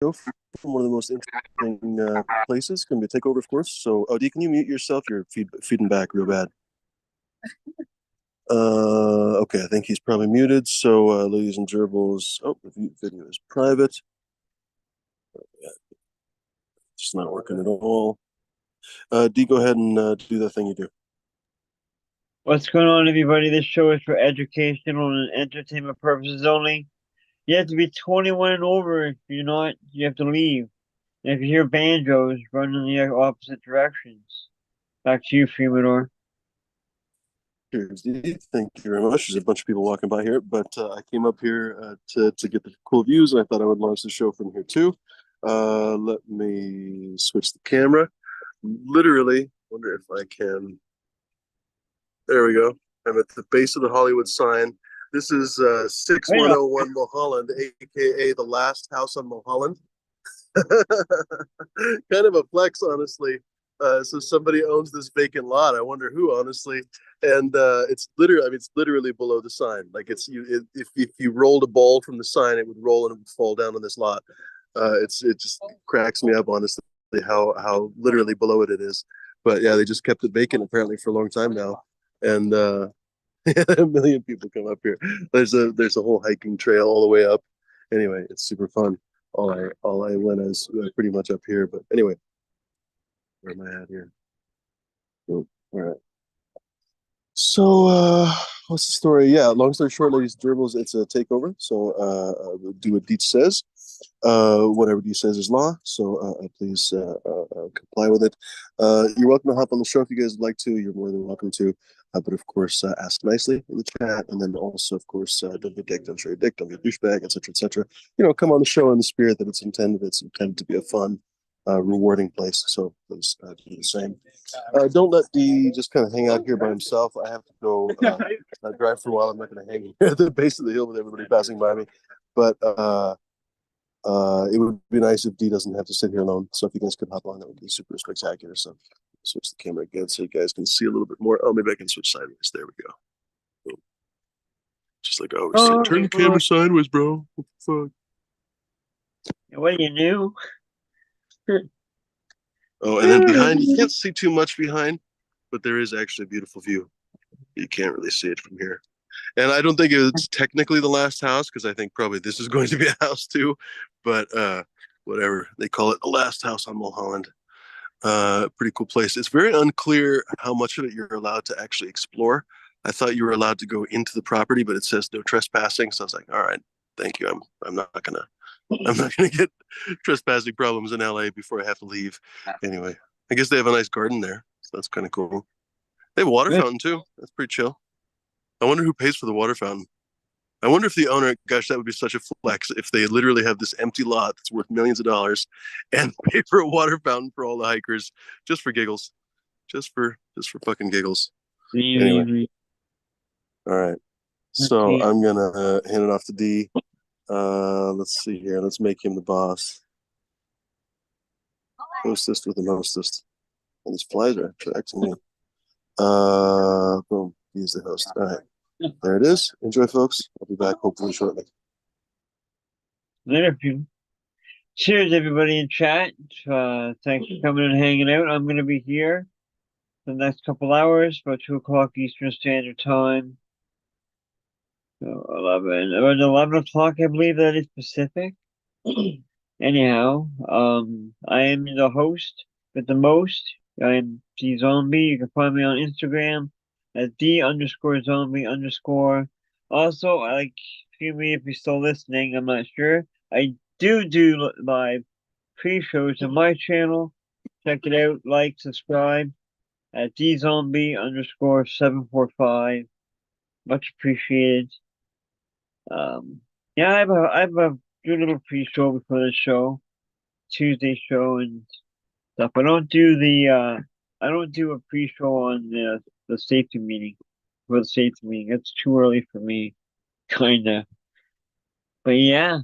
show from one of the most interesting places. Going to be a takeover, of course. So, Odie, can you mute yourself? You're feeding back real bad. Okay, I think he's probably muted. So, ladies and gerbils, oh, the video is private. Yeah, it's not working at all. D, go ahead and do the thing you do. What's going on, everybody? This show is for educational and entertainment purposes only. You have to be 21 and over. If you're not, you have to leave. And if you hear banjos, run in the opposite directions. Back to you, Freemanor. Cheers, D. Thank you very much. There's a bunch of people walking by here, but I came up here to get the cool views, and I thought I would launch the show from here too. Let me switch the camera. Literally, wonder if I can. There we go. I'm at the base of the Hollywood sign. This is Right on. 6101 Mulholland, aka the last house on Mulholland. Kind of a flex, honestly. So somebody owns this vacant lot. I wonder who, honestly. And it's literally, I mean, it's literally below the sign. Like if you rolled a ball from the sign, it would roll and it would fall down on this lot. It just cracks me up, honestly, how literally below it is. But yeah, they just kept it vacant apparently for a long time now, and a million people come up here. There's a whole hiking trail all the way up. Anyway, it's super fun. All I went is pretty much up here, but anyway, where am I at here? Oh, all right. So, what's the story? Yeah, long story short, ladies and gerbils, it's a takeover. So, we'll do what Deet says. Whatever Deet says is law. So, please comply with it. You're welcome to hop on the show if you guys would like to. You're more than welcome to. But of course, ask nicely in the chat, and then also, of course, don't be a dick, don't show your dick, don't be a douchebag, etc., etc. Come on the show in the spirit that it's intended. It's intended to be a fun, rewarding place. So please do the same. Don't let D just kind of hang out here by himself. I have to go drive for a while. I'm not going to hang at the base of the hill with everybody passing by me. But it would be nice if D doesn't have to sit here alone. So if you guys could hop on, that would be super spectacular. So switch the camera again so you guys can see a little bit more. Oh, maybe I can switch sideways. There we go. Boom. Just like I always say, turn the camera sideways, bro. What the fuck? What you knew? Oh, and then behind, you can't see too much behind, but there is actually a beautiful view. You can't really see it from here. And I don't think it's technically the last house because I think probably this is going to be a house too. But whatever. They call it the last house on Mulholland. Pretty cool place. It's very unclear how much of it you're allowed to actually explore. I thought you were allowed to go into the property, but it says no trespassing. So I was like, all right, thank you. I'm not gonna get trespassing problems in LA before I have to leave. Anyway, I guess they have a nice garden there, so that's kind of cool. They have a water fountain too. That's pretty chill. I wonder who pays for the water fountain. I wonder if the owner, gosh, that would be such a flex if they literally have this empty lot that's worth millions of dollars and pay for a water fountain for all the hikers just for giggles, just for fucking giggles. Anyway, all right. So I'm gonna hand it off to D. Let's see here. Let's make him the boss. Hostess with an hostess. And these flies are attracting me. Boom. He's the host. All right. There it is. Enjoy, folks. I'll be back hopefully shortly. Later, people. Cheers, everybody in chat. Thanks for coming and hanging out. I'm going to be here for the next couple hours, about 2 o'clock Eastern Standard Time. So 11 o'clock, I believe that is Pacific. Anyhow, I am the host with the most. I am D Zombie. You can find me on Instagram at D_zombie_. Also, like, excuse me if you're still listening, I'm not sure. I do live pre-shows on my channel. Check it out, like, subscribe at DZombie_745. Much appreciated. Yeah, I have a good little pre-show before the show, Tuesday show and stuff. I don't do a pre-show on the safety meeting for the safety meeting. It's too early for me, kinda. But yeah,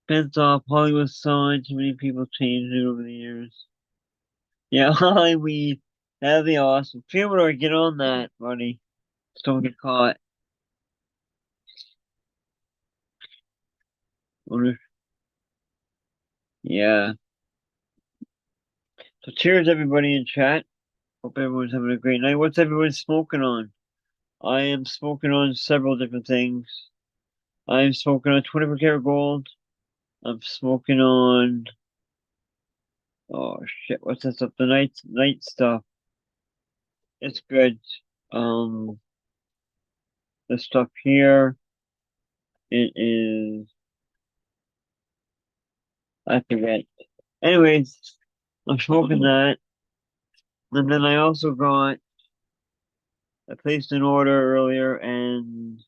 depends off Hollywood sign. Too many people changed it over the years. Yeah, Hollyweed, that'd be awesome. Theodore, get on that, buddy. Just don't get caught. Yeah. So cheers everybody in chat. Hope everyone's having a great night. What's everyone smoking on? I am smoking on several different things. I'm smoking on 24 karat gold. I'm smoking on, oh shit, what's that stuff? The night stuff. It's good. Um, the stuff here, it is, I forget. Anyways, I'm smoking that. And then I also I placed an order earlier and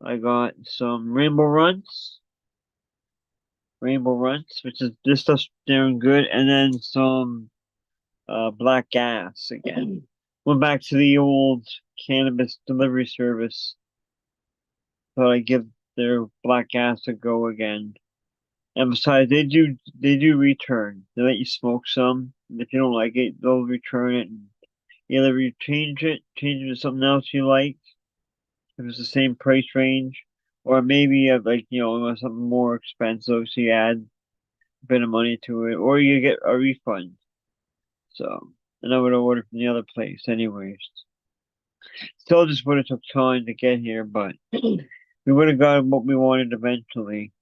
I got some rainbow runts, which is this stuff's doing good, and then some black gas again. Went back to the old cannabis delivery service, so I give their black gas a go again. And besides, they do return. They let you smoke some. And if you don't like it, they'll return it and either you change it to something else you like, if it's the same price range, or maybe like something more expensive, so you add a bit of money to it, or you get a refund. So, and I would have ordered from the other place anyways. Still just would have took time to get here, but we would have gotten what we wanted eventually.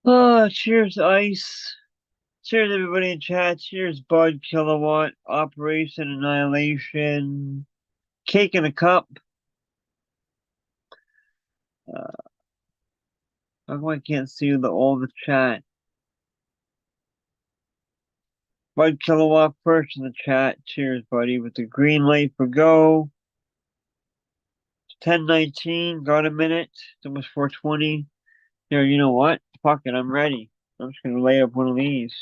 Oh, cheers, Ice. Cheers, everybody in chat. Cheers, Bud, Kilowatt, Operation Annihilation, Cake in a Cup. How come I can't see all the chat? Bud Kilowatt first in the chat. Cheers, buddy. With the green light for go. 10:19. Got a minute. It's almost 4:20. Here, you know what? Fuck it, I'm ready. I'm just gonna lay up one of these.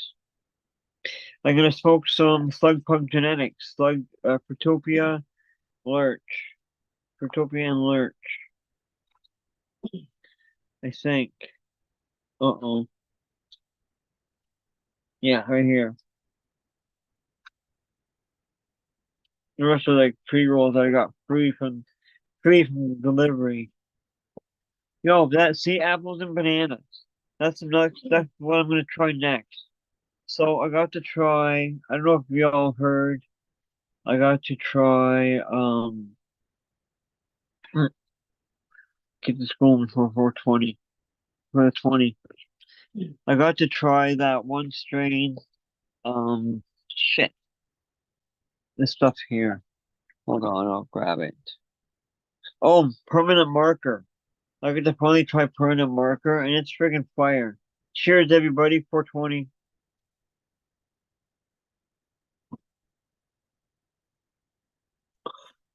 I'm gonna smoke some Slug Pug Genetics, Fruitopia, Lurch. Fruitopia and Lurch. I think. Uh-oh. Yeah, right here. The rest are like pre-rolls I got free from delivery. Yo, see apples and bananas. That's what I'm gonna try next. So I got to try, I don't know if you all heard, I got to try get this going for 420 for the 20. I got to try that one strain, shit. This stuff here. Hold on, I'll grab it. Oh, permanent marker. I got to finally try permanent marker and it's friggin' fire. Cheers everybody, 420.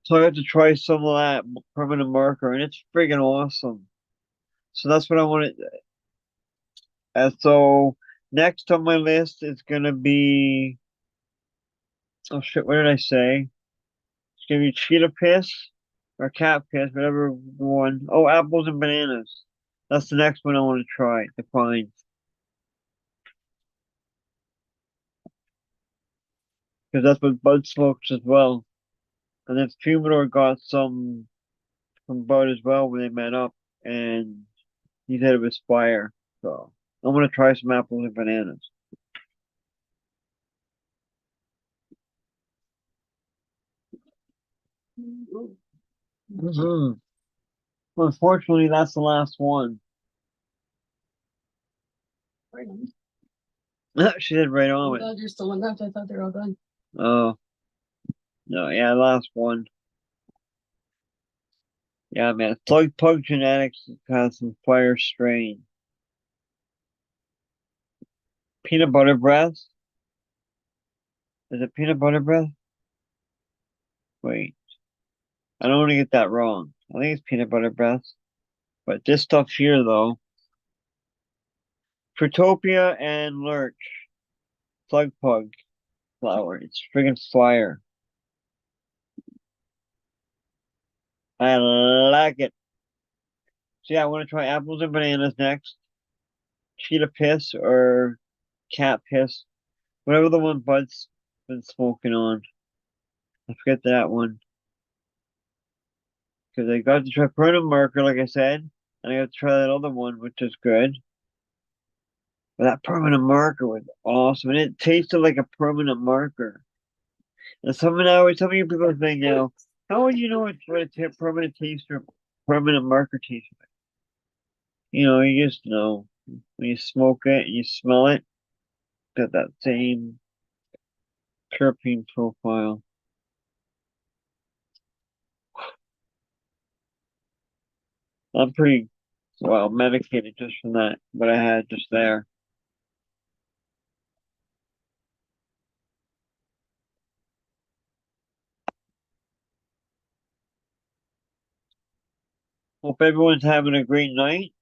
So I got to try some of that permanent marker and it's friggin' awesome. So that's what I wanted. And so next on my list is gonna be, oh shit, what did I say? It's gonna be cheetah piss or cat piss, whatever one. Oh, apples and bananas. That's the next one I want to try to find. Because that's what Bud smokes as well. And then Fumador got some from Bud as well when they met up, and he said it was fire. So I'm gonna try some apples and bananas. Mm-hmm. Unfortunately, that's the last one. She did right on with it. God, there's still one left. I thought they were all gone. Oh, no, yeah, last one. Yeah, man. Slug Pug Genetics has some fire strain. Peanut butter breath? Is it peanut butter breath? Wait. I don't want to get that wrong. I think it's peanut butter breath. But this stuff here, though. Fruitopia and Lurch. Slug Pug flower. It's friggin' fire. I like it. So yeah, I want to try apples and bananas next. Cheetah piss or cat piss. Whatever the one Bud's been smoking on. I forget that one. Because I got to try permanent marker, like I said. And I got to try that other one, which is good. But that permanent marker was awesome, and it tasted like a permanent marker. And some of you people are saying now, how would you know what a permanent taste or permanent marker tastes like? You just know when you smoke it and you smell it, got that same terpene profile. I'm pretty well medicated just from that, what I had just there. Hope everyone's having a great night.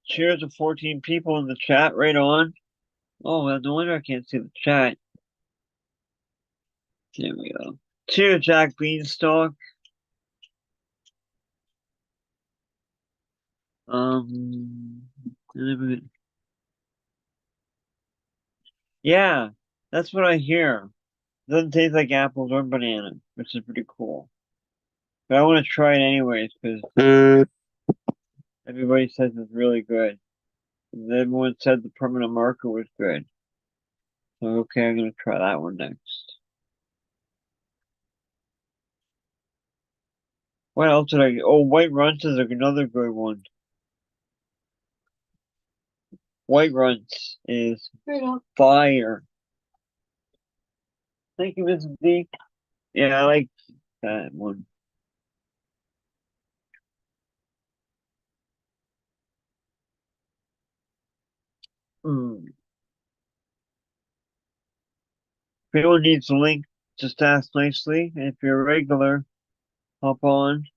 Cheers to 14 people in the chat, right on. Oh, well, no wonder I can't see the chat. There we go. Cheers, Jack Beanstalk. Yeah, that's what I hear. Doesn't taste like apples or banana, which is pretty cool. But I want to try it anyways because everybody says it's really good. And everyone said the permanent marker was good. So okay, I'm gonna try that one next. What else did I? Oh, White Runts is another good one. White Runts is fire. Thank you, Mrs. D. Yeah, I like that one. If anyone needs a link, just ask nicely. And if you're a regular, hop on.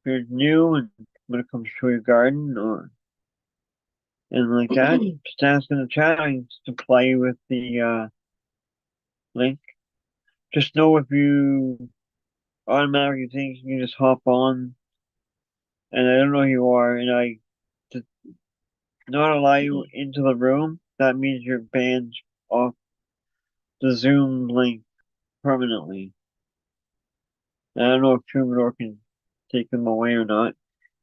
If you're new and want to come show your garden and like that, just ask in the chat. I can supply you with the link. Just know if you automatically think you can just hop on, and I don't know who you are, and I did not allow you into the room, that means you're banned off the Zoom link permanently. I don't know if Troubadour can take them away or not.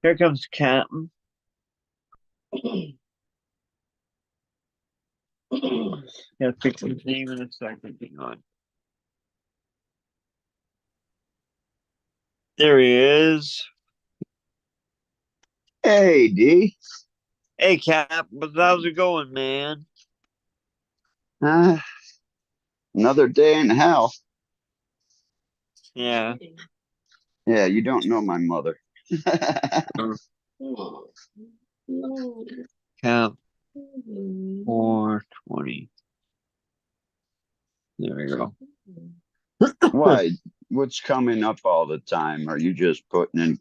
Here comes Captain. Gotta fix his name in a second. Hang on. There he is. Hey, D. Hey, Cap. How's it going, man? Another day in hell. Yeah. Yeah, you don't know my mother. Cap 420. There we go. Why? What's coming up all the time? Are you just putting in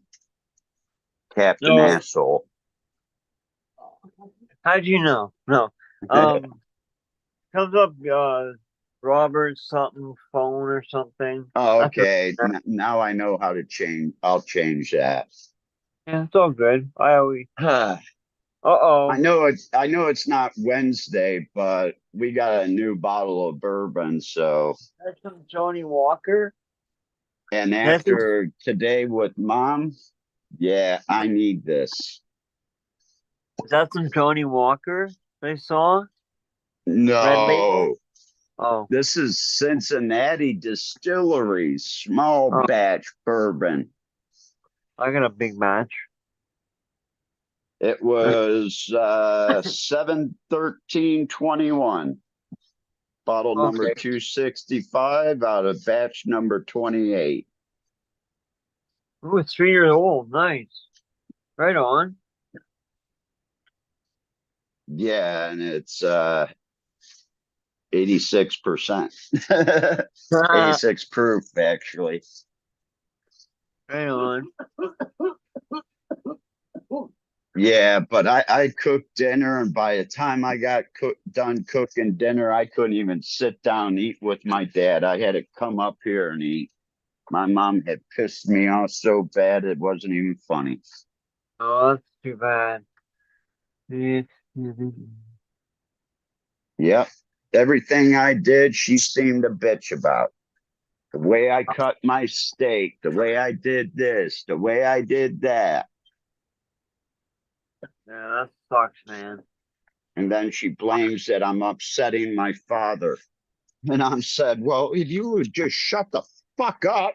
Captain No. Asshole? How'd you know? No. Comes up Robert something phone or something. Oh, okay. Now I know how to change. I'll change that. Yeah, it's all good. I always I uh-oh. know it's not Wednesday, but we got a new bottle of bourbon, so That's some Johnny Walker. and after today with Mom, yeah, I need this. Is that some Johnny Walker they saw? Red label? No. Oh. This is Cincinnati Distilleries small batch bourbon. I got a big match. It was 7/13/21. Bottle number 265 out of batch number 28. Ooh, it's 3 years old. Nice. Right on. Yeah, and it's 86%. 86 proof, actually. Right on. Yeah, but I cooked dinner, and by the time I got done cooking dinner, I couldn't even sit down and eat with my dad. I had to come up here and eat. My mom had pissed me off so bad it wasn't even funny. Oh, that's too bad. Yep. Everything I did, she seemed to bitch about. The way I cut my steak, the way I did this, the way I did that. Yeah, that sucks, man. And then she blames that I'm upsetting my father. And I'm said, well, if you would just shut the fuck up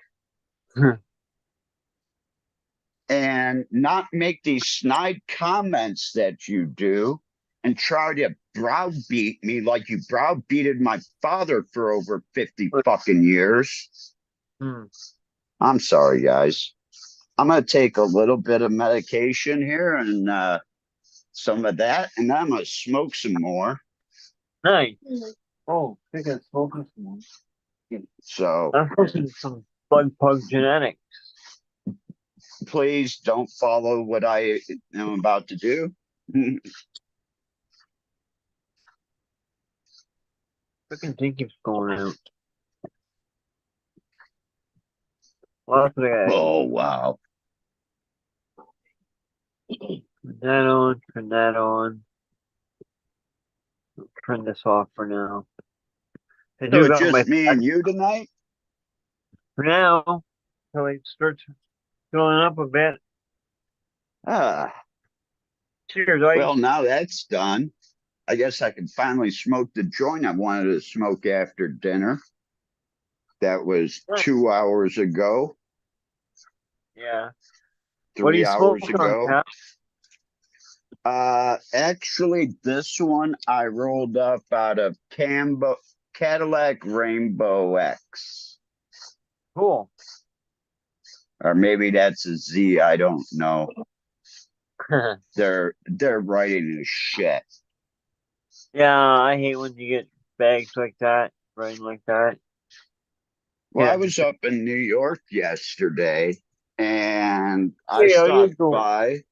and not make these snide comments that you do and try to browbeat me like you browbeated my father for over 50 fucking years. Hmm. I'm sorry, guys. I'm going to take a little bit of medication here and some of that, and I'm going to smoke some more. Nice. Oh, I think I smoking some more. So I'm smoking some bug pug genetics. please don't follow what I am about to do. Freaking thing keeps going out. Well, that's what I gotta Oh, wow. turn that on, turn that on. Turn this off for now. I So do it's got my just me and you tonight? for now. Till it starts filling up a bit. Ah, Cheers, well, Ice. now that's done. I guess I can finally smoke the joint I wanted to smoke after dinner. That was 2 hours ago, Yeah. What do you 3 hours smoke on ago. tap? Actually, this one I rolled up out of Cadillac Rainbow X. Cool. Or maybe that's a Z, I don't know. They're writing is shit. Yeah, I hate when you get bags like that, writing like that. Well, I Yeah. was up in New York yesterday and I Hey, how you stopped doing? by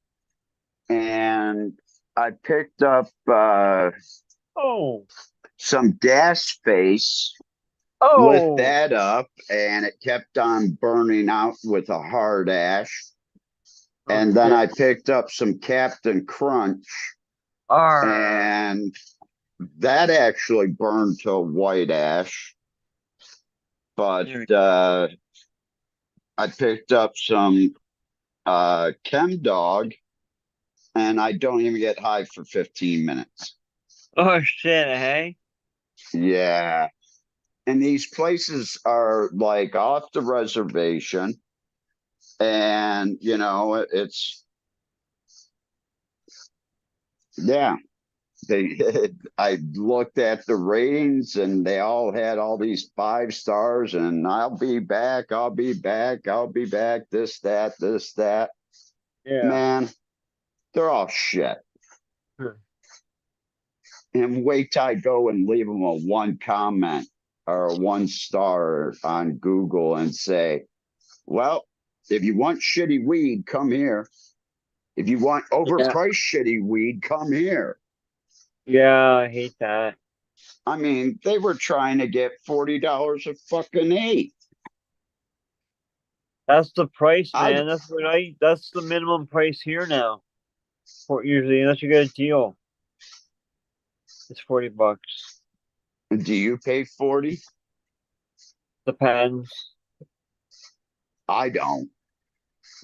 and I picked up Oh. some gas face, lit Oh. that up, and it kept on burning out with a hard ash. Oh And then shit. I picked up some Captain Crunch, Arr. and that actually burned to white ash. But There we go. I picked up some Chem Dog, and I don't even get high for 15 minutes. Oh shit, hey? Yeah. And these places are like off the reservation. And, it's, yeah, they, I looked at the ratings and they all had all these 5 stars and I'll be back, I'll be back, I'll be back, this, that, this, that. Yeah. Man, they're all shit. Hmm. And wait till I go and leave them a 1 comment or a 1 star on Google and say, well, if you want shitty weed, come here. If you want Yeah. overpriced shitty weed, come here. Yeah, I hate that. I mean, they were trying to get $40 a fucking eighth. That's the price, I man. That's the minimum price here now. For usually unless you get a deal. It's $40. do you pay 40? Depends. I don't.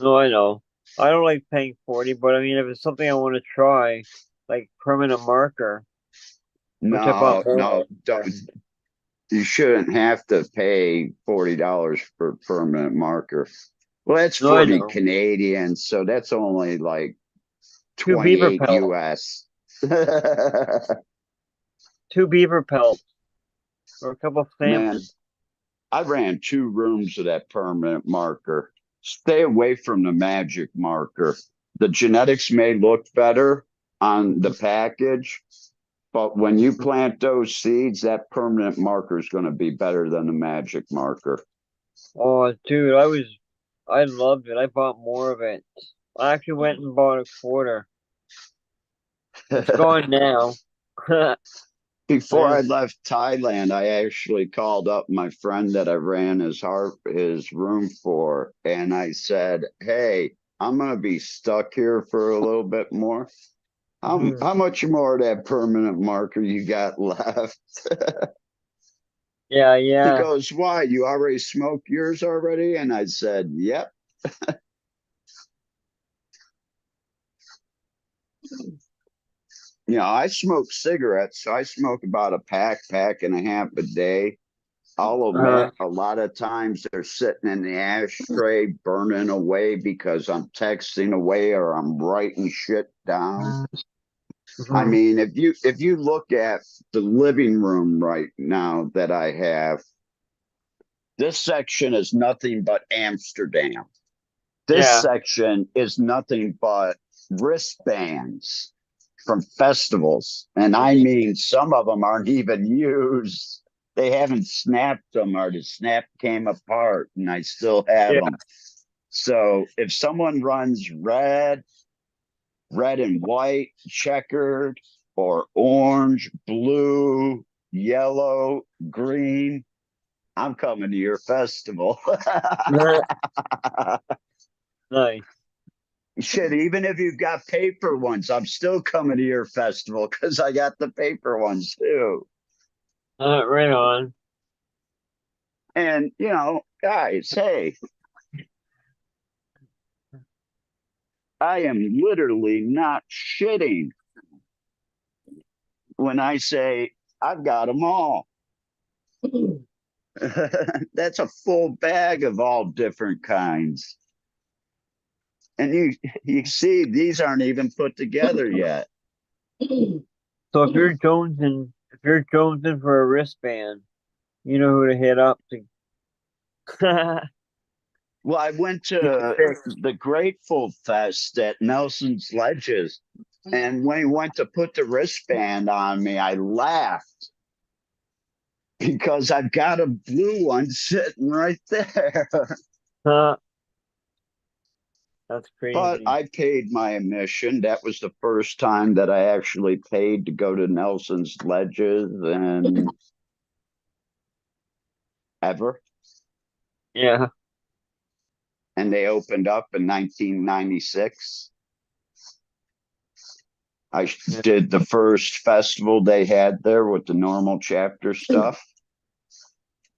No, I know. I don't like paying 40, but I mean if it's something I want to try, like permanent marker, which I bought No, more no, of. don't. You shouldn't have to pay $40 for permanent marker. Well, that's No, I 40 know. Canadian, so that's only like Two beaver 28 pelts. US. 2 beaver pelts. Or a couple of Man, salmon. I ran 2 rooms of that permanent marker. Stay away from the magic marker. The genetics may look better on the package, but when you plant those seeds, that permanent marker is going to be better than the magic marker. Oh, dude, I loved it. I bought more of it. I actually went and bought a quarter. It's gone now. Before I I left Thailand, I actually called up my friend that I ran his room for, and I said, "Hey, I'm gonna be stuck here for a little bit more. How much more of that permanent marker you got left?" Yeah, He yeah. goes, "Why? You already smoked yours already?" And I said, "Yep." You know, I smoke cigarettes, so I smoke about a pack and a half a day. I'll admit a lot of times they're sitting in the ashtray burning away because I'm texting away or I'm writing shit down. I Mhm. mean, if you look at the living room right now that I have, this section is nothing but Amsterdam. This Yeah. section is nothing but wristbands from festivals. And I mean, some of them aren't even used. They haven't snapped them or the snap came apart and I still have Yeah. them. So if someone runs red and white, checkered, or orange, blue, yellow, green, I'm coming to your festival. Nice. Shit, even if you've got paper ones, I'm still coming to your festival because I got the paper ones too. Right on. And, you know, guys, hey, I am literally not shitting when I say I've got them all. That's a full bag of all different kinds. And you see, these aren't even put together yet. So if you're jonesing for a wristband, you know who to hit up to Well, I went get to fixed. the Grateful Fest at Nelson's Ledges, and when he went to put the wristband on me, I laughed because I've got a blue one sitting right there. Huh, that's But crazy. I paid my admission. That was the first time that I actually paid to go to Nelson's Ledges and ever. Yeah. And they opened up in 1996. I Yeah. did the first festival they had there with the normal chapter stuff.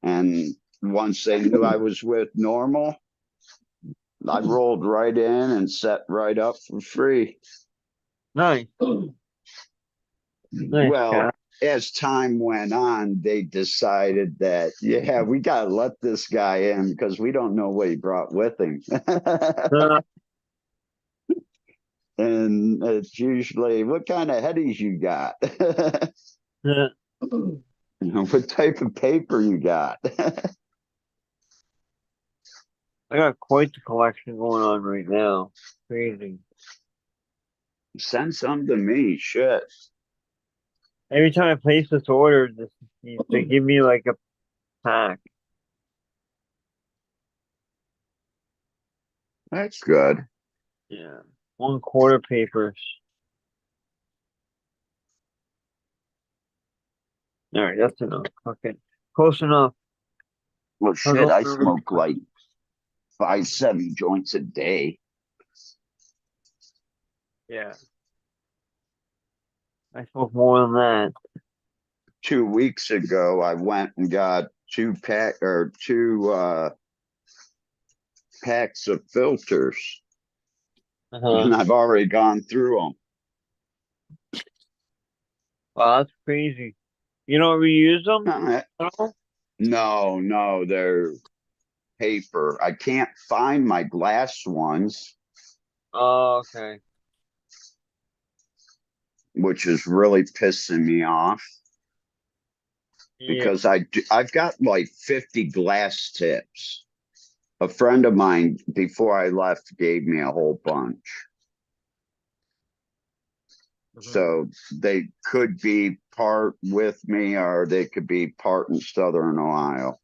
And once they knew I was with normal, I rolled right in and set right up for free. Nice. Nice, Well, Cat. as time went on, they decided that, yeah, we got to let this guy in because we don't know what he brought with him. Uh, And it's usually, what kind of headies you got? uh, What type of paper you got? I got quite the collection going on right now. Crazy. Send some to me. Shit. Every time I place this order, they give me like a pack. That's good. Yeah. 1/4 papers. All right, that's enough. Okay. Close enough. Well, I'll shit, go I through. smoke like 5, 7 joints a day. Yeah. I smoke more than that. 2 weeks ago, I went and got two packs of filters, Uh-huh. and I've already gone through them. Wow, that's crazy. You don't reuse them? No? No, they're paper. I can't find my glass ones, Oh, okay. which is really pissing me off Yeah. because I've got like 50 glass tips. A friend of mine before I left gave me a whole bunch. Mhm. So they could be part with me or they could be part in Southern Ohio.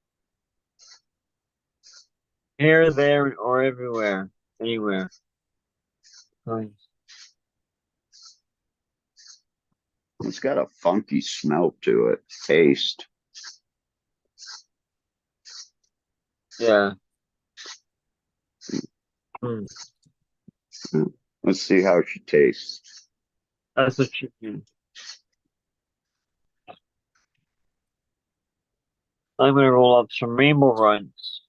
Here, there, or everywhere. Anywhere. Nice. It's got a funky smell to it, taste. Yeah. Hmm. Let's see how she tastes. That's what you do. I'm gonna roll up some rainbow runs.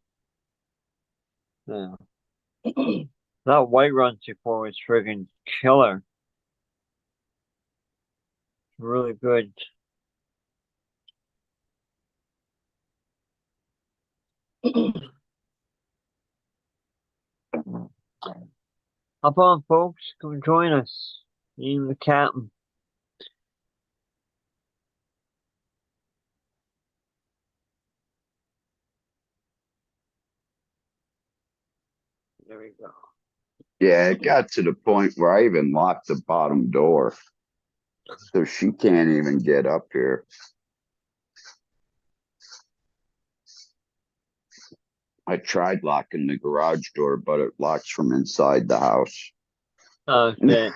Yeah. That white runs before was friggin' killer. really good. Hop on, folks. Come join us. Even the captain. There we go. Yeah, it got to the point where I even locked the bottom door. So she can't even get up here. I tried locking the garage door, but it locks from inside the house. Oh, shit.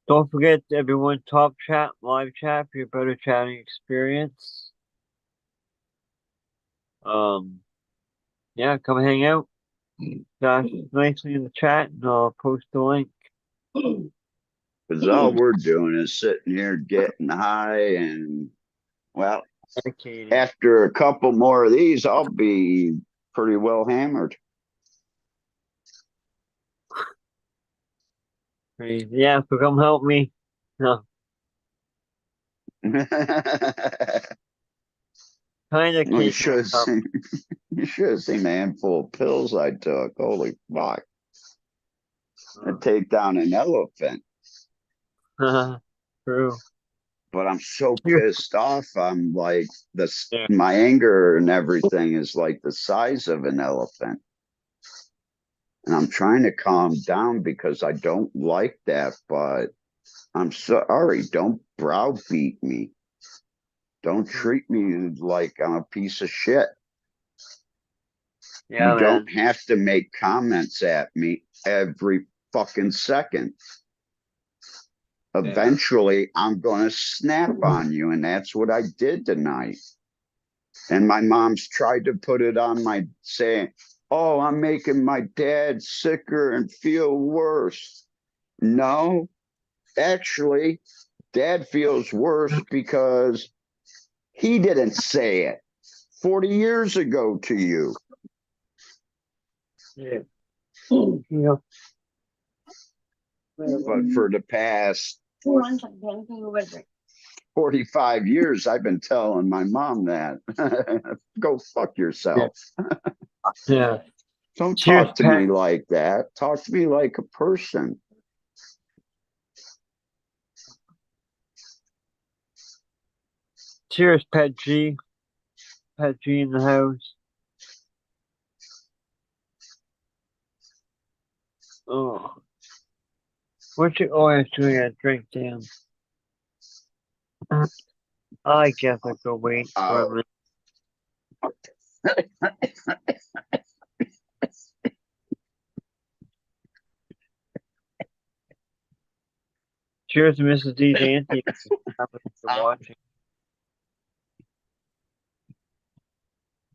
Don't forget, everyone, top chat, live chat for your better chatting experience. Yeah, come hang out. Josh nicely in the chat, and I'll post the link. Because all we're doing is sitting here getting high and, well, Dedicated. after a couple more of these, I'll be pretty well hammered. Yeah, so come help me. No, You kind of keep should have seen, you should have seen the handful of pills I took. Holy fuck. I'd take down an elephant. True. But I'm so Yeah. pissed off. I'm like, Yeah. my anger and everything is like the size of an elephant. And I'm trying to calm down because I don't like that, but I'm sorry. Don't browbeat me. Don't treat me like I'm a piece of shit. Yeah, You man. don't have to make comments at me every fucking second. Eventually, I'm going to snap on you, and that's what I did tonight. And my mom's tried to put it on my saying, oh, I'm making my dad sicker and feel worse. No, actually, dad feels worse because he didn't say it 40 years ago to you. Yeah. Yeah. But for the past 45 years, I've been telling my mom that. Go fuck yourself. Yeah. Don't Cheers, talk to Pat. me like that. Talk to me like a person. Cheers, Pet G. Pet G in the house. Oh. What you always doing a drink, damn. I guess I could wait for a minute. Cheers to Mrs. D's auntie for watching.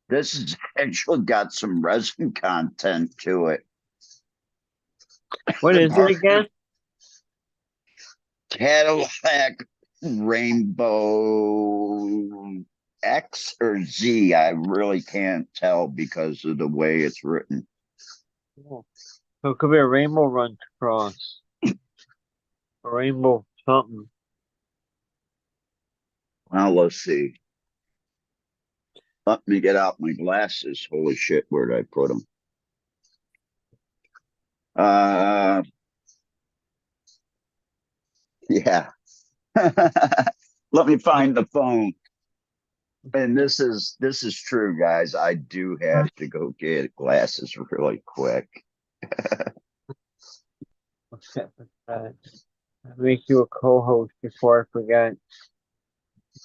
This has actually got some resin content to it. What is it again? Cadillac Rainbow X or Z. I really can't tell because of the way it's written. Oh. So it could be a rainbow run across. A rainbow something. Well, let's see. Let me get out my glasses. Holy shit, where did I put them? Yeah. Let me find the phone. And this is true, guys. I do have to go get glasses really quick. I'll make you a co-host before I forget, in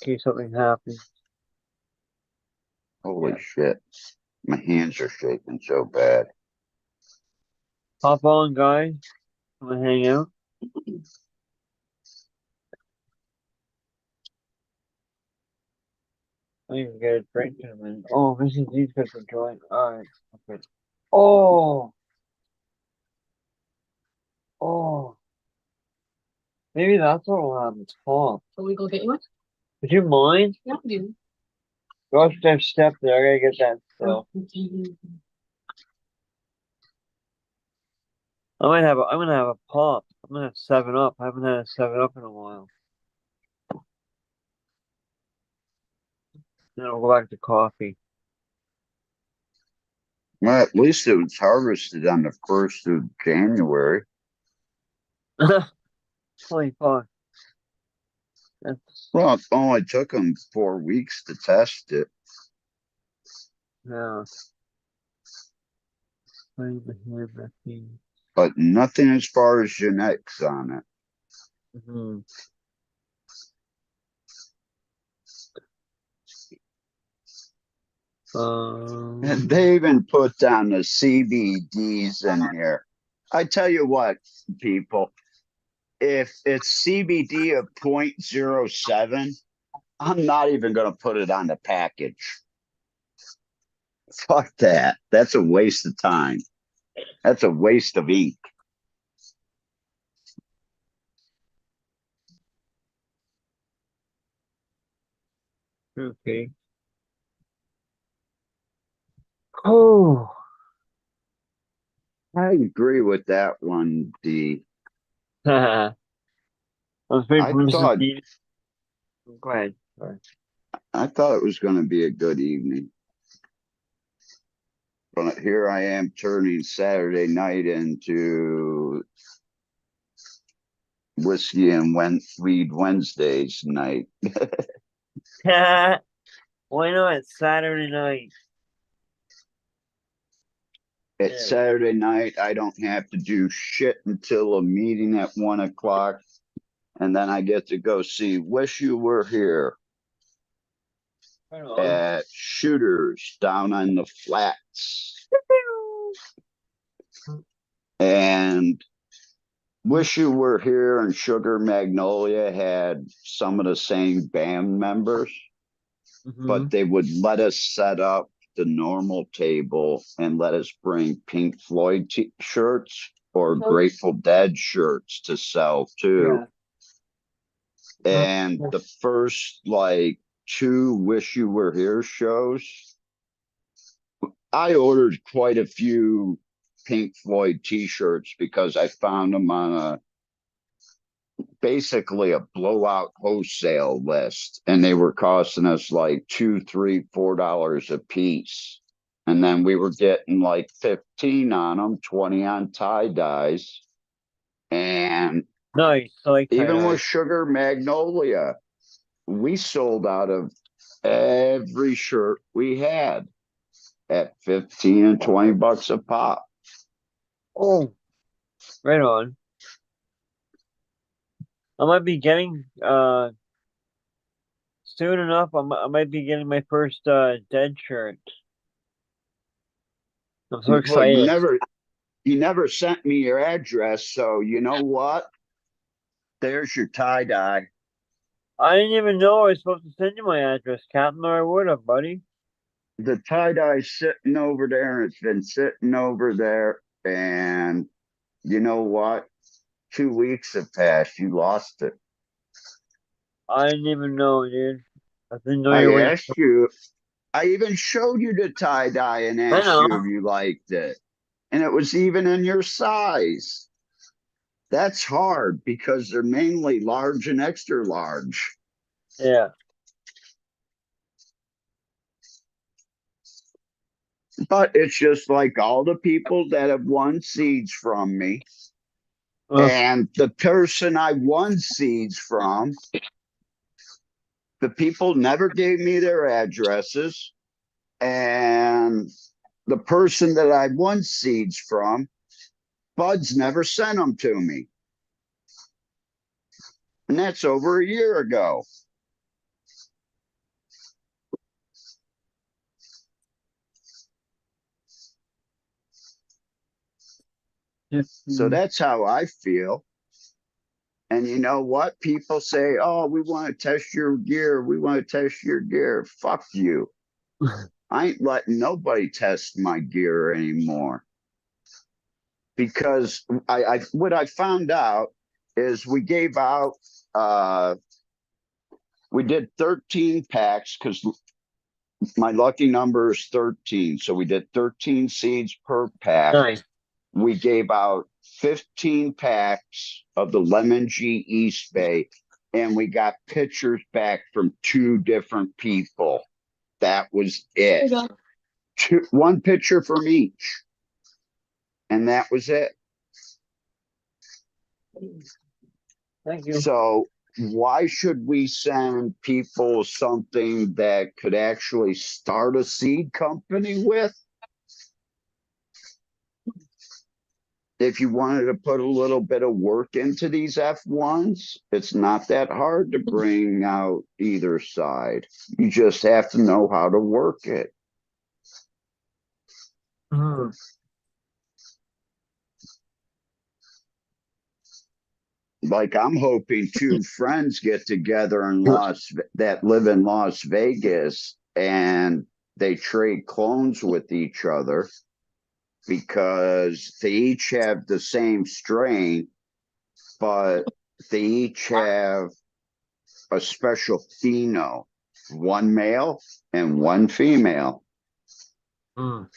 case something happens. Holy shit. My hands are shaking so bad. Hop on, guys. I'm gonna hang out. I even get a drink in a minute. Oh, Mrs. D's got to join. Alright. Okay. Oh! Oh! Maybe that's what will happen. It's fall. So we go get you one? Would you mind? Yeah, we do. Go step step there. I gotta get that still. Okay. I'm gonna have a pop. I'm gonna have 7 Up. I haven't had a 7 Up in a while. Then I'll go back to coffee. Well, at least it was harvested on the 1st of January. Holy fuck. That's, Well, it only took them 4 weeks to test it. yeah. Playing the hand machine. But nothing as far as genetics on it. Mm-hmm. And they even put down the CBDs in here. I tell you what, people, if it's CBD of 0.07, I'm not even going to put it on the package. Fuck that. That's a waste of time. That's a waste of ink. okay. Oh, I agree with that one, D. I was waiting I for Mrs. thought D. Go ahead. Sorry. I thought it was going to be a good evening. But here I am turning Saturday night into whiskey and weed Wednesdays night. Why not? It's Saturday night. It's Yeah. Saturday night. I don't have to do shit until a meeting at 1 o'clock. And then I get to go see Wish You Were Here Right on. at Shooters down on the flats. And Wish You Were Here and Sugar Magnolia had some of the same band members, but they would let us set up the normal table and let us bring Pink Floyd shirts or Grateful Dead shirts to sell too. Yeah. And the first like 2 Wish You Were Here shows, I ordered quite a few Pink Floyd t-shirts because I found them on basically a blowout wholesale list, and they were costing us like $2, $3, $4 a piece. And then we were getting like 15 on them, 20 on tie-dyes. And Nice. I like even tie-dye. with Sugar Magnolia, we sold out of every shirt we had at 15 and 20 bucks a pop. Oh, right on. I might be getting soon enough. I might be getting my first Dead shirt. I'm so Well, excited. you never sent me your address, so you know what? There's your tie-dye. I didn't even know I was supposed to send you my address, Captain, or I would have, buddy. The tie-dye's sitting over there, and it's been sitting over there. And you know what? 2 weeks have passed. You lost it. I didn't even know, dude. I didn't know you I were waiting. asked you. I even showed you the tie-dye and I asked know. you if you liked it. And it was even in your size. That's hard because they're mainly large and extra large. Yeah. But it's just like all the people that have won seeds from me. Ugh. And the person I won seeds from, the people never gave me their addresses. And the person that I won seeds from, Bud's never sent them to me. And that's over a year ago. So that's how I feel. And you know what? People say, oh, we want to test your gear. We want to test your gear. Fuck you. I ain't letting nobody test my gear anymore. Because what I found out is we gave out we did 13 packs because my lucky number is 13. So we did 13 seeds per pack. Nice. We gave out 15 packs of the Lemon G East Bay, and we got pictures back from 2 different people. That was There you it. go. One picture from each. And that was it. Thank you. So why should we send people something that could actually start a seed company with? If you wanted to put a little bit of work into these F1s, it's not that hard to bring out either side. You just have to know how to work it. Mhm. Like I'm hoping 2 friends get together that live in Las Vegas and they trade clones with each other because they each have the same strain, but they each have a special pheno, one male and one female. Mm.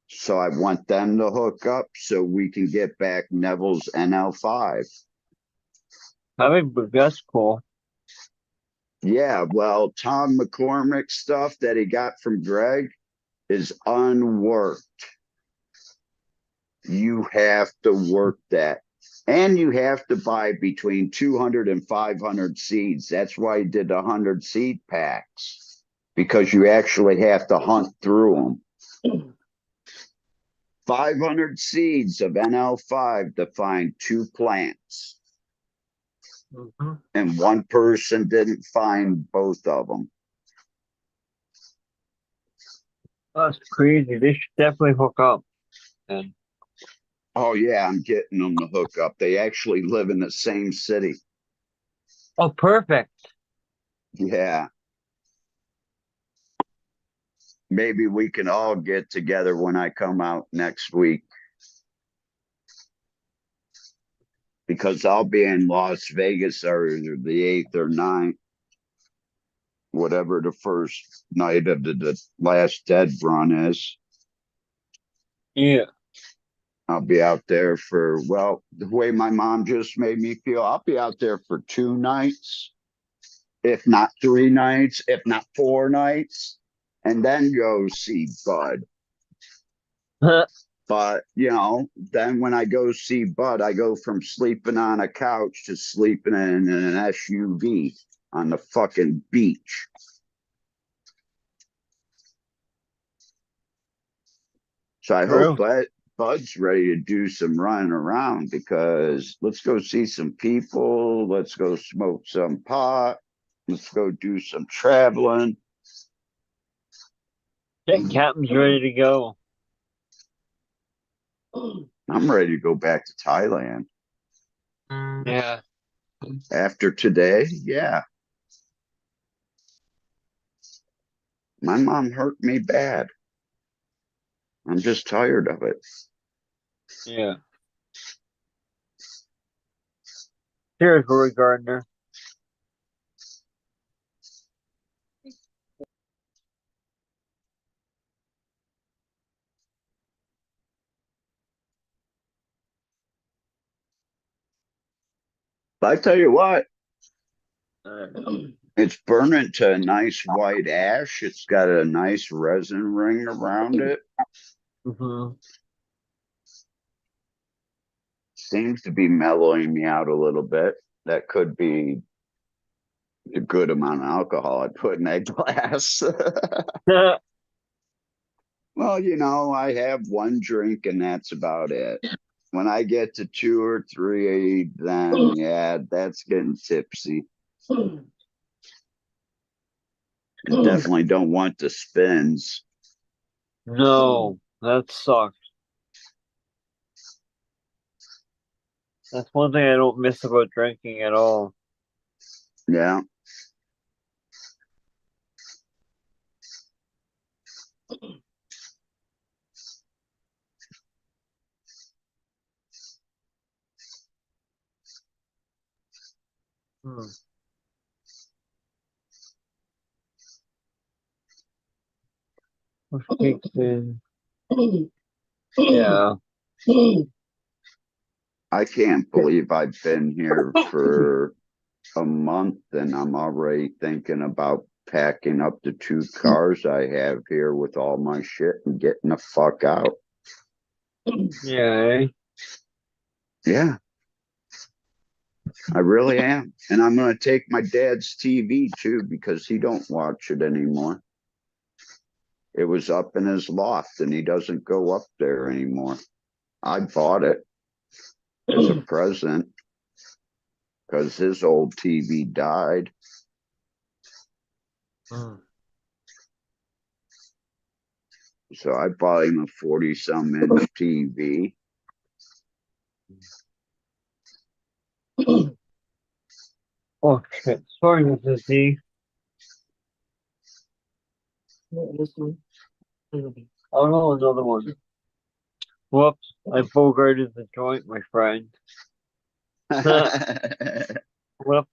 So I want them to hook up so we can get back Neville's NL5. I mean, but that's cool. Yeah, well, Tom McCormick's stuff that he got from Greg is unworked. You have to work that. And you have to buy between 200 and 500 seeds. That's why he did 100 seed packs, because you actually have to hunt through them. 500 seeds of NL5 to find 2 plants. Mhm. And one person didn't find both of them. That's crazy. They should definitely hook up. And Oh, yeah, I'm getting them to hook up. They actually live in the same city. oh, perfect. Yeah. Maybe we can all get together when I come out next week. Because I'll be in Las Vegas or the 8th or 9th, whatever the first night of the last dead run is. Yeah. I'll be out there for, well, the way my mom just made me feel, I'll be out there for 2 nights, if not 3 nights, if not 4 nights, and then go see Bud. But, then when I go see Bud, I go from sleeping on a couch to sleeping in an SUV on the fucking beach. So I True. hope Bud's ready to do some running around, because let's go see some people. Let's go smoke some pot. Let's go do some traveling. That captain's ready to go. I'm ready to go back to Thailand. Yeah. After today, yeah. My mom hurt me bad. I'm just tired of it. Yeah. Cheers, Roy Gardner. But I tell you what, Uh, it's burning to a nice white ash. It's got a nice resin ring around it. mhm. Seems to be mellowing me out a little bit. That could be a good amount of alcohol I put in that glass. Well, I have 1 drink and that's about it. When I get to 2 or 3, then yeah, that's getting tipsy. Definitely don't want the spins. No, that sucks. That's one thing I don't miss about drinking at all. Yeah. Hmm. What's cakes in? Yeah. I can't believe I've been here for a month and I'm already thinking about packing up the 2 cars I have here with all my shit and getting the fuck out. Yeah, eh? Yeah, I really am. And I'm gonna take my dad's TV too because he don't watch it anymore. It was up in his loft and he doesn't go up there anymore. I bought it as a present because his old TV died. So I bought him a 40-some inch TV. Oh shit! Sorry, Mrs. D. This one. Oh no, another one. Whoops! I bogarted the joint, my friend. Whoops.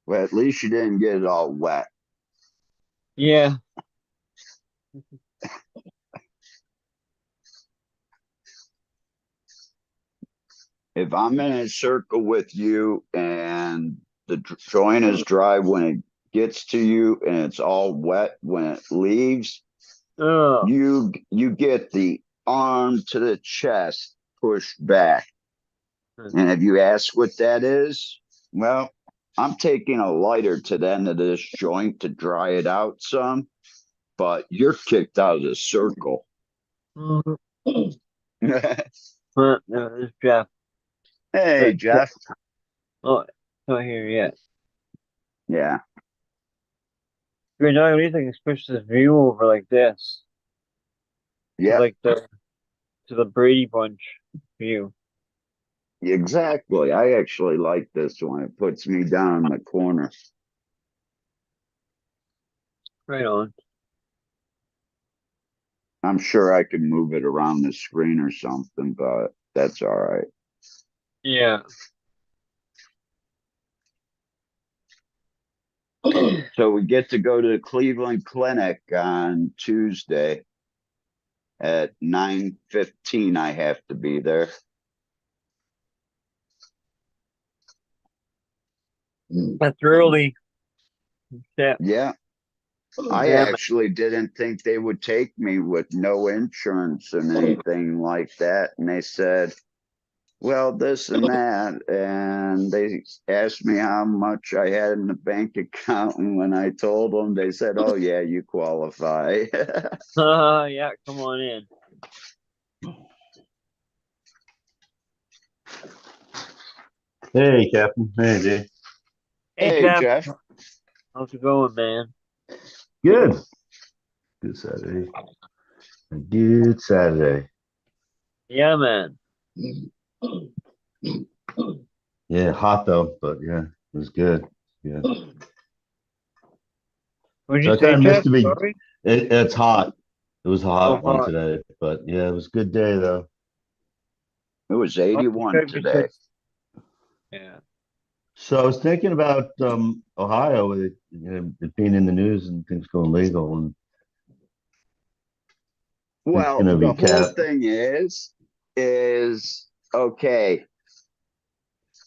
Well, at least you didn't get it all wet. Yeah. If I'm in a circle with you and the joint is dry when it gets to you and it's all wet when it leaves, Oh. you get the arm to the chest pushed back. And if you ask what that is, well, I'm taking a lighter to the end of this joint to dry it out some, but you're kicked out of the circle. No, it's Jeff. Hey, Jeff. Oh, it's not here yet. Yeah. You're not anything, especially this view over like this. To Yeah, like to the Brady Bunch view. exactly. I actually like this one. It puts me down in the corner. Right on. I'm sure I can move it around the screen or something, but that's all right. Yeah. So we get to go to the Cleveland Clinic on Tuesday at 9:15. I have to be there. That's early. Yeah. Yeah. I Yeah, actually didn't think they would take me with no insurance and anything like that. And they said, well, this and that. And they asked me how much I had in the bank account. And when I told them, they said, oh, yeah, you qualify. yeah, come on in. Hey, Captain. Hey, Jay. Hey, Hey, Jeff. how's it going, man? Good. Good Saturday. A good Saturday. Yeah, man. Yeah, hot though, but yeah, it was good. Yeah. What'd So you I say, kind of missed Jeff? the big. Sorry? It's hot. It was a Oh, hot one hot. today, but yeah, it was a good day though. It was Oh, 81 you today. said- Yeah. So I was thinking about Ohio, with it being in the news and things going legal, and it's Well, going to the be whole capped. thing is okay.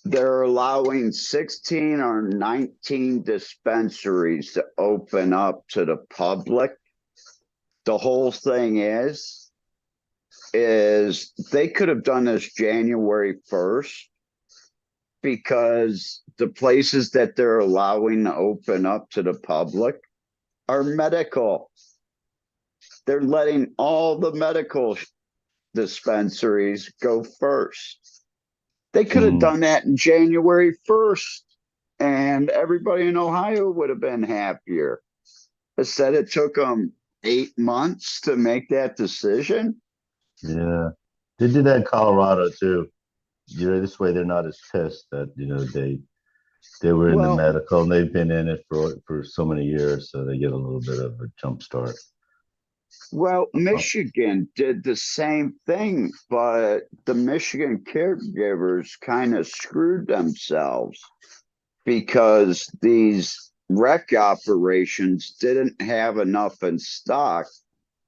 They're allowing 16 or 19 dispensaries to open up to the public. The whole thing is they could have done this January 1st because the places that they're allowing to open up to the public are medical. They're letting all the medical dispensaries go first. They could have done that in January 1st, and everybody in Ohio would have been happier. Instead, it took them 8 months to make that decision. Yeah, they did that in Colorado too. This way they're not as pissed that they were in the Well, medical and they've been in it for so many years, so they get a little bit of a jump start. Michigan did the same thing, but the Michigan caregivers kind of screwed themselves because these rec operations didn't have enough in stock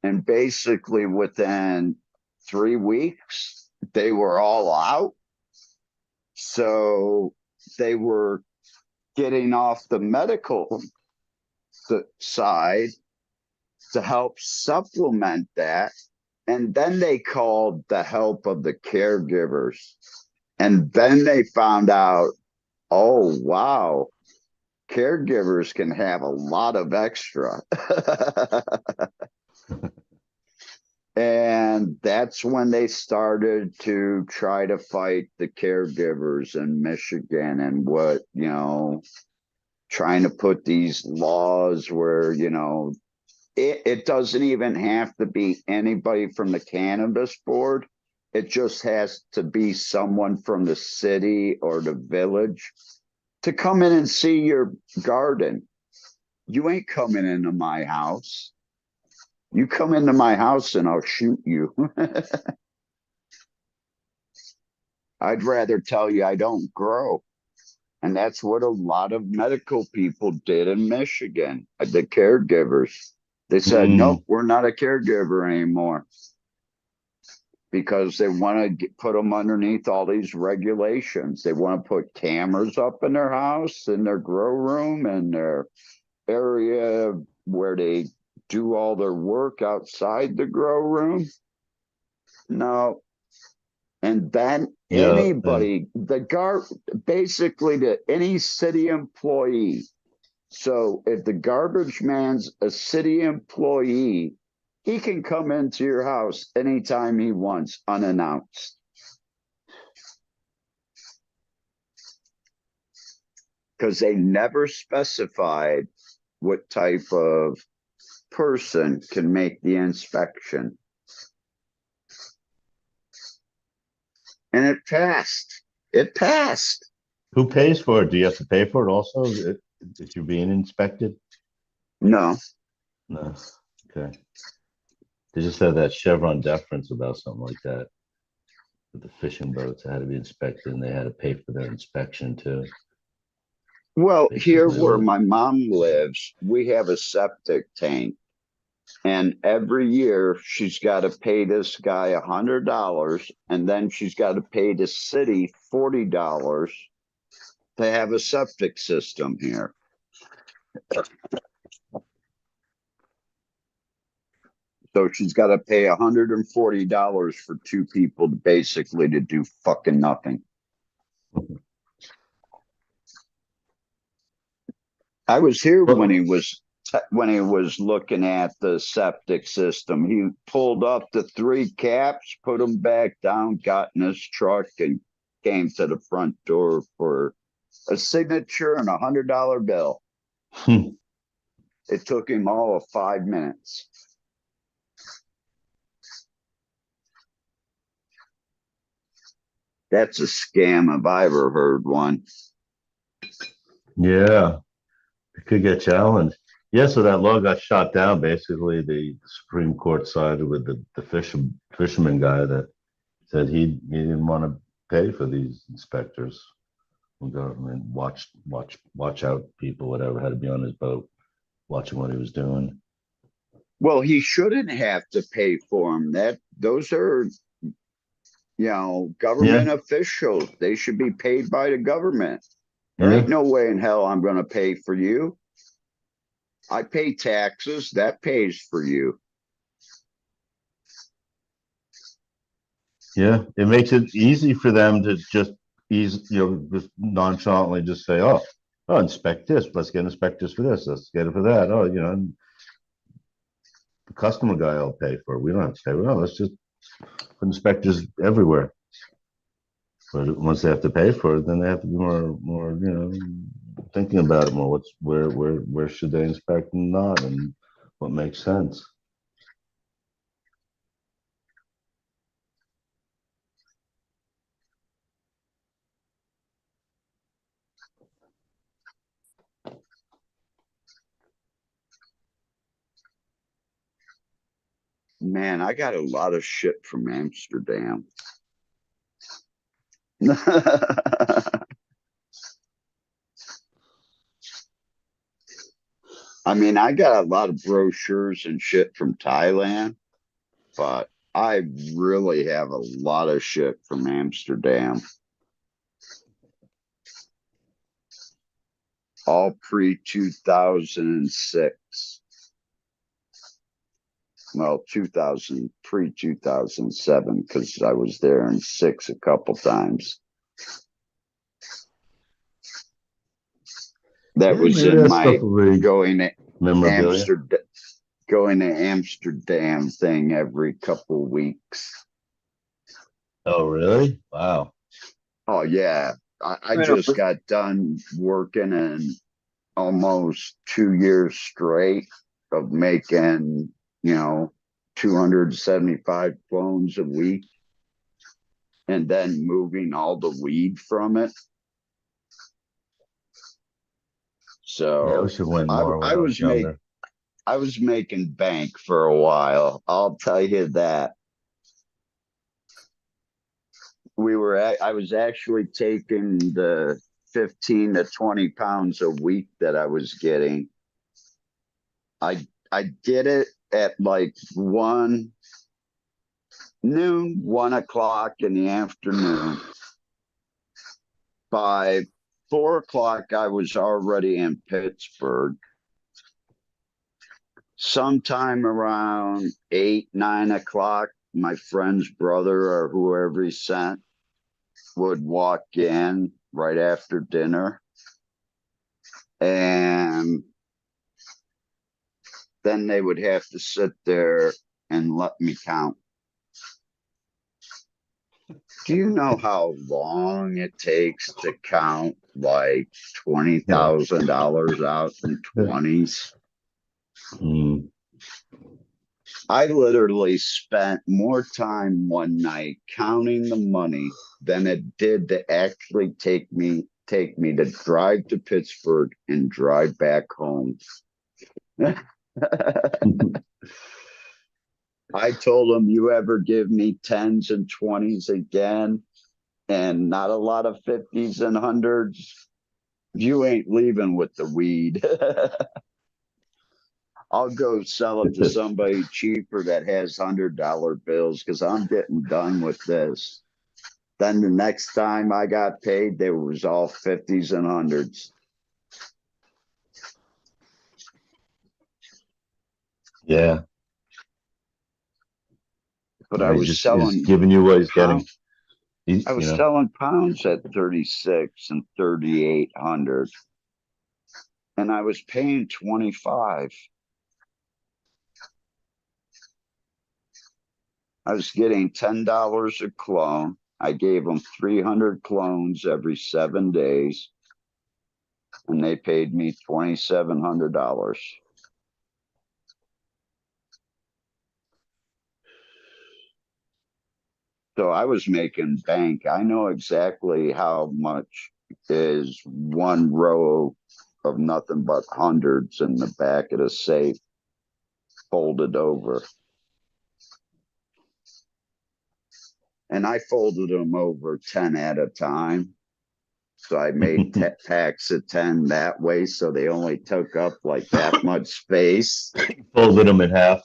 And basically within 3 weeks, they were all out. So they were getting off the medical side to help supplement that. And then they called the help of the caregivers. And then they found out, oh, wow, caregivers can have a lot of extra. And that's when they started to try to fight the caregivers in Michigan and what, trying to put these laws where, it doesn't even have to be anybody from the cannabis board. It just has to be someone from the city or the village to come in and see your garden. You ain't coming into my house. You come into my house and I'll shoot you. I'd rather tell you I don't grow. And that's what a lot of medical people did in Michigan, the caregivers. They said, nope, we're not a caregiver anymore. Because they want to put them underneath all these regulations. They want to put cameras up in their house, in their grow room, and their area where they do all their work outside the grow room. No. And then anybody, basically to any city employee. So if the garbage man's a city employee, he can come into your house anytime he wants, unannounced. Because they never specified what type of person can make the inspection. And it passed. It passed. Who pays for it? Do you have to pay for it also if you're being inspected? No. No. Okay. They just have that Chevron deference about something like that. With the fishing boats that had to be inspected and they had to pay for their inspection too. Well, here Basically, where my mom lives, we have a septic tank. And every year she's got to pay this guy $100, and then she's got to pay the city $40 to have a septic system here. So she's got to pay $140 for two people to basically to do fucking nothing. I was here when he was looking at the septic system. He pulled up the 3 caps, put them back down, got in his truck, and came to the front door for a signature and $100 bill. It took him all of 5 minutes. That's a scam if I ever heard one. Yeah, it could get challenged. Yeah, so that law got shot down. Basically, the Supreme Court sided with the fisherman guy that said he didn't want to pay for these inspectors. Government watch out people, whatever, had to be on his boat, watching what he was doing. Well, he shouldn't have to pay for them. Those are, government officials. They should be paid by the government. There ain't no way in hell I'm going to pay for you. I pay taxes. That pays for you. Yeah, it makes it easy for them to just just nonchalantly just say, oh, inspect this. Let's get inspectors for this. Let's get it for that. Oh, the customer guy will pay for it. We don't have to pay. No, let's just put inspectors everywhere. But once they have to pay for it, then they have to be more, thinking about it more. Where should they inspect and not, and what makes sense. Man, I got a lot of shit from Amsterdam. I mean, I got a lot of brochures and shit from Thailand, but I really have a lot of shit from Amsterdam. All pre-2006. Well, 2000, pre-2007, because I was there in 6 a couple times. That Yeah, was maybe in that's my probably going to memorabilia. Amsterdam thing every couple weeks. Oh, really? Wow. Oh yeah. I Right on. just got done working in almost 2 years straight of making, 275 clones a week and then moving all the weed from it. Yeah, I So wish it went I, more when I I was was make younger. I was making bank for a while. I'll tell you that. I was actually taking the 15 to 20 pounds a week that I was getting. I did it at like 1 o'clock in the afternoon. By 4 o'clock, I was already in Pittsburgh. Sometime around 8, 9 o'clock, my friend's brother or whoever he sent would walk in right after dinner. And then they would have to sit there and let me count. Do you know how long it takes to count like $20,000 out in 20s? Mm. I literally spent more time one night counting the money than it did to actually take me to drive to Pittsburgh and drive back home. I told him, you ever give me 10s and 20s again and not a lot of 50s and 100s, you ain't leaving with the weed. I'll go sell it to somebody cheaper that has $100 bills because I'm getting done with this. Then the next time I got paid, there was all 50s and 100s. Yeah. But Yeah, I he's was just he's selling giving you what he's getting. pounds. I was You know. selling pounds at 36 and 3,800, and I was paying 25. I was getting $10 a clone. I gave them 300 clones every 7 days, and they paid me $2,700. So I was making bank. I know exactly how much is one row of nothing but hundreds in the back of the safe folded over. And I folded them over 10 at a time. So I made packs of 10 that way. So they only took up like that much space. Folded them in half.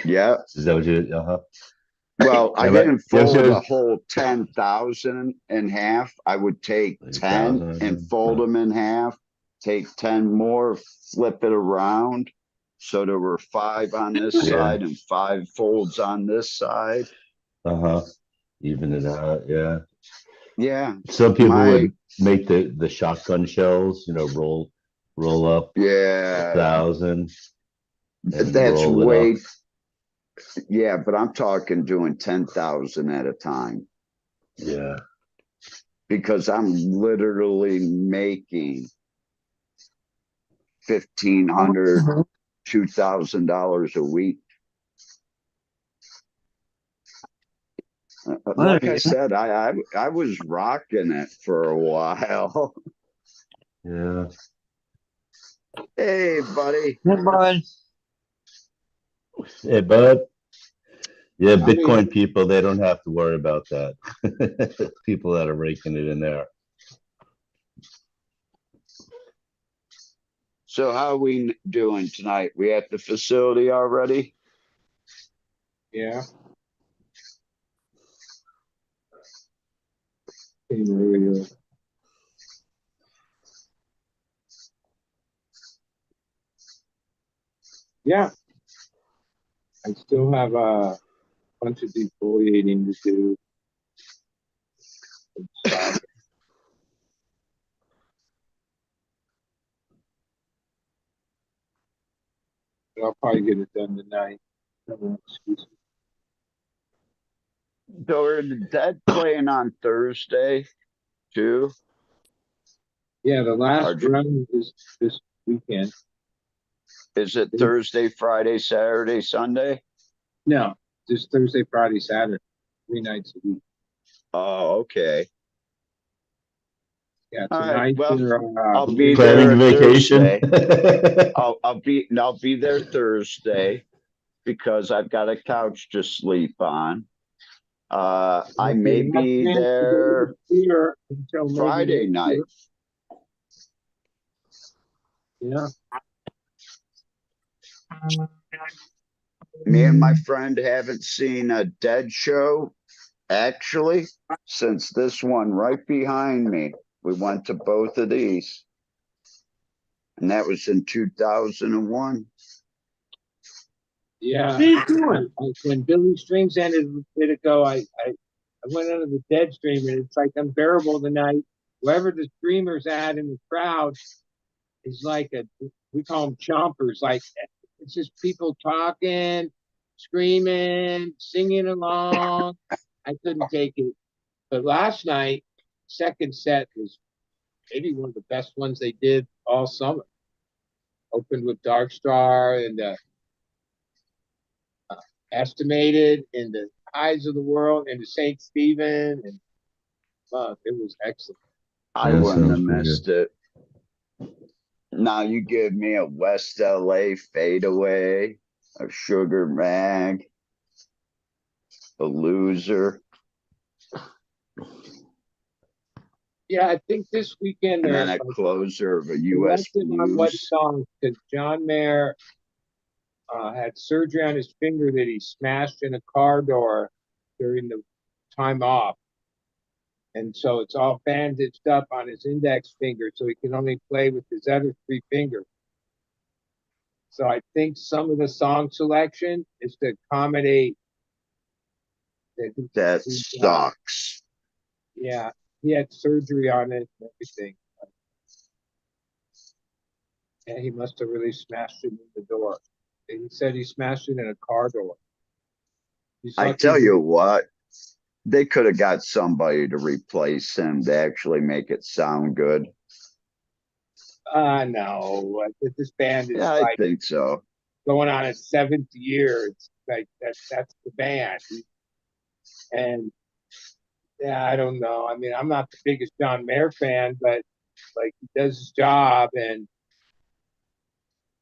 Yeah. Is that what you? Uh-huh. Well, I Yeah, but didn't yes, fold a there's whole 10,000 in half. I would take 10 1,000 of and them. fold them in half, take 10 more, flip it around. So there were 5 on this Yeah. side and 5 folds on this side. Uh-huh. Even it out. Yeah. Yeah. Some people My, would make the shotgun shells, roll up yeah, 1,000 and that's roll it up. way, yeah, but I'm talking doing 10,000 at a time Yeah. because I'm literally making $1,500, $2,000 a week. Like I said, I was rocking it for a while. Yeah. Hey, buddy. Hey, bud. Hey, bud. Yeah, I Bitcoin mean, people, they don't have to worry about that. People that are raking it in there. So how we doing tonight? We at the facility already? Yeah. Came earlier. Yeah. I still have a bunch of defoliating to do. And stuff. But I'll probably get it done tonight. Excuse me. So are the Dead playing on Thursday too? Yeah, the last Are you- round is this weekend. Is it Thursday, Friday, Saturday, Sunday? No, just Thursday, Friday, Saturday, 3 nights a week. Oh, okay. Yeah, All right. tonight Well, they're I'll be Planning there a vacation. Thursday. I'll be there Thursday because I've got a couch to sleep on. I may be there here until maybe Friday next night. year. Yeah. Me and my friend haven't seen a Dead show actually since this one right behind me. We went to both of these, and that was in 2001. Yeah. What are you doing? When Billy Strings ended a bit ago, I went under the Dead stream, and it's like unbearable tonight. Whoever the streamer's at in the crowd is like we call them chompers. Like it's just people talking, screaming, singing along. I couldn't take it. But last night, second set was maybe one of the best ones they did all summer. Opened with Dark Star and Estimated in the Eyes of the World and the St. Stephen, and it was excellent. I Yeah, wouldn't have sounds pretty missed it. Now you give me a West LA fadeaway, a Sugar Mag, a Loser, Yeah, I think this weekend and they're then a closer of a US selective on what Blues. songs because John Mayer had surgery on his finger that he smashed in a car door during the time off. And so it's all bandaged up on his index finger, so he can only play with his other three fingers. So I think some of the song selection is to accommodate That sucks. yeah, he had surgery on it and everything. And he must have really smashed it in the door. And he said he smashed it in a car door. I tell you what, they could have got somebody to replace him to actually make it sound good. No, this band is Yeah, I think so. going on its 7th year. It's like that's the band. And yeah, I don't know. I mean, I'm not the biggest John Mayer fan, but like he does his job and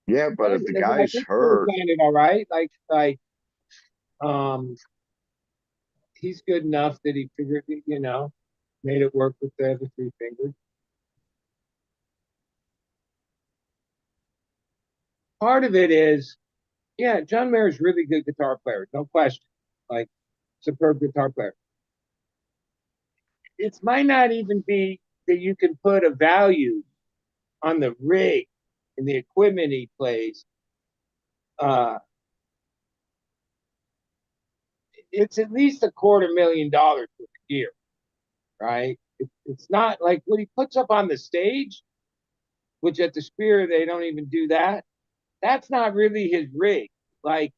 Yeah, but if the I guy's think hurt, playing it all right. Um he's good enough that he figured made it work with the other three fingers. Part of it is, yeah, John Mayer's really good guitar player, no question. Like superb guitar player. It might not even be that you can put a value on the rig and the equipment he plays. It's at least $250,000 for the gear, right? It's not like what he puts up on the stage, which at the Spear they don't even do that. That's not really his rig. Like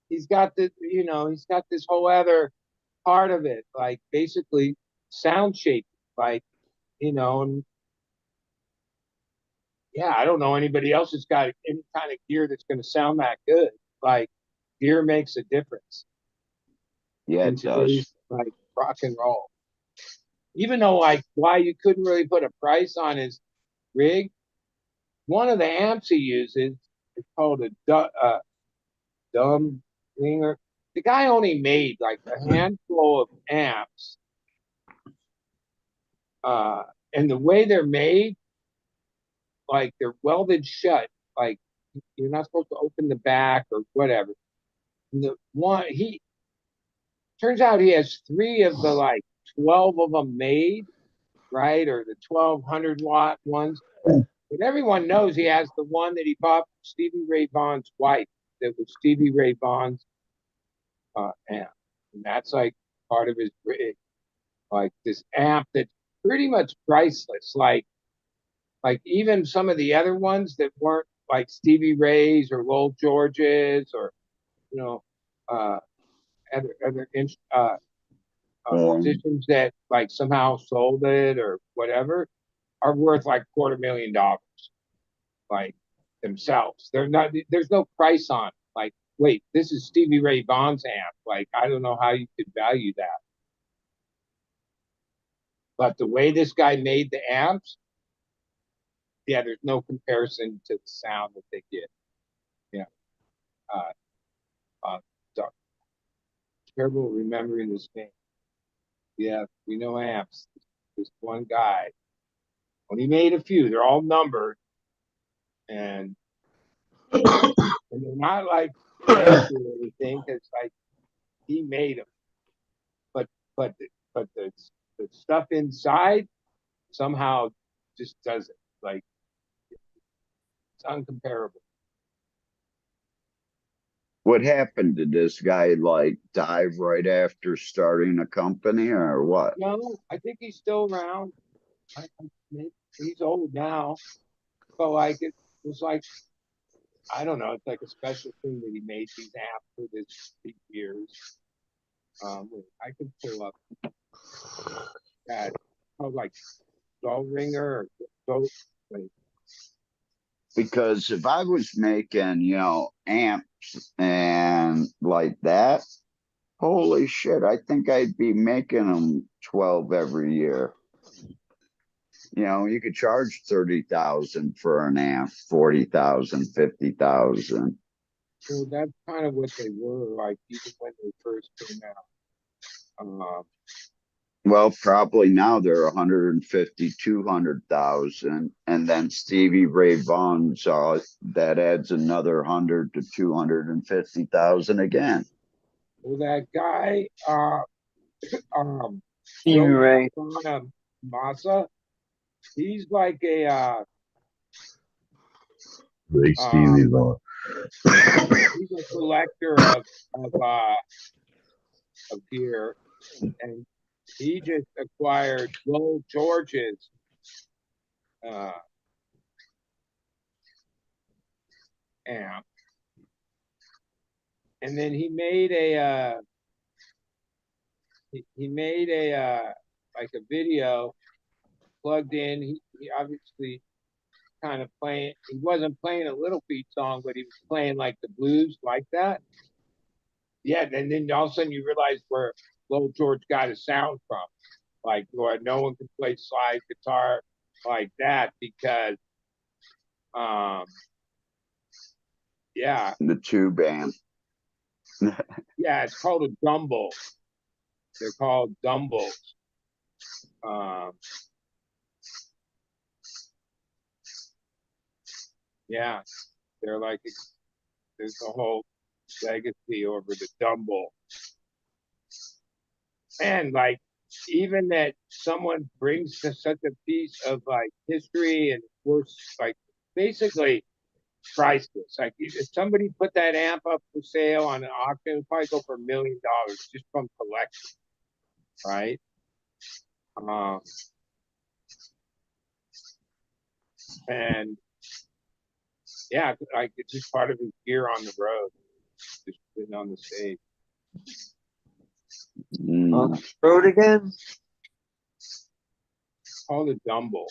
he's got he's got this whole other part of it, like basically sound shape, like and yeah, I don't know anybody else that's got any kind of gear that's going to sound that good. Like gear makes a difference yeah, in it does. today's like rock and roll. Even though like why you couldn't really put a price on his rig, one of the amps he uses is called a dumb ringer. The guy only made like a handful of amps, and the way they're made, like they're welded shut. Like you're not supposed to open the back or whatever. And the one he turns out he has three of the like 12 of them made, right? Or the 1200-watt ones. But everyone knows he has the one that he bought from Stevie Ray Vaughan's wife. That was Stevie Ray Vaughan's amp, and that's like part of his rig. Like this amp that's pretty much priceless. Like even some of the other ones that weren't like Stevie Ray's or Lowell George's or you know uh, musicians that like somehow sold it or whatever are worth like $250,000, like themselves. They're not. There's no price on it. Like, wait, this is Stevie Ray Vaughan's amp. Like, I don't know how you could value that. But the way this guy made the amps, yeah, there's no comparison to the sound that they get. Yeah. Uh, so, terrible remembering this name. Yeah, we know amps. This one guy. When he made a few, they're all numbered, and they're not like fancy or anything because like he made them. But but the stuff inside somehow just doesn't. Like it's uncomparable. What happened to this guy? Like dive right after starting a company or what? No, I think he's still around. He's old now, but like it was like I don't know. It's like a special thing that he made these apps for this years. I can pull up that called like Doll Ringer or Doll. Wait, Because if I was making, amps and like that, holy shit, I think I'd be making them 12 every year. You could charge 30,000 for an amp, 40,000, 50,000. so that's kind of what they were like even when they first came out. Well, probably now they're 150, 200,000. And then Stevie Ray Vaughan's, that adds another 100 to 250,000 again. Well, that guy, Stevie Ray. Massa, he's like a Great Stevie Vaughan. he's a collector of gear, and he just acquired Lowell George's amp, and then he made a like a video plugged in. He obviously kind of playing. He wasn't playing a Little Feat song, but he was playing like the blues like that. Yeah, and then all of a sudden you realize where Lowell George got his sound from. Like, Lord, no one can play slide guitar like that because, yeah, The tube amp. yeah, it's called a dumble. They're called dumbles. Yeah, they're like there's a whole legacy over the dumble, and like even that someone brings to such a piece of like history and worth like basically priceless. Like if somebody put that amp up for sale on an auction, it'd probably go for $1 million just from collection, right? And yeah, like it's just part of his gear on the road, just sitting on the stage. On the road again? It's called a dumble.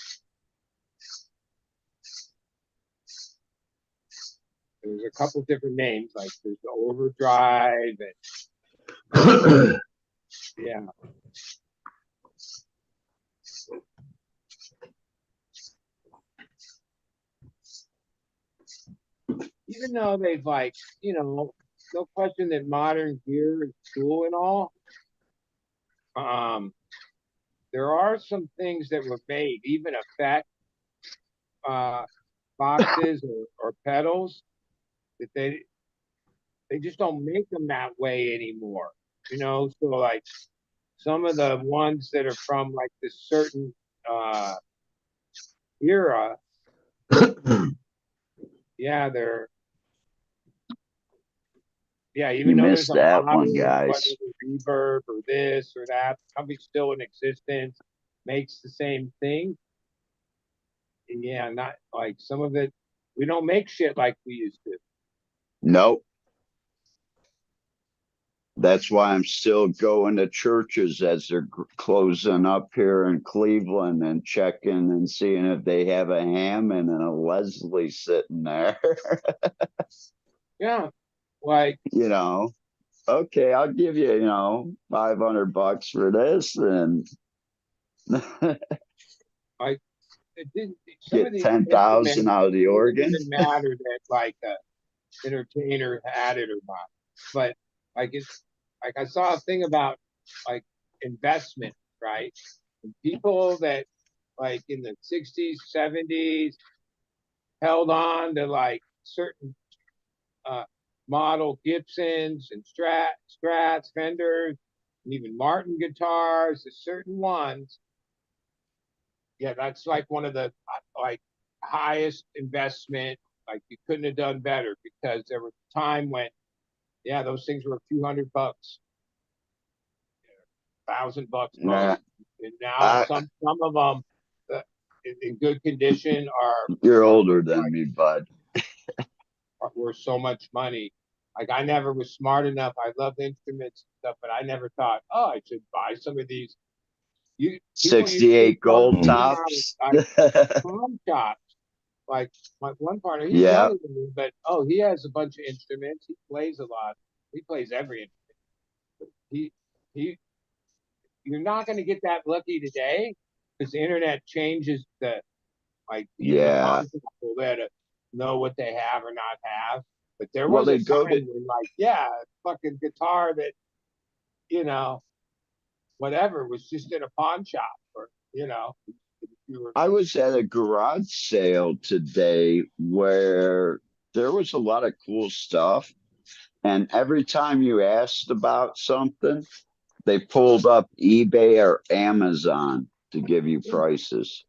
There's a couple different names, like there's the overdrive and yeah. Even though they've like, no question that modern gear is cool and all. There are some things that were made, even effect, boxes or pedals that they just don't make them that way anymore. So like some of the ones that are from like this certain uh era, yeah, You even though there's missed a that one, model of whether guys. it's reverb or this or that, the company's still in existence, makes the same thing. And yeah, not like some of it, we don't make shit like we used to. Nope. That's why I'm still going to churches as they're closing up here in Cleveland and checking and seeing if they have a Hammond and a Leslie sitting there. Yeah, like You know, okay, I'll give you, $500 for this and like it didn't. Some of get these 10,000 instruments, out of the it didn't organ. even matter that like a entertainer had it or not. But like it's like I saw a thing about like investment, right? And people that like in the 60s, 70s held on to like certain uh, model Gibsons and Strats, Fenders, and even Martin guitars, the certain ones. Yeah, that's like one of the like highest investment. Like you couldn't have done better because there was a time when, yeah, those things were a few $100, $1,000 Nah, most, and now I, some of them in good condition you're are older worth than me, bud. are worth so much money. Like I never was smart enough. I love instruments and stuff, but I never thought, oh, I should buy some of these. People used to 68 start gold coming out of tops. like pawn shops. Like my one partner, he's Yeah. younger than me, but he has a bunch of instruments. He plays a lot. He plays every instrument. He you're not going to get that lucky today because the internet changes the like even the Yeah. pawn shop will let it know what they have or not have. But there Well, was a they go to, time when like yeah, fucking guitar that you know whatever was just in a pawn shop or you were I was at a garage sale today where there was a lot of cool stuff. And every time you asked about something, they pulled up eBay or Amazon to give you prices.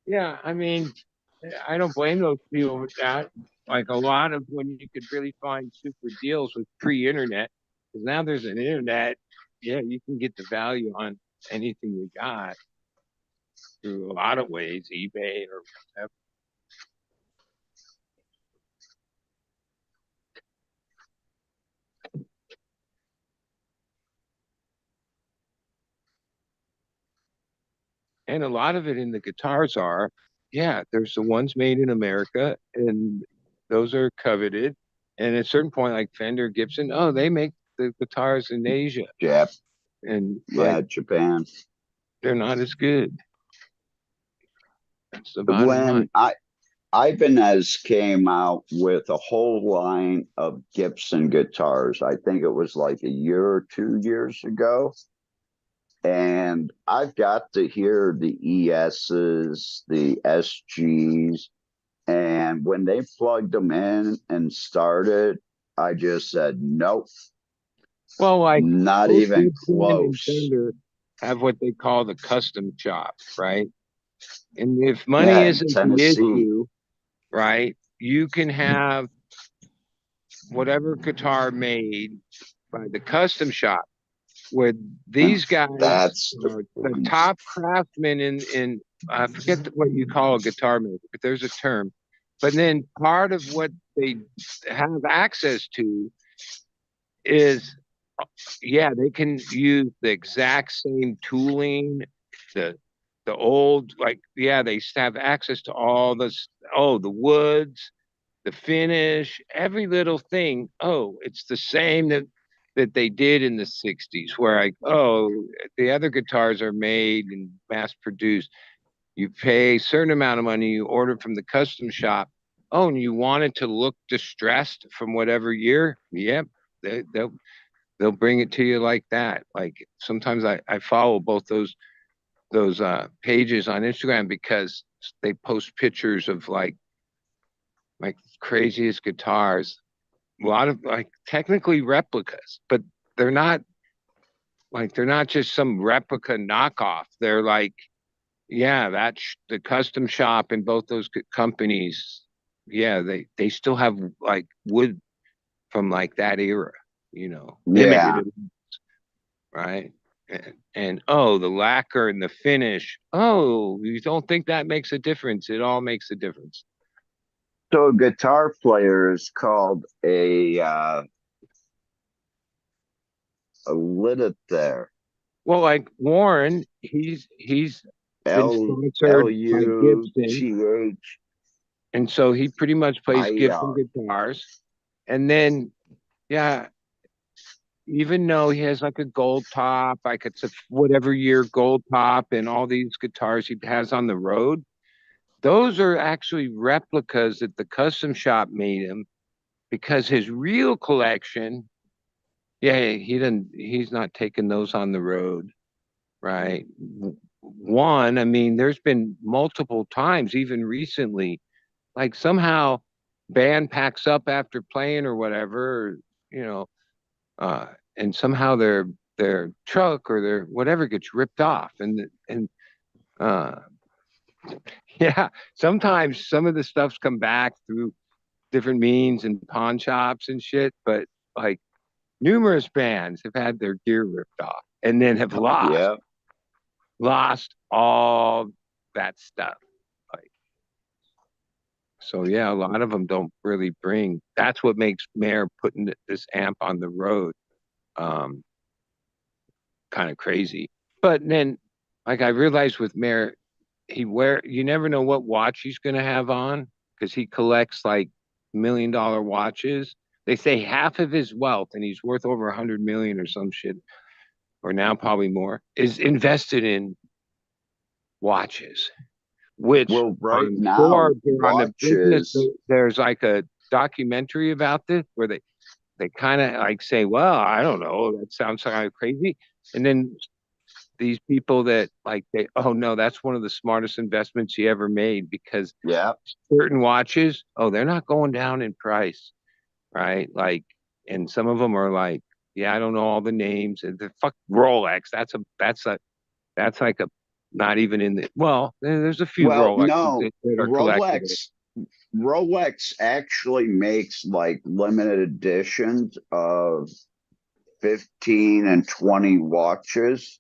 yeah. I mean, I don't blame those people with that. Like a lot of when you could really find super deals was pre-internet, because now there's an internet. Yeah, you can get the value on anything you got through a lot of ways, eBay or whatever. And a lot of it in the guitars are, yeah, there's the ones made in America, and those are coveted. And at a certain point, like Fender, Gibson, oh, they make the guitars in Asia, Jap, and like yeah, Japan. they're not as good. That's the bottom line. When Ibanez came out with a whole line of Gibson guitars, I think it was like a year or 2 years ago. And I've got to hear the ESs, the SGs, and when they plugged them in and started, I just said, nope, Well, like not both even Gibson and close. Fender have what they call the custom shop, right? And if money Yeah, in isn't the Tennessee. issue, right, you can have whatever guitar made by the custom shop, where And these guys that's the are the ones. top craftsmen in I forget what you call a guitar maker, but there's a term. But then part of what they have access to is yeah, they can use the exact same tooling, the old like yeah, they have access to all this the woods, the finish, every little thing. Oh, it's the same that they did in the 60s, where like, the other guitars are made and mass produced. You pay a certain amount of money, you order from the custom shop. Oh, and you want it to look distressed from whatever year? Yep. They'll bring it to you like that. Like sometimes I follow both those pages on Instagram because they post pictures of like like craziest guitars. A lot of like technically replicas, but they're not they're not just some replica knockoff. They're like, yeah, that's the custom shop in both those companies. Yeah, they still have like wood from like that era, Yeah. imitated, right? And oh, the lacquer and the finish. Oh, you don't think that makes a difference? It all makes a difference. So a guitar player is called a there. Well, like Warren, he's been L sponsored L by U Gibson, T H and so he pretty much plays I Gibson R. guitars. And then, yeah, even though he has like a gold top, like it's a whatever year gold top, and all these guitars he has on the road, those are actually replicas that the custom shop made him because his real collection, yeah, he's not taking those on the road, right? One, I mean, there's been multiple times, even recently, like somehow band packs up after playing or whatever, you know, uh, and somehow their truck or their whatever gets ripped off, and uh, yeah, sometimes some of the stuff's come back through different means and pawn shops and shit, but like numerous bands have had their gear ripped off and then have Yeah. lost all that stuff. Like, so yeah, a lot of them don't really bring. That's what makes Mayor putting this amp on the road um, kind of crazy. But then, like I realized with Mayor, you never know what watch he's gonna have on because he collects like $1 million watches. They say half of his wealth, and he's worth over 100 million or some shit, or now probably more, is invested in watches. Which Well, right I'm now, sure they're on the business. watches. There's like a documentary about this where they kind of like say, well, I don't know, that sounds kind of crazy. And then these people that like oh no, that's one of the smartest investments he ever made because Yeah. certain watches, oh, they're not going down in price, right? Like, and some of them are like, yeah, I don't know all the names. And the fuck Rolex, that's like a not even in the well, there's a few Well, Rolexes no, that are collectible. Rolex actually makes like limited editions of 15 and 20 watches.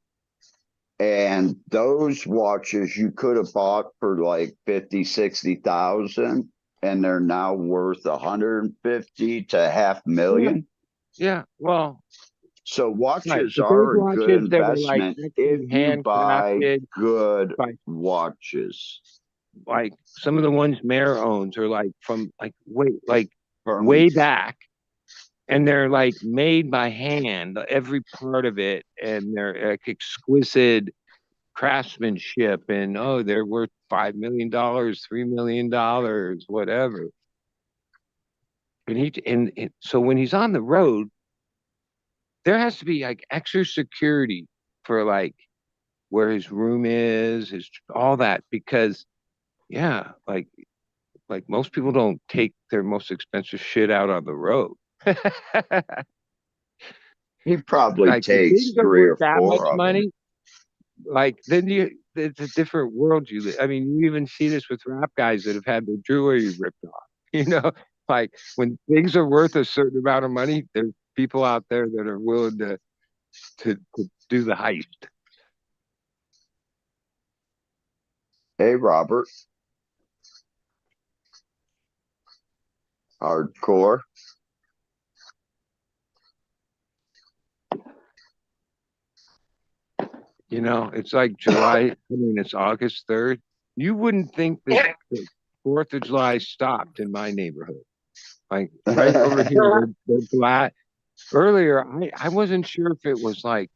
And those watches you could have bought for like 50, 60,000, and they're now worth 150 to half Yeah, million. yeah. Well, So right. watches But those are a good watches that were like investment if actually you buy handcrafted good by watches. like some of the ones Mayor owns are like from like way Hermes. back, and they're like made by hand, every part of it, and they're like exquisite craftsmanship, and oh, they're worth $5 million, $3 million, whatever. And so when he's on the road, there has to be like extra security for like where his room is, his all that, because yeah, like most people don't take their most expensive shit out on the road. He probably Like if takes things are three worth or that much four of them. money, like then it's a different world you live. I mean, you even see this with rap guys that have had their jewelry ripped off. You know, like when things are worth a certain amount of money, there's people out there that are willing to do the heist. Hey, Robert, hardcore. You know, it's like it's August 3rd. You wouldn't think that the 4th of July stopped in my neighborhood. Like right over here, they're black. Earlier, I wasn't sure if it was like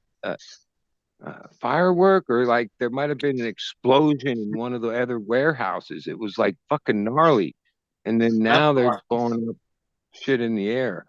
firework or like there might have been an explosion in one of the other warehouses. It was like fucking gnarly. And then now they're blowing up shit in the air.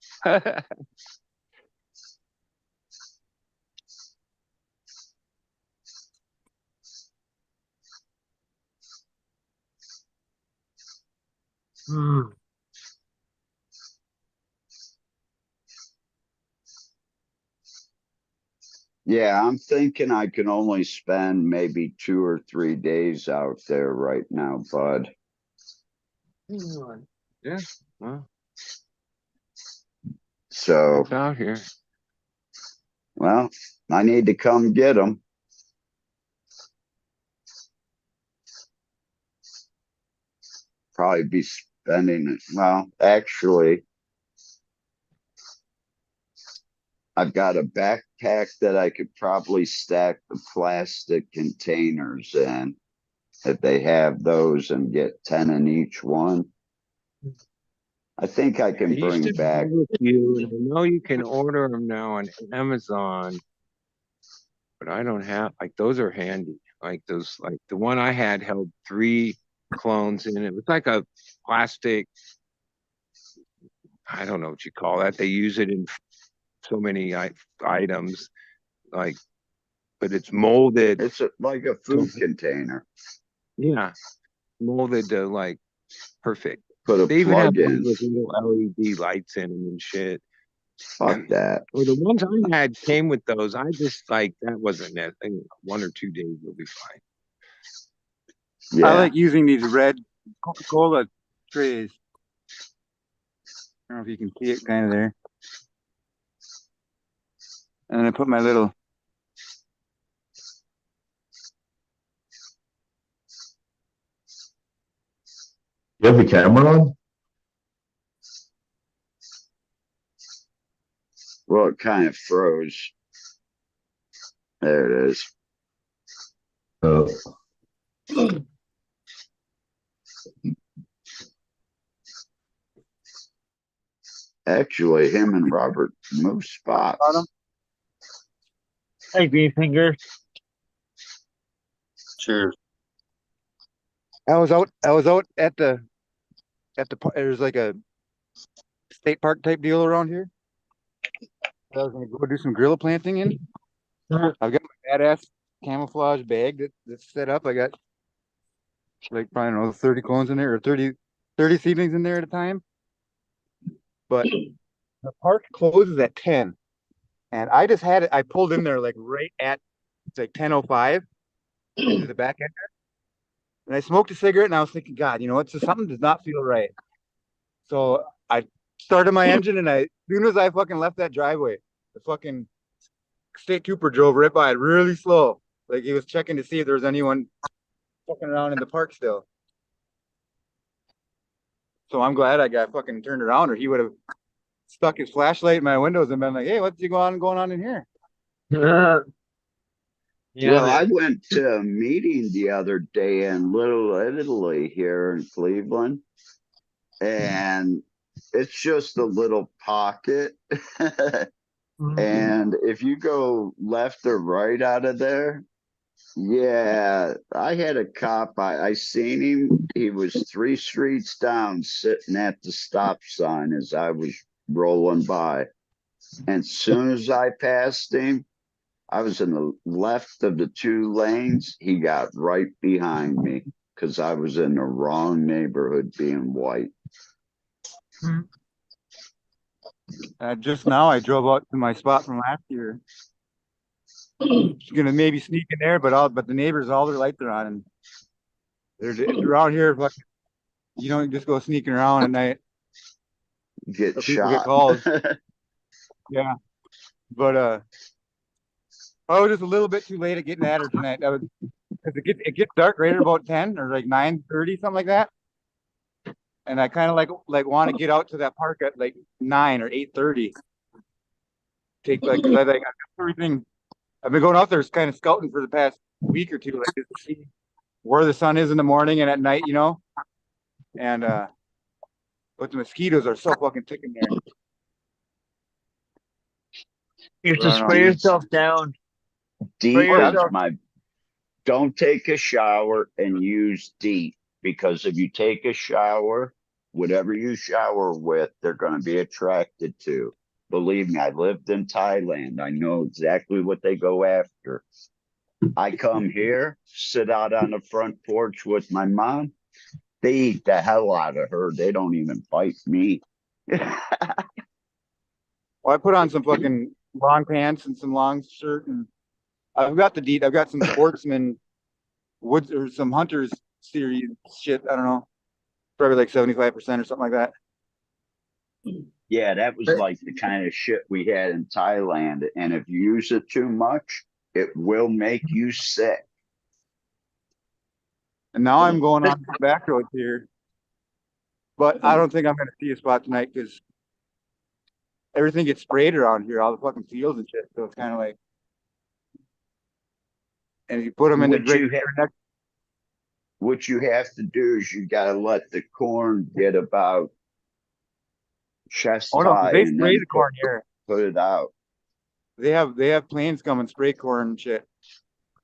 Yeah, I'm thinking I can only spend maybe 2 or 3 days out there right now, bud. Yeah, well, So, it's out here. well, I need to come get them. Probably be spending it. Well, actually, I've got a backpack that I could probably stack the plastic containers in if they have those and get 10 in each one. I think I I can used bring to back. have a few, and I know you can order them now on Amazon, but I don't have, like, those are handy. Like those, like the one I had held 3 clones in it. It was like a plastic, I don't know what you call that. They use it in so many items, like, but it's molded. It's like a food container. Yeah, molded to like perfect. Put a They even have plug ones in. with little LED lights in them and shit. Fuck that. Well, the ones I had came with those. I just like that wasn't that. I think 1 or 2 days will be fine. I Yeah. like using these red Coca-Cola trays. I don't know if you can see it kind of there. And then I put my little, You have the camera on? Well, it kind of froze. There it is. Oh, Actually, him and Robert moved spots. bottom. Hey, Beefinger. Sure. I was out at the there's like a state park type deal around here. I was gonna go do some gorilla planting in. I've got my badass camouflage bag that's set up. I got like probably, I don't know, 30 clones in there or 30 seedlings in there at a time. But the park closes at 10. And I just had it, I pulled in there like right at it's like 10:05 into the back end. And I smoked a cigarette and I was thinking, God, you know what? So something does not feel right. So I started my engine and as soon as I fucking left that driveway, the fucking state trooper drove right by it really slow. Like he was checking to see if there was anyone fucking around in the park still. So I'm glad I got fucking turned around or he would have stuck his flashlight in my windows and been like, hey, what's going on in here? Yeah, Well, I man. went to a meeting the other day in Little Italy here in Cleveland, and it's just a little pocket. And if you go left or right out of there, yeah, I had a cop. I seen him. He was 3 streets down, sitting at the stop sign as I was rolling by. And soon as I passed him, I was in the left of the 2 lanes. He got right behind me because I was in the wrong neighborhood being white. Just now I drove out to my spot from last year. Just gonna maybe sneak in there, but the neighbors, all their lights are on and they're around here. But you don't just go sneaking around at night. Get Or people get shot. calls. Yeah, but I was just a little bit too late at getting at her tonight. That was because it gets dark right at about 10 or like 9:30, something like that. And I kind of like want to get out to that park at like 9 or 8:30. Take like because I got everything. I've been going out there kind of scouting for the past week or two, like just to see where the sun is in the morning and at night, you know. And but the mosquitoes are so fucking thick in there. You have I to don't know. spray yourself down. Deep Oh, yeah. is my. Don't take a shower and use deep because if you take a shower, whatever you shower with, they're going to be attracted to. Believe me, I lived in Thailand. I know exactly what they go after. I come here, sit out on the front porch with my mom. They eat the hell out of her. They don't even bite me. Well, I put on some fucking long pants and some long shirt and I've got the deed. I've got some Sportsman Woods or some Hunters series shit. I don't know, probably like 75% or something like that. Yeah, that was like the kind of shit we had in Thailand. And if you use it too much, it will make you sick. And now I'm going on the back road here, but I don't think I'm gonna see a spot tonight because everything gets sprayed around here, all the fucking fields and shit. So it's kind of like, and if you put them in the What you, next, what you have to do is you got to let the corn get about chest oh no, 'cause high they and spray then the corn here. put it out. They have planes come and spray corn and shit.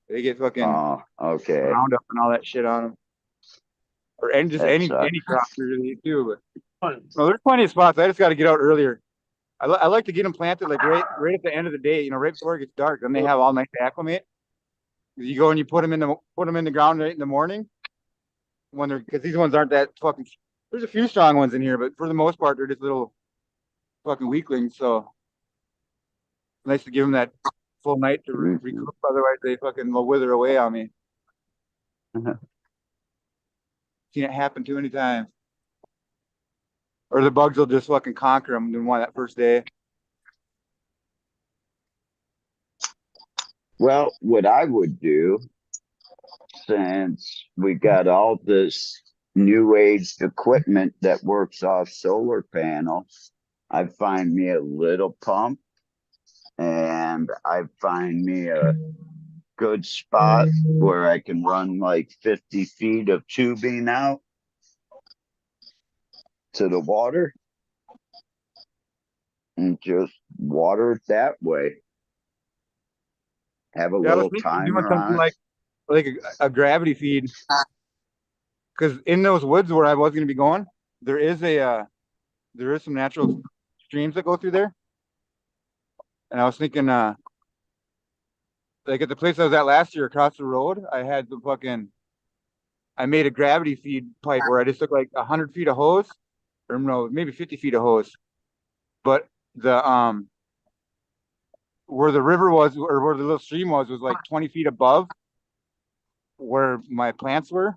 They get fucking Oh, okay. Roundup and all that shit on them, or and just That any sucks. crop really too. But no, there's plenty of spots. I just got to get out earlier. I like to get them planted like right at the end of the day, right before it gets dark. Then they have all night to acclimate. You go and you put them in the ground right in the morning when they're because these ones aren't that fucking. There's a few strong ones in here, but for the most part, they're just little fucking weaklings. So it's nice to give them that full night to recoup. Otherwise, they fucking will wither away on me. Seen it happen too many times. Or the bugs will just fucking conquer them in that first day. Well, what I would do, since we got all this new age equipment that works off solar panels, I'd find me a little pump and I'd find me a good spot where I can run like 50 feet of tubing out to the water and just water it that way. Have a Yeah, I was little thinking of doing timer something on it. like a gravity feed. Because in those woods where I was going to be going, there is some natural streams that go through there. And I was thinking, like at the place I was at last year across the road, I made a gravity feed pipe where I just took like 100 feet of hose, or no, maybe 50 feet of hose. But the where the river was, or where the little stream was like 20 feet above where my plants were.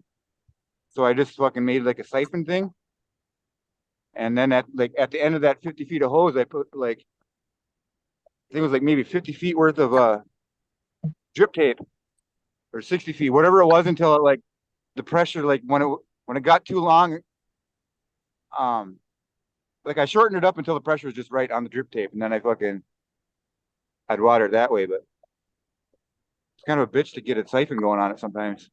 So I just fucking made like a siphon thing. And then at the end of that 50 feet of hose, I put like, I think it was like maybe 50 feet worth of drip tape, or 60 feet, whatever it was, until like the pressure, like when it got too long, like I shortened it up until the pressure was just right on the drip tape, and then I'd water it that way. But it's kind of a bitch to get a siphon going on it sometimes.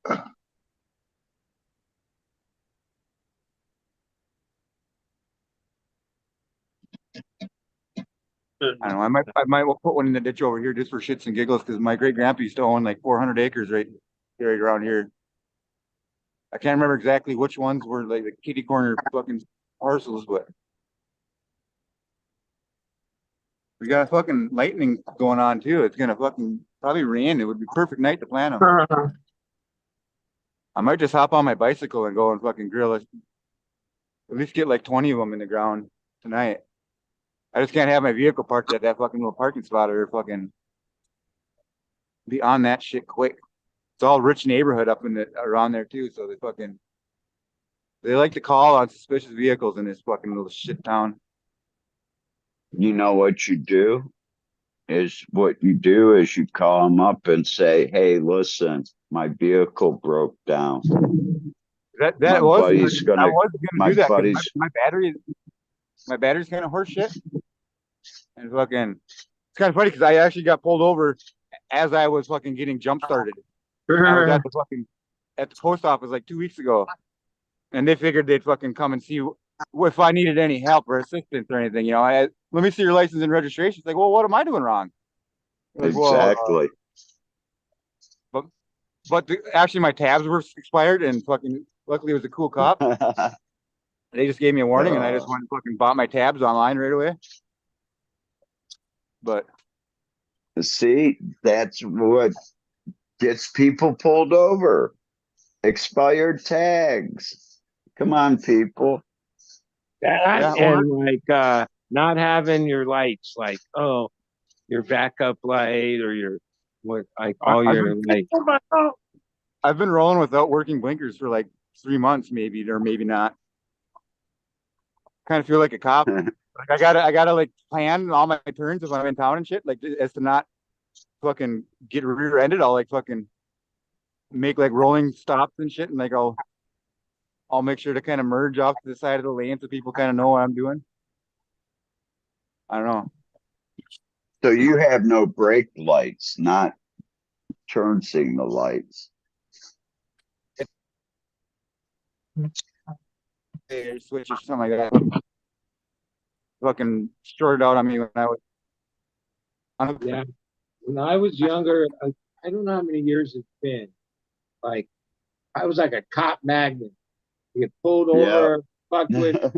I don't know. I might put one in the ditch over here just for shits and giggles, because my great grandpa used to own like 400 acres right around here. I can't remember exactly which ones were like the kitty corner fucking parcels, but we got fucking lightning going on too. It's gonna fucking probably rain. It would be perfect night to plant them. I might just hop on my bicycle and go and fucking grill it. At least get like 20 of them in the ground tonight. I just can't have my vehicle parked at that fucking little parking spot, or fucking be on that shit quick. It's all rich neighborhood up around there too, so they like to call on suspicious vehicles in this fucking little shit town. You know what you do? You call them up and say, "Hey, listen, my vehicle broke down. I My was buddy's gonna my do that because buddy's my battery's kind of horse shit, and fucking it's kind of funny because I actually got pulled over as I was fucking getting jump started. I was at the post office like 2 weeks ago, and they figured they'd fucking come and see if I needed any help or assistance or anything. Let me see your license and registration. It's like, well, what am I doing wrong? Like, exactly." but actually my tabs were expired, and fucking luckily it was a cool cop. They just gave me a warning, and I just went and fucking bought my tabs online right away. But See, that's what gets people pulled over. Expired tags. Come on, people. That Yeah, and like not having your lights, like, oh, your backup light or your what like all your like I've been rolling without working blinkers for like 3 months, maybe, or maybe not. Kind of feel like a cop. Like I gotta like plan all my turns if I'm in town and shit, like as to not fucking get rear-ended. I'll like fucking make like rolling stops and shit, and like I'll make sure to kind of merge off to the side of the lane so people kind of know what I'm doing. I don't know. So you have no brake lights, not turn signal lights. Switch or something like that. Fucking shorted out on me when I was. Yeah. When I was younger, I don't know how many years it's been. Like, I was like a cop magnet. You get pulled Yeah. over, fucked with.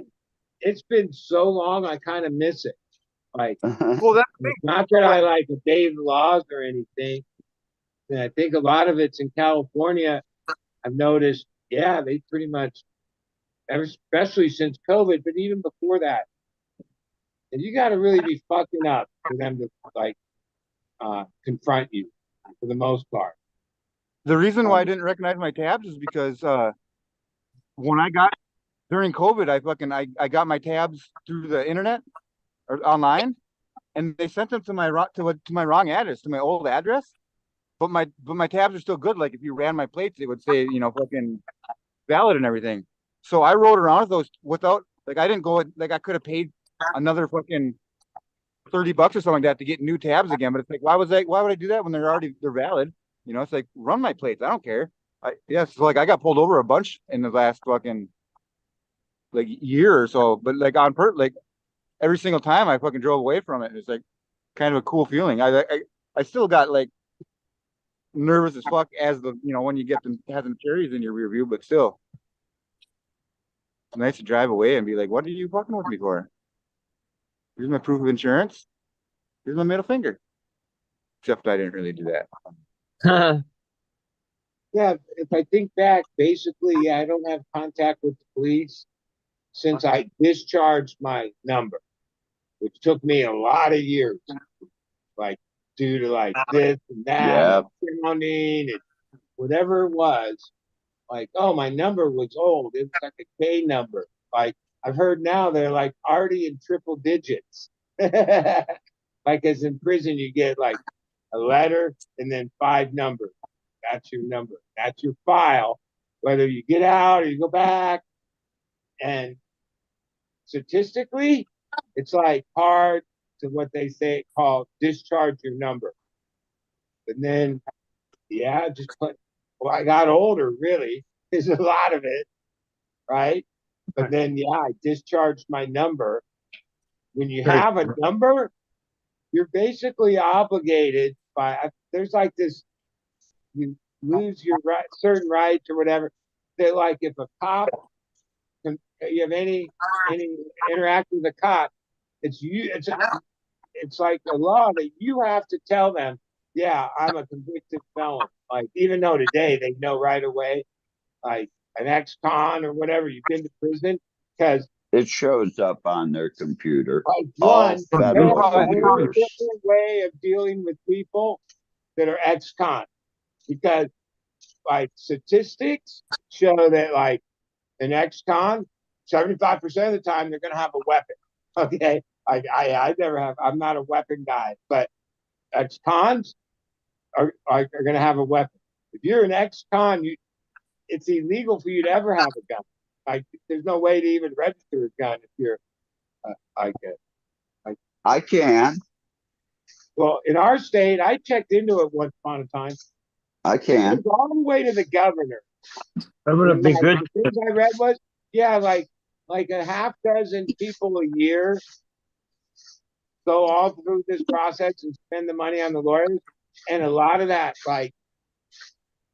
It's been so long, I kind of miss it. Like, Well, that's the thing. not that I like obey the laws or anything. And I think a lot of it's in California. I've noticed, yeah, they pretty much, especially since COVID, but even before that, and you got to really be fucking up for them to like confront you for the most part. The reason why I didn't recognize my tabs is because when I got during COVID, I got my tabs through the internet or online, and they sent them to my wrong address, to my old address. But my tabs are still good. Like if you ran my plates, it would say, fucking valid and everything. So I rode around with those without, like, I didn't go, like, I could have paid another fucking $30 or something like that to get new tabs again. But it's like, why would I do that when they're valid? It's like, run my plates. I don't care. So like I got pulled over a bunch in the last fucking like year or so, but like like every single time I fucking drove away from it. It's like kind of a cool feeling. I still got like nervous as fuck as when you get them having cherries in your rear view, but still it's nice to drive away and be like, what are you fucking with me for? Here's my proof of insurance. Here's my middle finger. Except I didn't really do that. Yeah, if I think back, basically, yeah, I don't have contact with the police since I discharged my number, which took me a lot of years, like due to like this and that, Yeah. and counting and whatever it was. Like, oh, my number was old. It was like a K number. Like I've heard now they're like already in triple digits. Like as in prison, you get like a letter and then 5 numbers. That's your number. That's your file. Whether you get out or you go back. And statistically, it's like hard to what they say called discharge your number. And then, yeah, well, I got older, really. There's a lot of it, right? But then, yeah, I discharged my number. When you have a number, you're basically obligated there's like this, you lose your certain rights or whatever. That like if a cop, you have any interaction with a cop, it's like a law that you have to tell them, yeah, I'm a convicted felon. Like even though today they know right away, like an ex-con or whatever, you've been to prison because It shows up on their computer. like All one, they have federal a whole computers. different way of dealing with people that are ex-con because like statistics show that like an ex-con, 75% of the time they're gonna have a weapon. Okay. I never have, I'm not a weapon guy, but ex-cons are gonna have a weapon. If you're an ex-con, it's illegal for you to ever have a gun. Like there's no way to even register a gun if you're I can. well, in our state, I checked into it once upon a time. I can. It's all the way to the governor. I'm gonna be good. The things I read was, yeah, like a half dozen people a year go all through this process and spend the money on the lawyers, and a lot of that, like,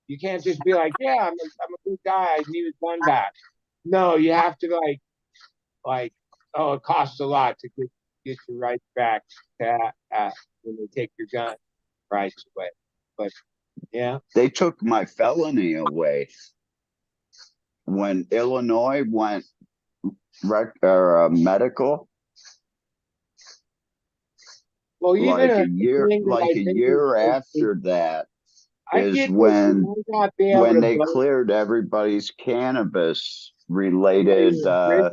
you can't just be like, yeah, I'm a good guy. I need his gun back. No, you have to oh, it costs a lot to get your rights back when they take your gun rights away. But yeah, They took my felony away when Illinois went medical. Well, even like a a year, thing that like I a think year is after that I is get that you might not be able when to they vote cleared everybody's cannabis while you're related in prison, but like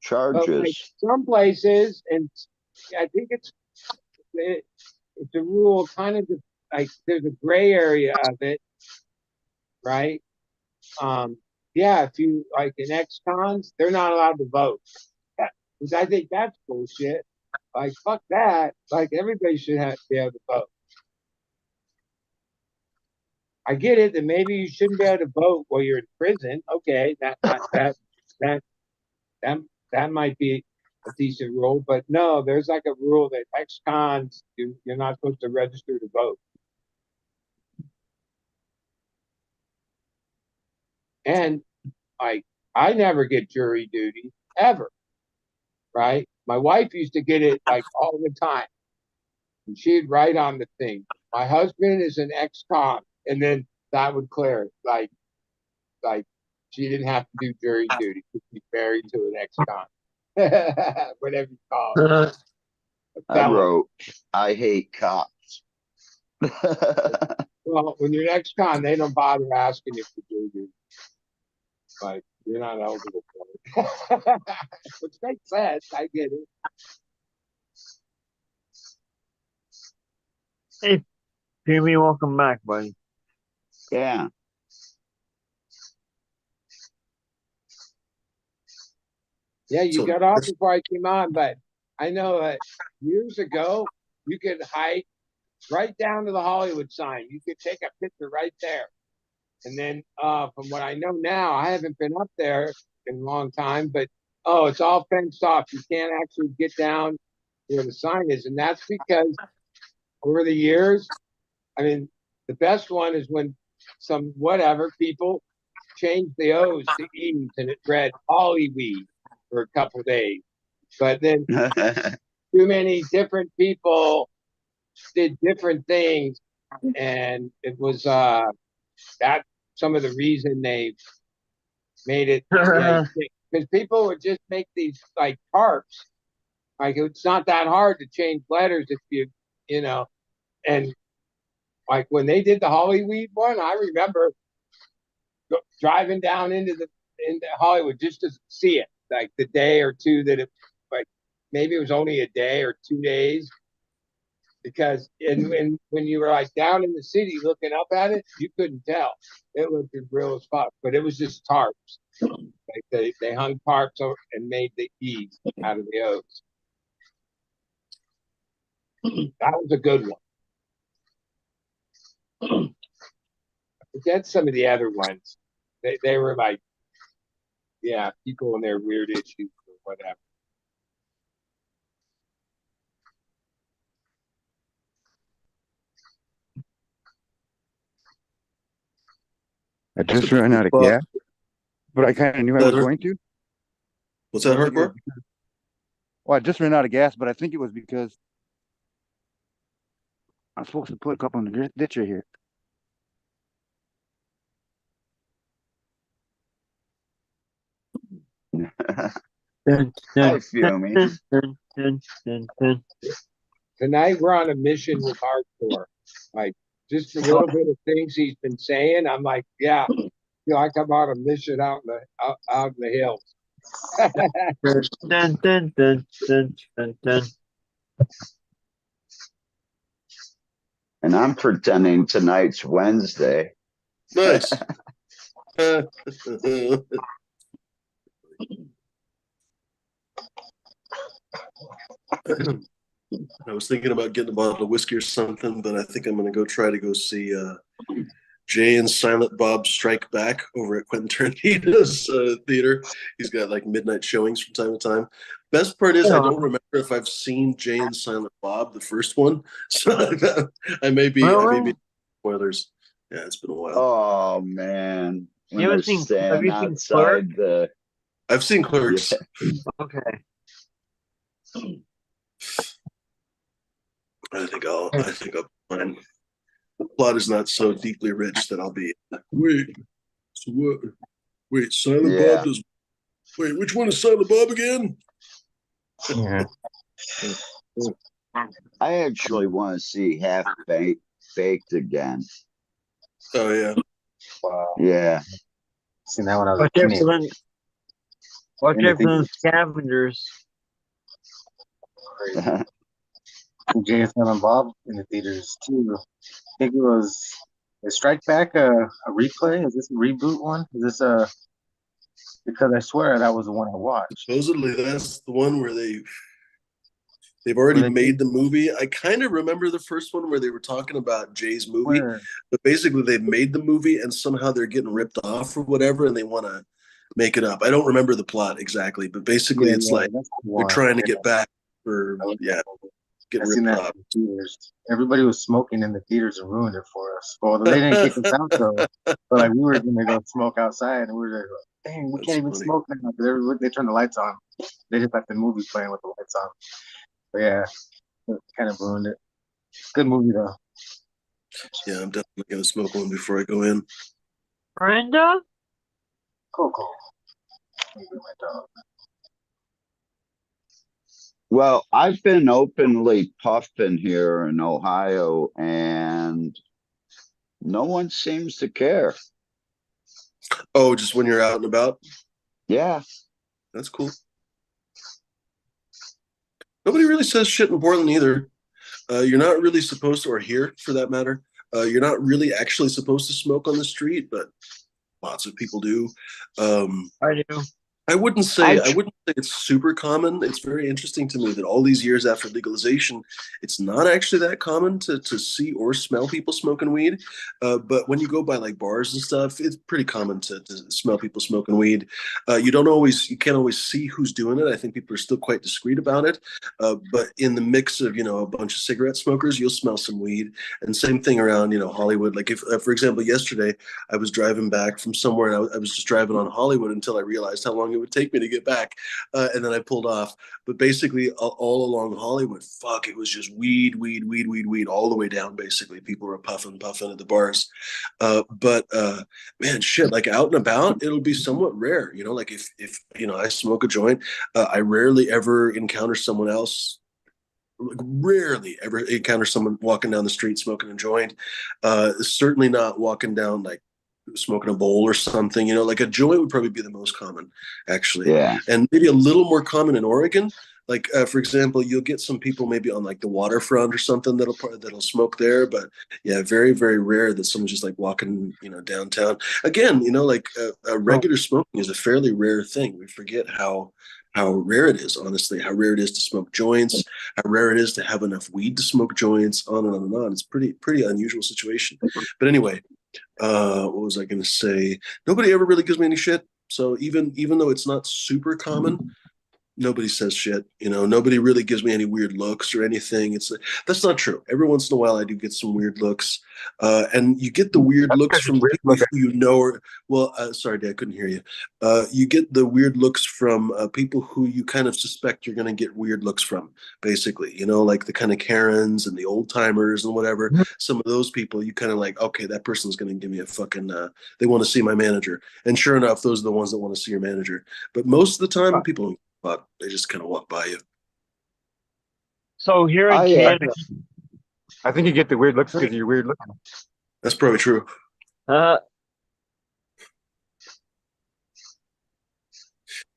charges. some places, and I think it's a rule kind of like there's a gray area of it, right? Um, yeah, if you like in ex-cons, they're not allowed to vote. Which I think that's bullshit. Like fuck that. Like everybody should have be able to vote. I get it that maybe you shouldn't be able to vote while you're in prison. Okay, that that that might be a decent rule, but no, there's like a rule that ex-cons you're not supposed to register to vote. And like I never get jury duty ever, right? My wife used to get it like all the time. And she'd write on the thing, my husband is an ex-con, and then that would clear it. Like she didn't have to do jury duty because she's married to an ex-con. Whatever you call it. A I felon. wrote, I hate cops. Well, when you're an ex-con, they don't bother asking you for jury duty. Like you're not eligible for it. Which makes sense. I get it. Hey, Jimmy, welcome back, buddy. Yeah. Yeah, you So- got off before I came on, but I know that years ago you could hike right down to the Hollywood sign. You could take a picture right there. And then from what I know now, I haven't been up there in a long time, but oh, it's all fenced off. You can't actually get down where the sign is. And that's because over the years, I mean, the best one is when some whatever people changed the O's to E's and it read Hollyweed for a couple of days. But then too many different people did different things, and it was that some of the reason they made it. Yeah, because people would just make these like tarps. Like it's not that hard to change letters if you know. And like when they did the Hollyweed one, I remember driving down into Hollywood just to see it. Like the day or two that it, like maybe it was only a day or 2 days. Because when you were like down in the city looking up at it, you couldn't tell. It looked as real as fuck, but it was just tarps. Like they hung tarps over and made the E's out of the O's. That was a good one. Forget some of the other ones. They were like, yeah, people and their weird issues or whatever. I just ran out of gas, but I kind of knew I was going to. What's that, hardcore? Well, I just ran out of gas, but I think it was because I'm supposed to put a couple in the ditch right here. I feel me. Tonight we're on a mission with hardcore. Like just a little bit of things he's been saying. I'm like, yeah, like I'm on a mission out in the hills. And I'm pretending tonight's Wednesday. Nice. I was thinking about getting a bottle of whiskey or something, but I think I'm going to go try to go see Jay and Silent Bob Strike Back over at Quentin Tarantino's theater. He's got like midnight showings from time to time. Best part is I don't remember if I've seen Jay and Silent Bob, the first one. So I may be spoilers. Yeah, it's been a while. Oh man. When You they're haven't seen- have standing you seen outside the I've seen Clerks. Yeah. Okay. I think I'll be fine. The plot is not so deeply rich that I'll be wait. So what? Wait, Silent Yeah. Bob does. Wait, which one is Silent Bob again? Yeah. I actually want to see half baked again. Oh yeah. Wow. Yeah. Seen that when I was Watch a out teenager. for them. Watch out for Anything them scavengers. crazy. Jason and Bob in the theaters too. I think it was is Strike Back a replay? Is this a reboot one? Is this a because I swear that was the one I watched. Supposedly that's the one where they've Where already they made the movie. I kind of remember the first one where they were talking about Jay's movie, where but basically they've made the movie and somehow they're getting ripped off or whatever, and they want to make it up. I don't remember the plot exactly, but basically yeah, it's yeah, like that's the they're one. trying to Yeah, get back for I like that movie. I getting seen ripped that off. in the theaters. Everybody was smoking in the theaters and ruined it for us. Well, they didn't kick us out though. But like we were gonna go smoke outside, and we were like, "Dang, we That's can't even funny. smoke now." Because they turned the lights on. They just left the movie playing with the lights on. But yeah, it kind of ruined it. Good movie though. Yeah, I'm definitely gonna smoke one before I go in. Brenda? Coco. Maybe my dog. Well, I've been openly puffing here in Ohio, and no one seems to care. Oh, just when you're out and about? Yeah. That's cool. Nobody really says shit in Portland either. You're not really supposed to, or here for that matter, you're not really actually supposed to smoke on the street, but lots of people do. I do. I wouldn't say I it's super common. It's very interesting to me that all these years after legalization, it's not actually that common to see or smell people smoking weed. But when you go by like bars and stuff, it's pretty common to smell people smoking weed. You can't always see who's doing it. I think people are still quite discreet about it. But in the mix of a bunch of cigarette smokers, you'll smell some weed. And same thing around Hollywood. Like if for example yesterday I was driving back from somewhere and I was just driving on Hollywood until I realized how long it would take me to get back. And then I pulled off. But basically, all along Hollywood, fuck, it was just weed, weed, weed, weed, weed, all the way down. Basically, people were puffing, puffing at the bars. But man, shit, like out and about, it'll be somewhat rare. Like if I smoke a joint, I rarely ever encounter someone else, like rarely ever encounter someone walking down the street smoking a joint. Certainly not walking down like smoking a bowl or something. Like a joint would probably be the most common, actually, yeah. and maybe a little more common in Oregon. Like for example, you'll get some people maybe on like the waterfront or something that'll smoke there, but yeah, very very rare that someone's just like walking downtown. Again, like a So regular smoking is a fairly rare thing. We forget how rare it is, honestly, how rare it is to smoke joints, how rare it is to have enough weed to smoke joints, on and on and on. It's pretty unusual situation. But anyway, what was I going to say? Nobody ever really gives me any shit. So even though it's not super common, nobody says shit. Nobody really gives me any weird looks or anything. That's not true. Every once in a while, I do get some weird looks, and you get the weird that's looks because from it's weird people looking. who well, sorry, Dad, I couldn't hear you. You get the weird looks from people who you kind of suspect you're going to get weird looks from. Basically, like the kind of Karens and the old timers and whatever. Some of those people, you kind of like, okay, that person's going to give me a fucking. They want to see my manager, and sure enough, those are the ones that want to see your manager. But most of the time, people. But they just kind of walk by you. So here in I Canada, I think you get the weird looks because you're weird looking. That's probably true. You're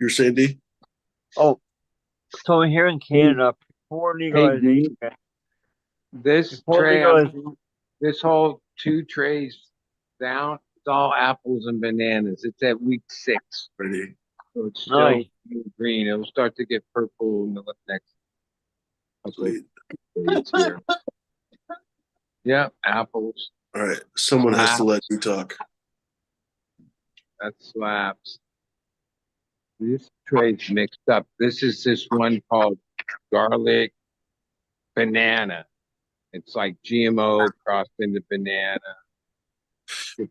saying, D? oh, so here in Canada, before Hey, D, legalization, this before tray, legalization, this whole 2 trays down, it's all apples and bananas. It's at week 6. Ready? So it's still nice. green. It'll start to get purple in the next couple Sweet. of days here. Yeah, apples. All right. Someone has to let you talk. That slaps. This tray's mixed up. This is this one called garlic banana. It's like GMO crossed into banana.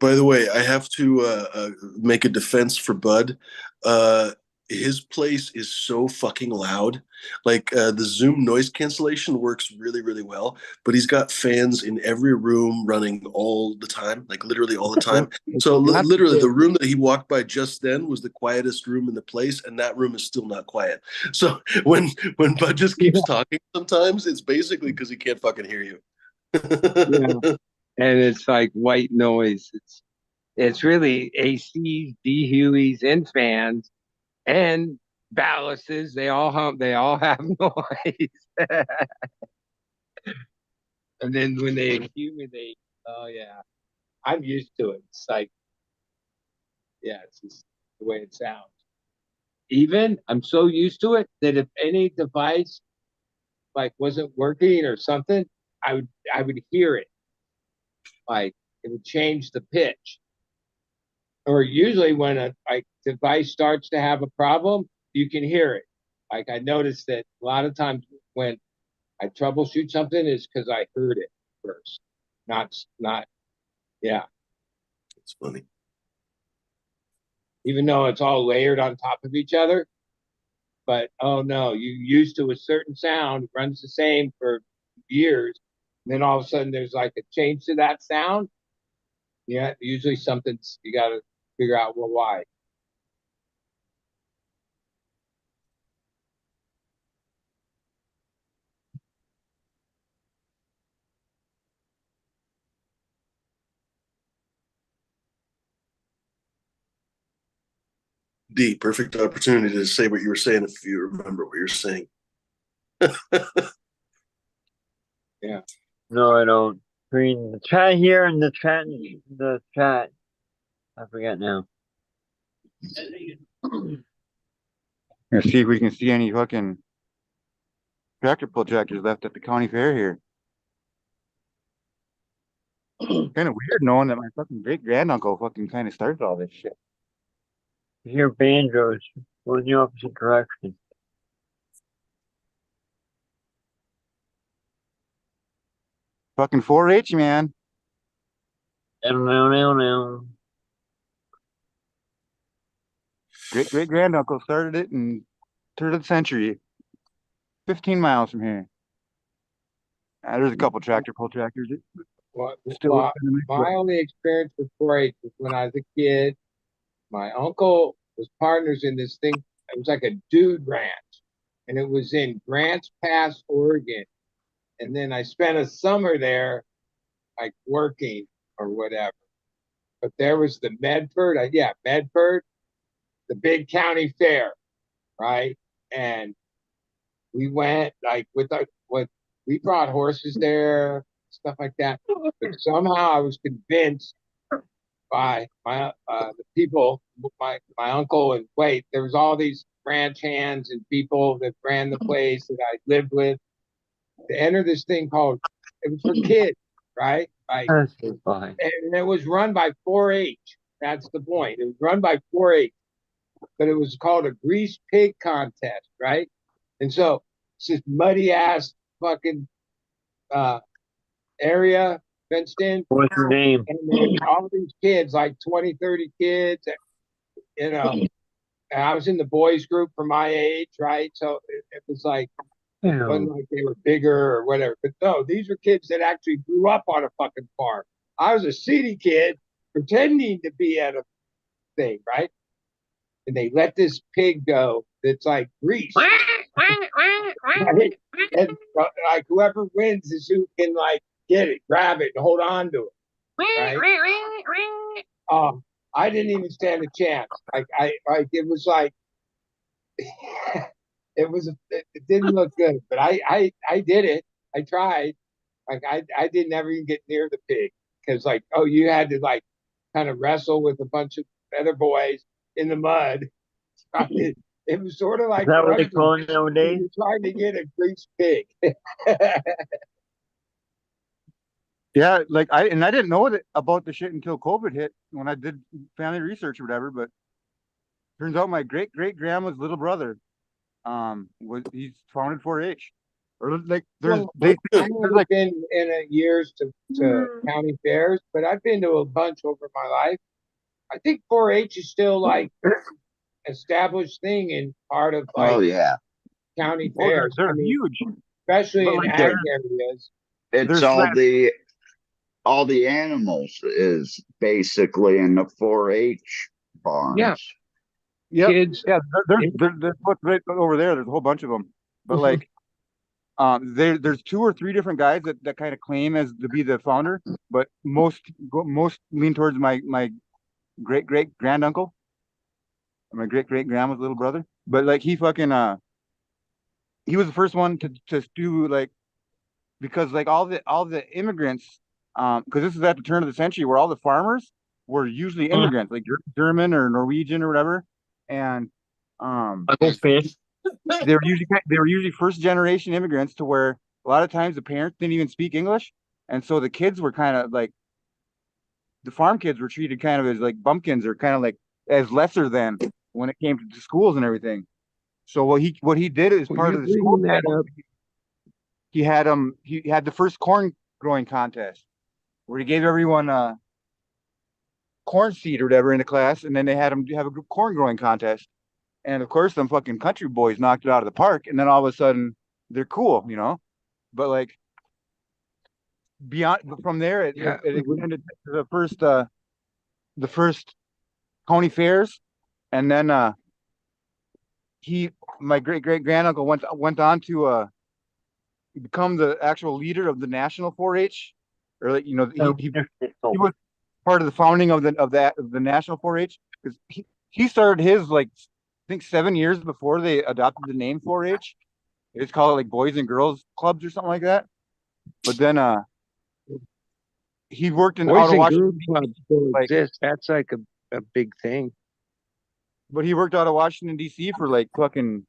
By the way, I have to make a defense for Bud. his place is so fucking loud. Like the Zoom noise cancellation works really, really well, but he's got fans in every room running all the time, like literally all the time. So literally, the room that he walked by just then was the quietest room in the place, and that room is still not quiet. So when Bud just keeps talking, sometimes it's basically because he can't fucking hear you. Yeah. And it's like white noise. It's really ACs, dehueys, and fans and ballasts. They all hum. They all have noise. And then when they accumulate, oh yeah, I'm used to it. It's like, yeah, it's just the way it sounds. Even I'm so used to it that if any device like wasn't working or something, I would hear it. Like it would change the pitch. Or usually when a like device starts to have a problem, you can hear it. Like I noticed that a lot of times when I troubleshoot something is because I heard it first. Not yeah. It's funny. Even though it's all layered on top of each other. But oh no, you used to a certain sound, runs the same for years, and then all of a sudden there's like a change to that sound. Yeah, usually something's you got to figure out well why. D, perfect opportunity to say what you were saying if you remember what you're saying. Yeah. No, I don't. Between the chat here and the chat, I forget now. Gonna see if we can see any fucking tractor pull tractors left at the county fair here. Kind of weird knowing that my fucking great granduncle fucking kind of started all this shit. You hear banjos going in the opposite direction. Fucking 4-H, man. No. Great great granduncle started it in turn of the century. 15 miles from here. There's a couple tractor pull tractors. Still My only experience with 4-H was when I was a kid. My uncle was partners in this thing. It was like a dude ranch, and it was in Grants Pass, Oregon. And then I spent a summer there, like working or whatever. But there was the Medford, Medford, the big county fair, right? And we went like we brought horses there, stuff like that. But somehow I was convinced by the people, my uncle, and wait, there was all these ranch hands and people that ran the place that I lived with to enter this thing called it was for kids, right? Like, That's fine. and it was run by 4-H. That's the point. It was run by 4-H, but it was called a grease pig contest, right? And so it's this muddy ass fucking area fenced in. What's your name? And then all these kids, like 20, 30 kids, you know. And I was in the boys group for my age, right? So it was like, it wasn't like they were bigger or whatever. But no, these were kids that actually grew up on a fucking farm. I was a city kid pretending to be at a thing, right? And they let this pig go that's like grease. Right? And like whoever wins is who can like get it, grab it, and hold on to it. Right? I didn't even stand a chance. It was like it didn't look good, but I did it. I tried. Like I didn't ever even get near the pig because like you had to like kind of wrestle with a bunch of other boys in the mud. It was sort of like Is that what they call it nowadays? You're trying to get a grease pig. Yeah, like I didn't know about the shit until COVID hit when I did family research or whatever. But turns out my great grandma's little brother, he's founded 4-H, or like I've never been in years to county fairs, but I've been to a bunch over my life. I think 4-H is still like established thing in part of Oh like yeah, county Oh, fairs. they're I mean, huge. especially But in like ag they're areas. it's there's all the animals is basically in the 4-H Yeah, barns. yep, kids. yeah. There's what's right over there. There's a whole bunch of them. But like, there's 2 or 3 different guys that kind of claim as to be the founder, but most lean towards my great granduncle, my great grandma's little brother. But like he was the first one to do like, because like all the immigrants, because this is at the turn of the century where all the farmers were usually immigrants, like German or Norwegian or whatever, and um I go fish. they were usually first generation immigrants, to where a lot of times the parents didn't even speak English, and so the kids were kind of like, the farm kids were treated kind of as like bumpkins, or kind of like as lesser than, when it came to schools and everything. So what he did as Well, part you're of the school bringing that thing, up. he had the first corn growing contest, where he gave everyone corn seed or whatever in the class, and then they had him have a corn growing contest. And of course, some fucking country boys knocked it out of the park, and then all of a sudden they're cool, you know. But like, but from there, Yeah, it extended to the first county fairs, and then he my great granduncle went on to become the actual leader of the national 4-H, or like, he was part of the founding of the national 4-H, because he started his, like, I think 7 years before they adopted the name 4-H. They just call it like Boys and Girls Clubs or something like that. But then he worked in out Boys of and Girls Washington, Club still like, exists. That's like a big thing. but he worked out of Washington D.C. for like fucking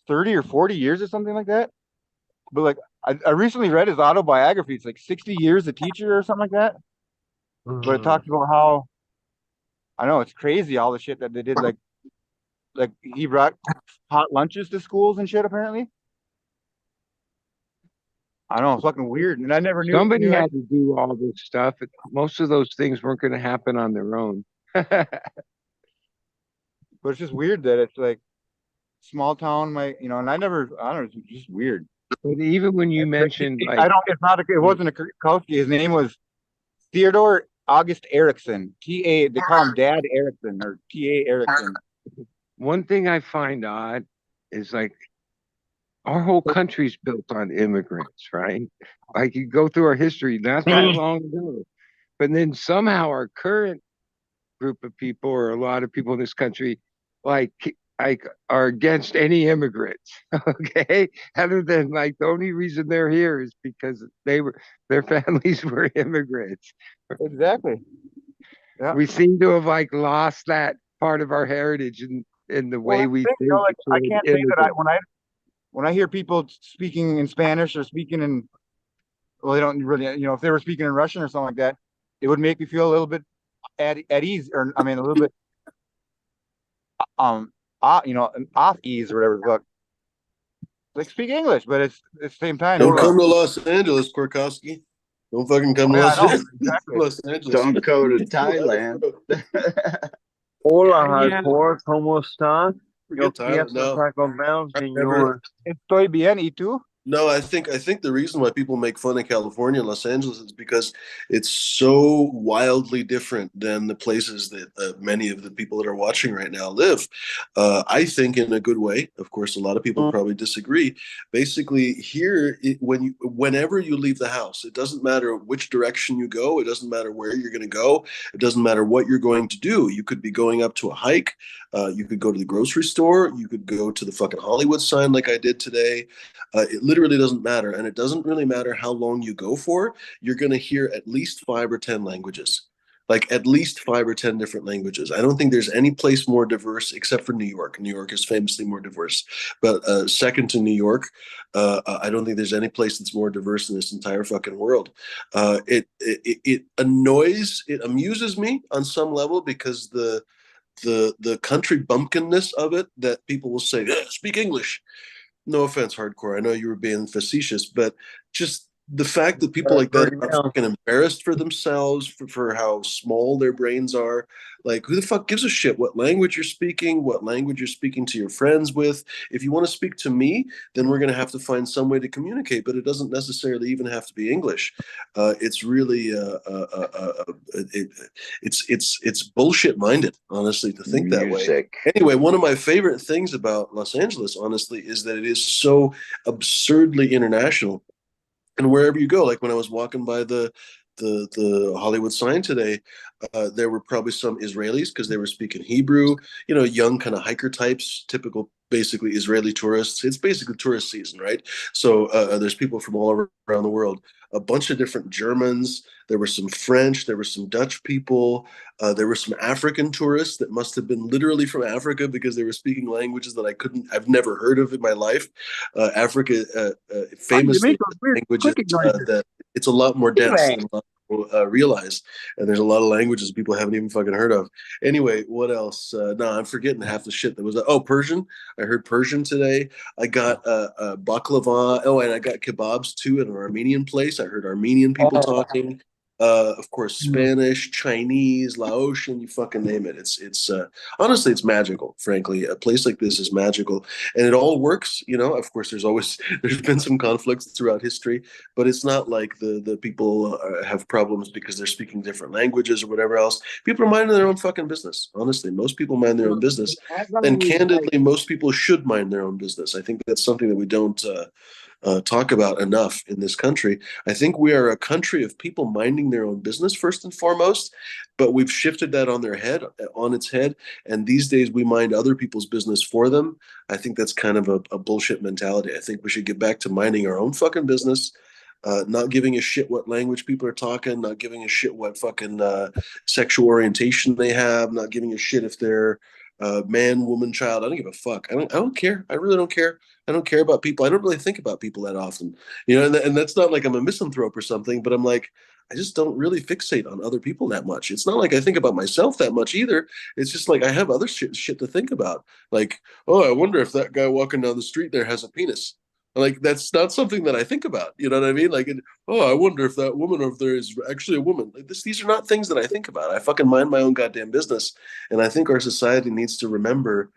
30 or 40 years or something like that. But like, I recently read his autobiography. It's like 60 years a teacher or something like that. But it talks about how, I know, it's crazy all the shit that they did. Like he brought hot lunches to schools and shit, apparently. I know, it's fucking weird. And I never Somebody knew had to do all this stuff. Most of those things weren't going to happen on their own. but it's just weird that it's like small town, and I don't know, it's just weird. But even when you Like, mentioned I like, don't, it wasn't a Kurkowski. His name was Theodore August Erickson. They call him Dad Erickson, or T.A. Erickson. one thing I find odd is like our whole country's built on immigrants, right? Like you go through our history not that long ago, but then somehow our current group of people, or a lot of people in this country, like like are against any immigrants. Okay, other than like the only reason they're here is because their families were immigrants. Exactly. Yeah. We seem to have like lost that part of our heritage in the Well, way that's the we thing, think like, I toward can't say that immigrants. when I hear people speaking in Spanish, or speaking in, well, they don't really, if they were speaking in Russian or something like that, it would make me feel a little bit at ease, or I mean, a little bit off ease, or whatever the fuck. Like, speak English, but it's at the same time, Don't come to Los Angeles, Korkowski. Don't fucking come to yeah, I Los know, Angeles. exactly. Los Angeles. Don't go to Thailand. Hola, Yeah, hardcore, ¿cómo estás? Yo Forget Thailand. quiero No, Taco Bell, I never. señor. Estoy bien, ¿y tú? No, I think the reason why people make fun of California and Los Angeles is because it's so wildly different than the places that many of the people that are watching right now live. I think in a good way. Of course, a lot of people probably disagree. Basically, here, whenever you leave the house, it doesn't matter which direction you go. It doesn't matter where you're going to go. It doesn't matter what you're going to do. You could be going up to a hike. You could go to the grocery store. You could go to the fucking Hollywood sign like I did today. It literally doesn't matter. And it doesn't really matter how long you go for. You're going to hear at least 5 or 10 languages, like at least 5 or 10 different languages. I don't think there's any place more diverse except for New York. New York is famously more diverse. But second to New York, I don't think there's any place that's more diverse in this entire fucking world. It amuses me on some level, because the country bumpkinness of it, that people will say, "Yeah, speak English." No offense, hardcore. I know you were being facetious, but just the fact that people like that are Now, fucking embarrassed for themselves for how small their brains are. Like, who the fuck gives a shit what language you're speaking, what language you're speaking to your friends with? If you want to speak to me, then we're going to have to find some way to communicate, but it doesn't necessarily even have to be English. It's really it's bullshit minded, honestly, to think that way. Music. Anyway, one of my favorite things about Los Angeles, honestly, is that it is so absurdly international. And wherever you go, like when I was walking by the Hollywood sign today, there were probably some Israelis because they were speaking Hebrew, young kind of hiker types, typical basically Israeli tourists. It's basically tourist season, right? So there's people from all around the world, a bunch of different Germans. There were some French, there were some Dutch people, there were some African tourists that must have been literally from Africa because they were speaking languages that I've never heard of in my life. Africa Why do you famously make those weird languages clicking noises? that it's a lot more dense than a lot of people realize, and there's a lot of languages people haven't even fucking heard of. Anyway, what else? No, I'm forgetting half the shit that was. Oh, Persian. I heard Persian today. I got baklava. Oh, and I got kebabs too at an Armenian place. I heard Armenian people oh, talking. Of course, Spanish, Chinese, Laotian, you fucking name it. It's honestly, it's magical. Frankly, a place like this is magical, and it all works. Of course, there's been some conflicts throughout history, but it's not like the people have problems because they're speaking different languages or whatever else. People are minding their own fucking business. Honestly, most people mind their own business, As and always, like, candidly, most people should mind their own business. I think that's something that we don't talk about enough in this country. I think we are a country of people minding their own business first and foremost, but we've shifted that on its head, and these days we mind other people's business for them. I think that's kind of a bullshit mentality. I think we should get back to minding our own fucking business. Not giving a shit what language people are talking, not giving a shit what fucking sexual orientation they have, not giving a shit if they're man, woman, child. I don't give a fuck. I don't care. I really don't care. I don't care about people. I don't really think about people that often, and that's not like I'm a misanthrope or something, but I'm like, I just don't really fixate on other people that much. It's not like I think about myself that much either. It's just like I have other shit to think about. Like, oh, I wonder if that guy walking down the street there has a penis. Like, that's not something that I think about. You know what I mean? Like, oh, I wonder if that woman, or if there is actually a woman. Like these are not things that I think about. I fucking mind my own goddamn business. And I think our society needs to remember,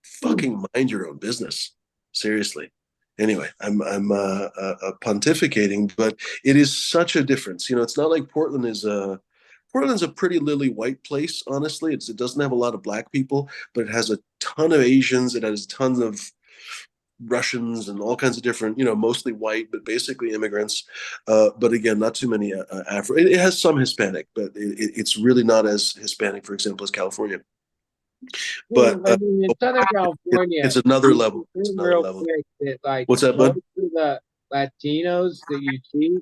fucking mind your own business. Seriously. Anyway, I'm pontificating, but it is such a difference. It's not like Portland's a pretty lily white place, honestly. It doesn't have a lot of black people, but it has a ton of Asians. It has tons of Russians and all kinds of different, mostly white, but basically immigrants. But again, not too many Afro. It has some Hispanic, but it's really not as Hispanic, for example, as California. But I mean, in Southern it's California, another level. It's learn another real level. quick that like What's that, most bud? of the Latinos that you see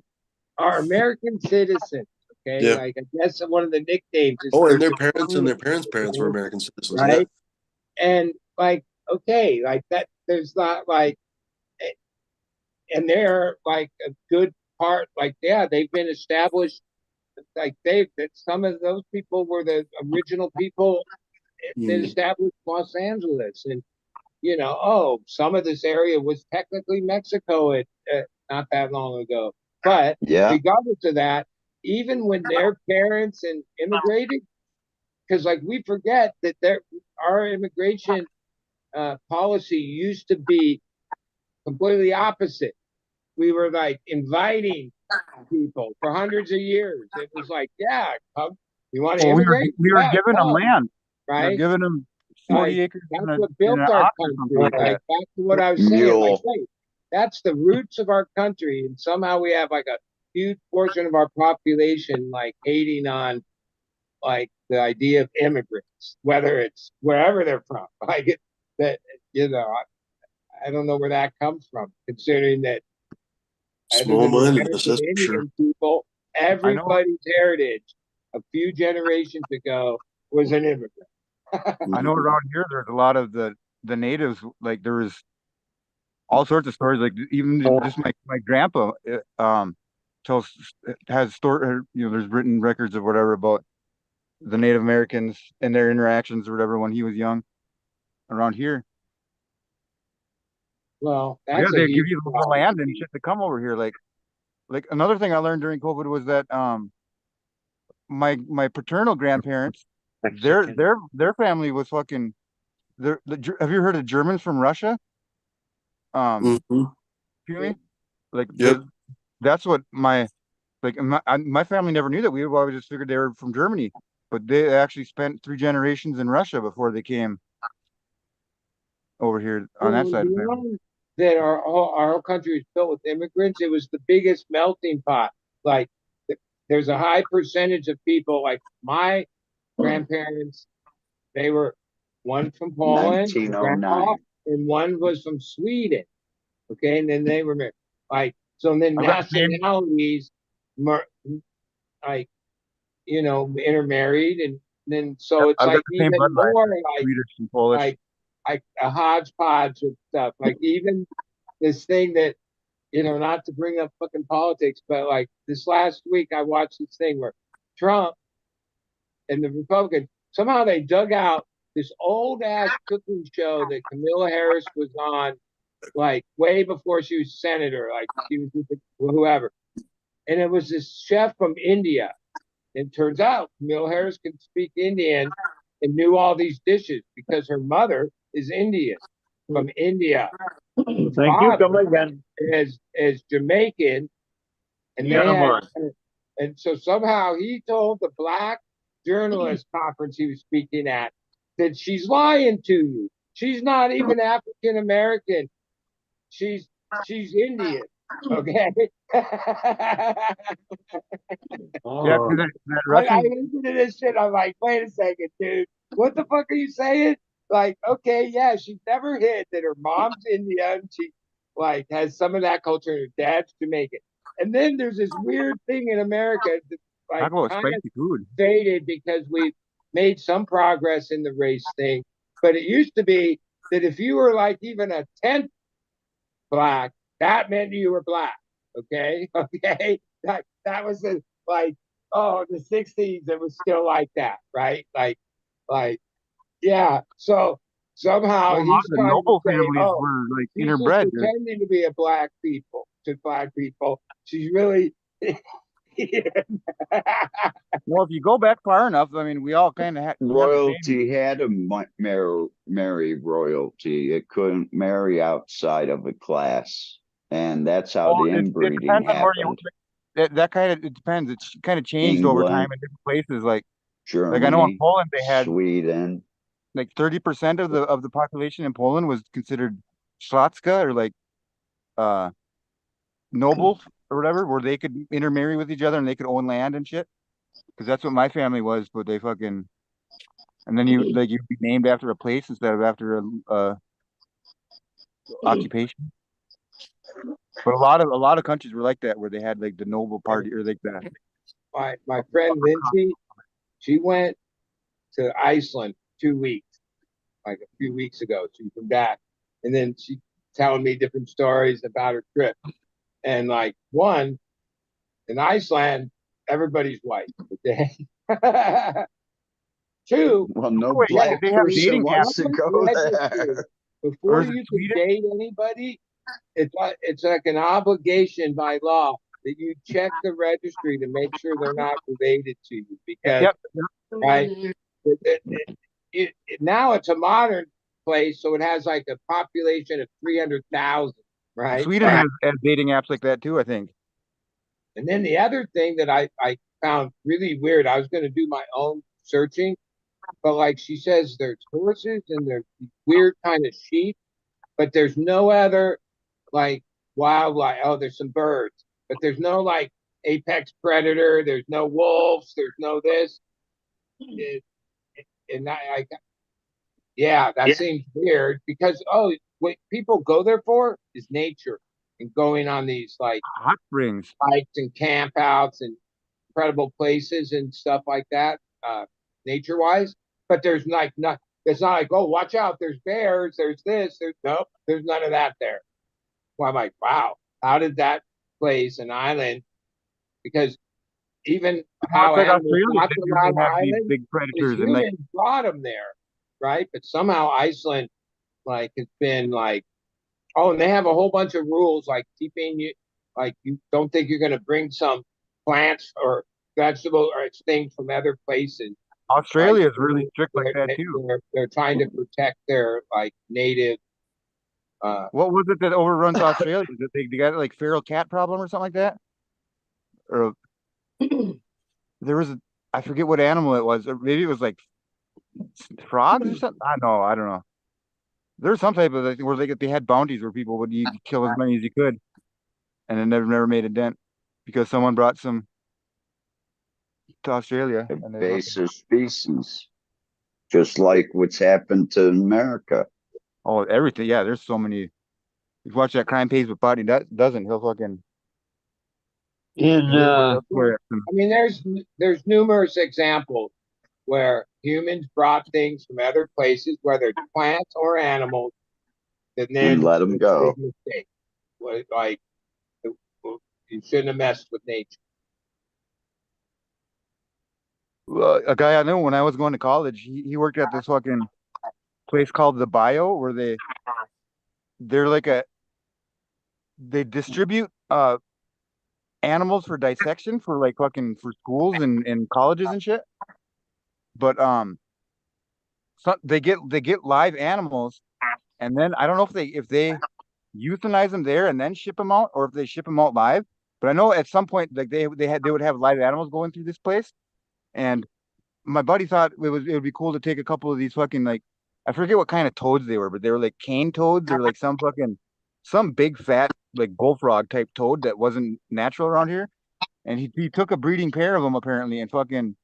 are American citizens. Okay, Yeah. like I guess one of the nicknames is Oh, and they're their parents and definitely their parents were American citizens. Yeah. right, and like okay, like that. There's not like, and they're like a good part. Like yeah, they've been established. Like that some of those people were the original people that Mm. established Los Angeles, and oh, some of this area was technically Mexico not that long ago. But Yeah. regardless of that, even when their parents and immigrated, because like we forget that our immigration policy used to be completely opposite. We were like inviting people for hundreds of years. It was like, yeah, come, you want to Well, immigrate? we were Yeah, giving them come, land. We were right? giving them 40 Like acres that's in, what in built an our ox or something country. like Like that. back to what I was saying, like, Mule. wait, that's the roots of our country, and somehow we have like a huge portion of our population like hating on like the idea of immigrants, whether it's wherever they're from. Like that, I don't know where that comes from, considering that other Small than the mindedness, American that's for sure. Indian people, I know, everybody's heritage a few generations ago was an immigrant. I know Mhm. around here there's a lot of the natives, like there was all sorts of stories, like even just my grandpa, tells, has story, there's written records of whatever about the Native Americans and their interactions or whatever when he was young around here. Well, Yeah, that's a they give huge you the problem. land and shit to come over here. Like like another thing I learned during COVID was that my paternal grandparents, Mexican. their family was fucking have you heard of Germans from Russia? Mhm. Excuse me? Like Yep. that's what my family never knew that. We always just figured they were from Germany, but they actually spent 3 generations in Russia before they came over here on that Well, side of the family. beyond that, our whole country is filled with immigrants. It was the biggest melting pot. Like, there's a high percentage of people, like my grandparents, they were one from Poland, grandpa, 1909. and one was from Sweden. Okay, and then they were like, so, and then I've got the same. nationalities, like, intermarried, and then so Yep, it's I've got like the same even bloodline, more Swedish and Polish. like a hodgepodge of stuff. Like even this thing that, not to bring up fucking politics, but like this last week I watched this thing where Trump and the Republicans somehow they dug out this old ass cooking show that Camilla Harris was on, like way before she was senator, like she was with whoever, and it was this chef from India. It turns out Camille Harris can speak Indian and knew all these dishes because her mother is Indian from India. Her Thank you. Come father again. is Jamaican, and they Come had, on. and so somehow he told the black journalist conference he was speaking at that she's lying to you. She's not even African American. She's she's Indian. Okay. Yeah, Oh. because that I Russian. listen to this shit. I'm like, wait a second, dude. What the fuck are you saying? Like, okay, yeah, she's never hid that her mom's Indian. She like has some of that culture. And her dad's Jamaican. And then there's this weird thing in America that's Talk like about kind of spicy food. faded because we made some progress in the race thing. But it used to be that if you were like even a tenth black, that meant you were black. Okay, okay, that was the like, oh, the '60s. It was still like that, right? Like yeah. So somehow Well, a lot he's of the trying to noble say, families oh, were like she's just interbred. pretending to be a black people to black people. She's really. Well, if you go back far enough, I mean, we all kind of have the same. Royalty had to marry royalty. It couldn't marry outside of a class. And that's how Well, the it inbreeding depends on where you. happened. That kind of it depends. It's kind of changed over time England, in different places. Like I know in Germany, Poland they had Sweden. like 30% of the population in Poland was considered Śląska or like uh nobles or whatever, where they could intermarry with each other and they could own land and shit. Because that's what my family was, but they fucking and then you'd be named after a place instead of after a occupation. But a lot of countries were like that, where they had like the noble party or like that. My friend Lindsay, she went to Iceland 2 weeks, like a few weeks ago. She came back, and then she telling me different stories about her trip. And like one in Iceland, everybody's white. Okay. Two, Well, no Wait, yeah, black they have person dating apps, wants to public go registry. there. or Before is it you can Sweden? date anybody, it's like an obligation by law that you check the registry to make sure they're not related to you because Yep. right now it's a modern place, so it has like a population of 300,000, right? Sweden has dating apps like that too, I think. And then the other thing that I found really weird, I was going to do my own searching, but like she says, there's horses and there's weird kind of sheep, but there's no other like wildlife. Oh, there's some birds, but there's no like apex predator. There's no wolves. There's no this. It, and yeah, that seems weird because what people go there for is nature and going on these like Hot springs. hikes and camp outs and incredible places and stuff like that, nature wise. But there's like not. It's not like, oh, watch out, there's bears, there's this, there's nope, there's none of that there. Well, I'm like, wow, how did that place an island? Because even Well, it's how like animals Australia. walk They around the have these island big is predators and like humans brought them there, right? But somehow Iceland, like, it's been like, oh, and they have a whole bunch of rules like keeping you Like you don't think you're gonna bring some plants or vegetable or things from other places. Australia is really strict like that They're, too. they're trying to protect their like native What was it that overruns Australia? Is it they got like feral cat problem or something like that? Or there was I forget what animal it was. Or maybe it was like frogs or something. I don't know. There's some type of like, where they had bounties where people would you kill as many as you could, and it never made a dent because someone brought some to Australia and they Invasive species, just like what's happened to America. oh everything. Yeah, there's so many. You watch that Crime Pays with Body that doesn't he'll fucking In he'll swear at them. I mean, there's numerous examples where humans brought things from other places, whether it's plants or animals, and And then let 'em it's a go. big mistake. Like you shouldn't have messed with nature. A guy I knew when I was going to college, he worked at this fucking place called the Bio where they're like they distribute animals for dissection for like fucking for schools and colleges and shit. But they get live animals and then I don't know if they euthanize them there and then ship them out or if they ship them out live. But I know at some point like they would have live animals going through this place and my buddy thought it would be cool to take a couple of these fucking like I forget what kind of toads they were, but they were like cane toads or like some big fat like bullfrog type toad that wasn't natural around here. And he took a breeding pair of them apparently and fucking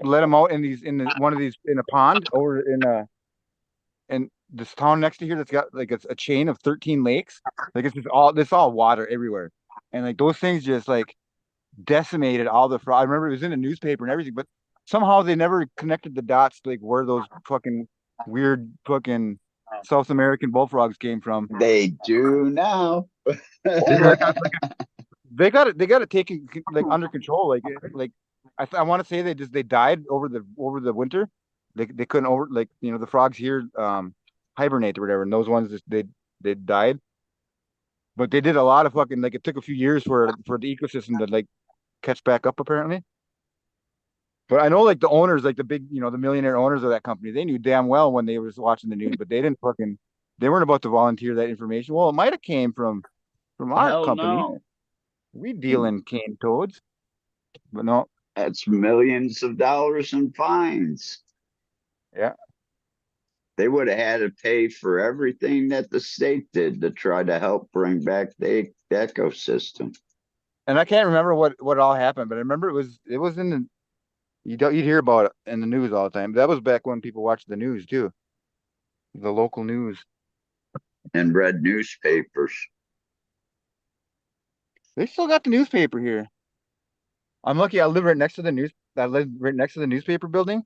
let them out in one of these in a pond over in this town next to here that's got like it's a chain of 13 lakes. Like it's just all water everywhere. And like those things just like decimated all the fraud. I remember it was in the newspaper and everything, but somehow they never connected the dots like where those fucking weird fucking South American bullfrogs came from. They do now. Yeah, they got it taken like under control. Like I want to say they died over the winter. They couldn't over like the frogs here hibernate or whatever, and those ones they died. But they did a lot of fucking like it took a few years for the ecosystem to like catch back up apparently. But I know like the owners, like the big, the millionaire owners of that company, they knew damn well when they was watching the news, but they weren't about to volunteer that information. Well, it might have came from our hell company. no. We deal in cane toads, but no, That's millions of dollars in fines. yeah. They would have had to pay for everything that the state did to try to help bring back the ecosystem. And I can't remember what all happened, but I remember it was in the you'd hear about it in the news all the time. That was back when people watched the news too, the local news. And read newspapers. They still got the newspaper here. I'm lucky. I live right next to the news. I live right next to the newspaper building,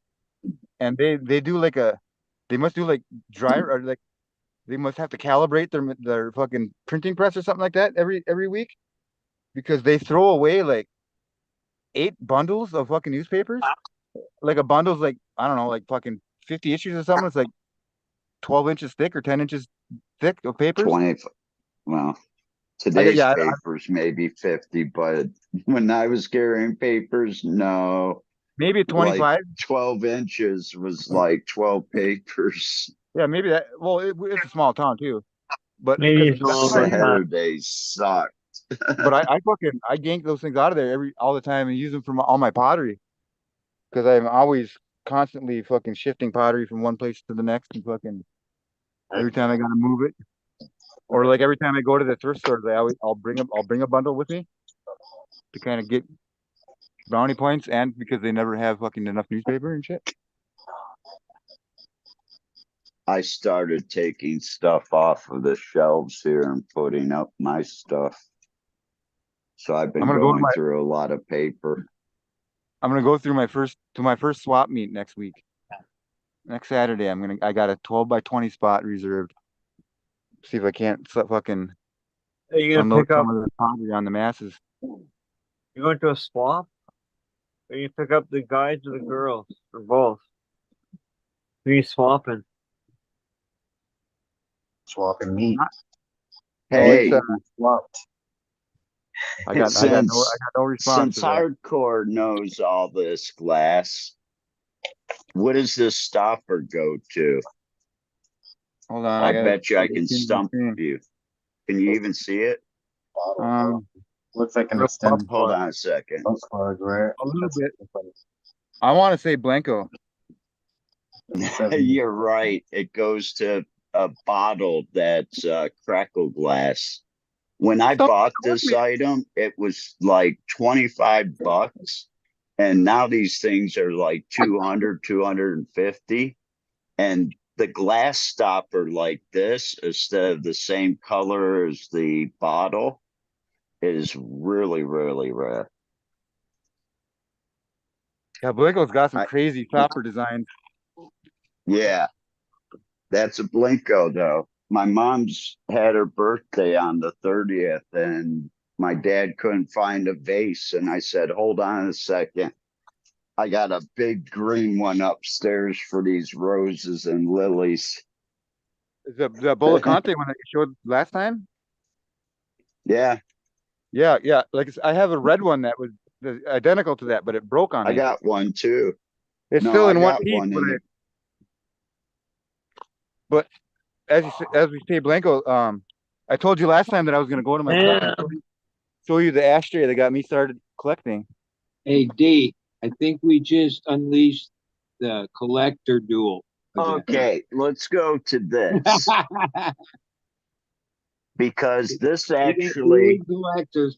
and they do like they must do like dry or like they must have to calibrate their fucking printing press or something like that every week because they throw away like 8 bundles of fucking newspapers. Like a bundle's like I don't know, like fucking 50 issues or something. It's like 12 inches thick or 10 inches thick of papers. 20, well, I got today's yeah, papers maybe 50, but when I was carrying papers, no, maybe like 25. 12 inches was like 12 papers. Yeah, maybe that. Well, it's a small town too, but Maybe because it's a little bit that. Saturdays sucked. but I yank those things out of there all the time and use them for all my pottery because I'm always constantly fucking shifting pottery from one place to the next and fucking every time I gotta move it or like every time I go to the thrift stores I'll bring a bundle with me to kind of get brownie points and because they never have fucking enough newspaper and shit. I started taking stuff off of the shelves here and putting up my stuff. So I've I'm been gonna go to going through a lot of paper. I'm gonna go through my first swap meet next week. Next Saturday, I got a 12 by 20 spot reserved. See if I can't fucking Are you gonna unload pick up? some of the pottery on the masses. You going to a swap? Or you pick up the guys or the girls or both? Who are you swapping? Swapping meat. Oh, it's Hey, Swapped. I got Since no response since to that. hardcore knows all this glass, what does this stopper go to? Hold on, I I gotta bet you I can change the stump screen. you. Can you even see it? Um, Looks like an rough up, extended Hold but on a second. plug, right? a little That's bit. I want to say Blanco. seven. You're right. It goes to a bottle that's crackle glass. When I Somebody bought told this me. item, it was like 25 bucks. And now these things are like 200, 250. And the glass stopper like this, instead of the same color as the bottle, is really, really rare. Yeah, Blanco's got some I, crazy stopper designs. yeah, that's a Blinko though. My mom's had her birthday on the 30th, and my dad couldn't find a vase. And I said, hold on a second. I got a big green one upstairs for these roses and lilies. Is the Bolacante one that you showed last time? Yeah, Yeah, yeah. Like I have a red one that was identical to that, but it broke on I me. got one too. It's No, still I in one got piece, one but in the as we say, Blanco. I told you last time that I was gonna go to my truck and show you the ashtray that got me started collecting. Hey, D, I think we just unleashed the collector duel again. Okay, let's go to this because this Getting actually, collectors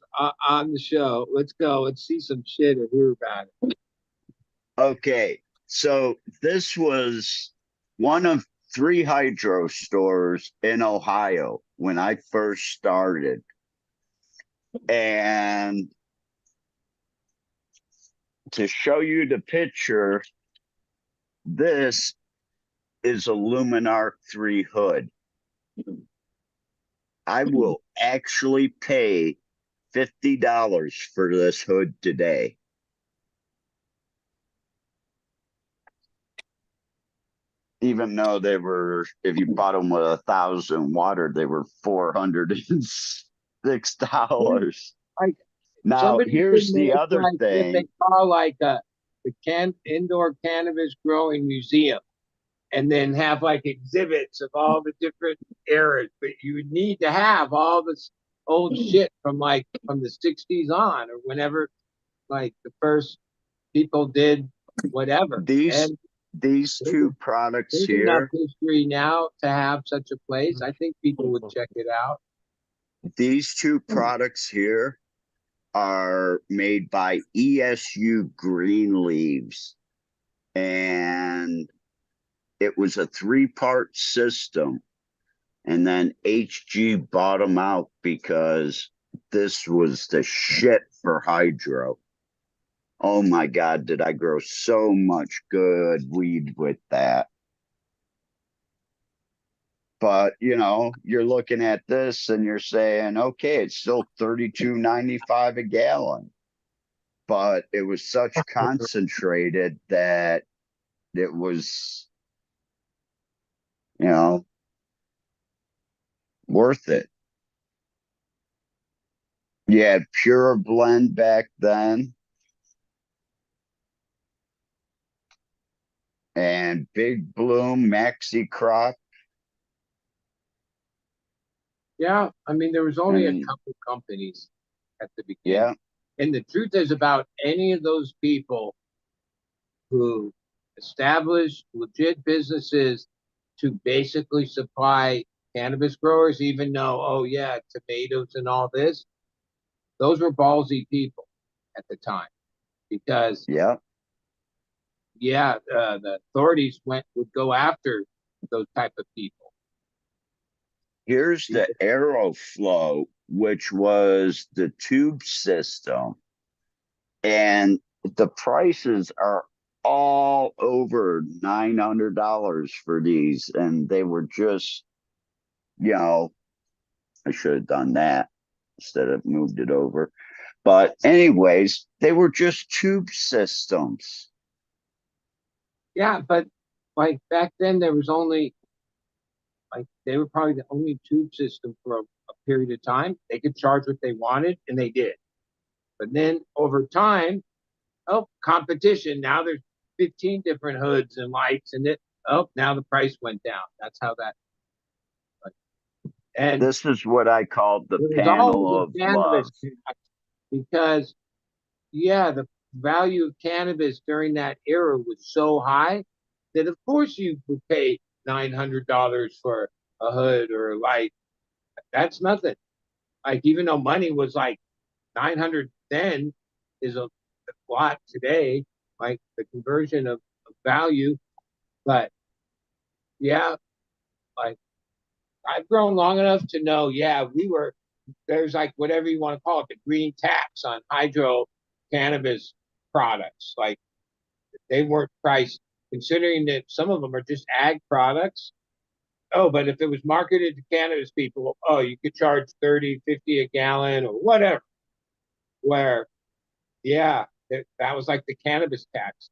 on the show. Let's go. Let's see some shit or hear about it. okay, so this was one of three hydro stores in Ohio when I first started. And to show you the picture, this is a Luminarch 3 hood. I will actually pay $50 for this hood today. Even though they were, if you bought them with 1,000 water, they were $406. Like Now, somebody could here's the make other like what they thing. call like the indoor cannabis growing museum, and then have like exhibits of all the different eras. But you would need to have all this old shit from the '60s on, or whenever like the first people did whatever. These And these there's, two products there's enough here, history now to have such a place. I think people would check it out. these two products here are made by ESU Green Leaves. And it was a three-part system. And then HG bought them out because this was the shit for hydro. Oh my God, did I grow so much good weed with that. But you know, you're looking at this and you're saying, okay, it's still $32.95 a gallon. But it was such concentrated that it was, you know, worth it. You had Pure Blend back then and Big Bloom, Maxi Crop. Yeah, I mean, there was only a And couple companies at the beginning. yeah, And the truth is, about any of those people who established legit businesses to basically supply cannabis growers, even though, oh, yeah, tomatoes and all this, those were ballsy people at the time. Because, yeah. yeah, the authorities would go after those type of people. Here's the Aeroflow, which was the tube system. And the prices are all over $900 for these. And they were just, you know, I should have done that instead of moved it over. But anyways, they were just tube systems. Yeah, but like back then, there was only like they were probably the only tube system for a period of time. They could charge what they wanted, and they did. But then over time, oh, competition. Now there's 15 different hoods and lights, and now the price went down. That's how that. And This is what I called the there was always panel a of love. cannabis tax because, yeah, the value of cannabis during that era was so high that of course you would pay $900 for a hood or a light. That's nothing. Like even though money was like 900 then is a lot today, like the conversion of value. But yeah, like I've grown long enough to know, yeah, there's like whatever you want to call it, the green tax on hydro cannabis products. Like they weren't priced, considering that some of them are just ag products. Oh, but if it was marketed to cannabis people, oh, you could charge 30, 50 a gallon or whatever. Where, yeah, that was like the cannabis tax.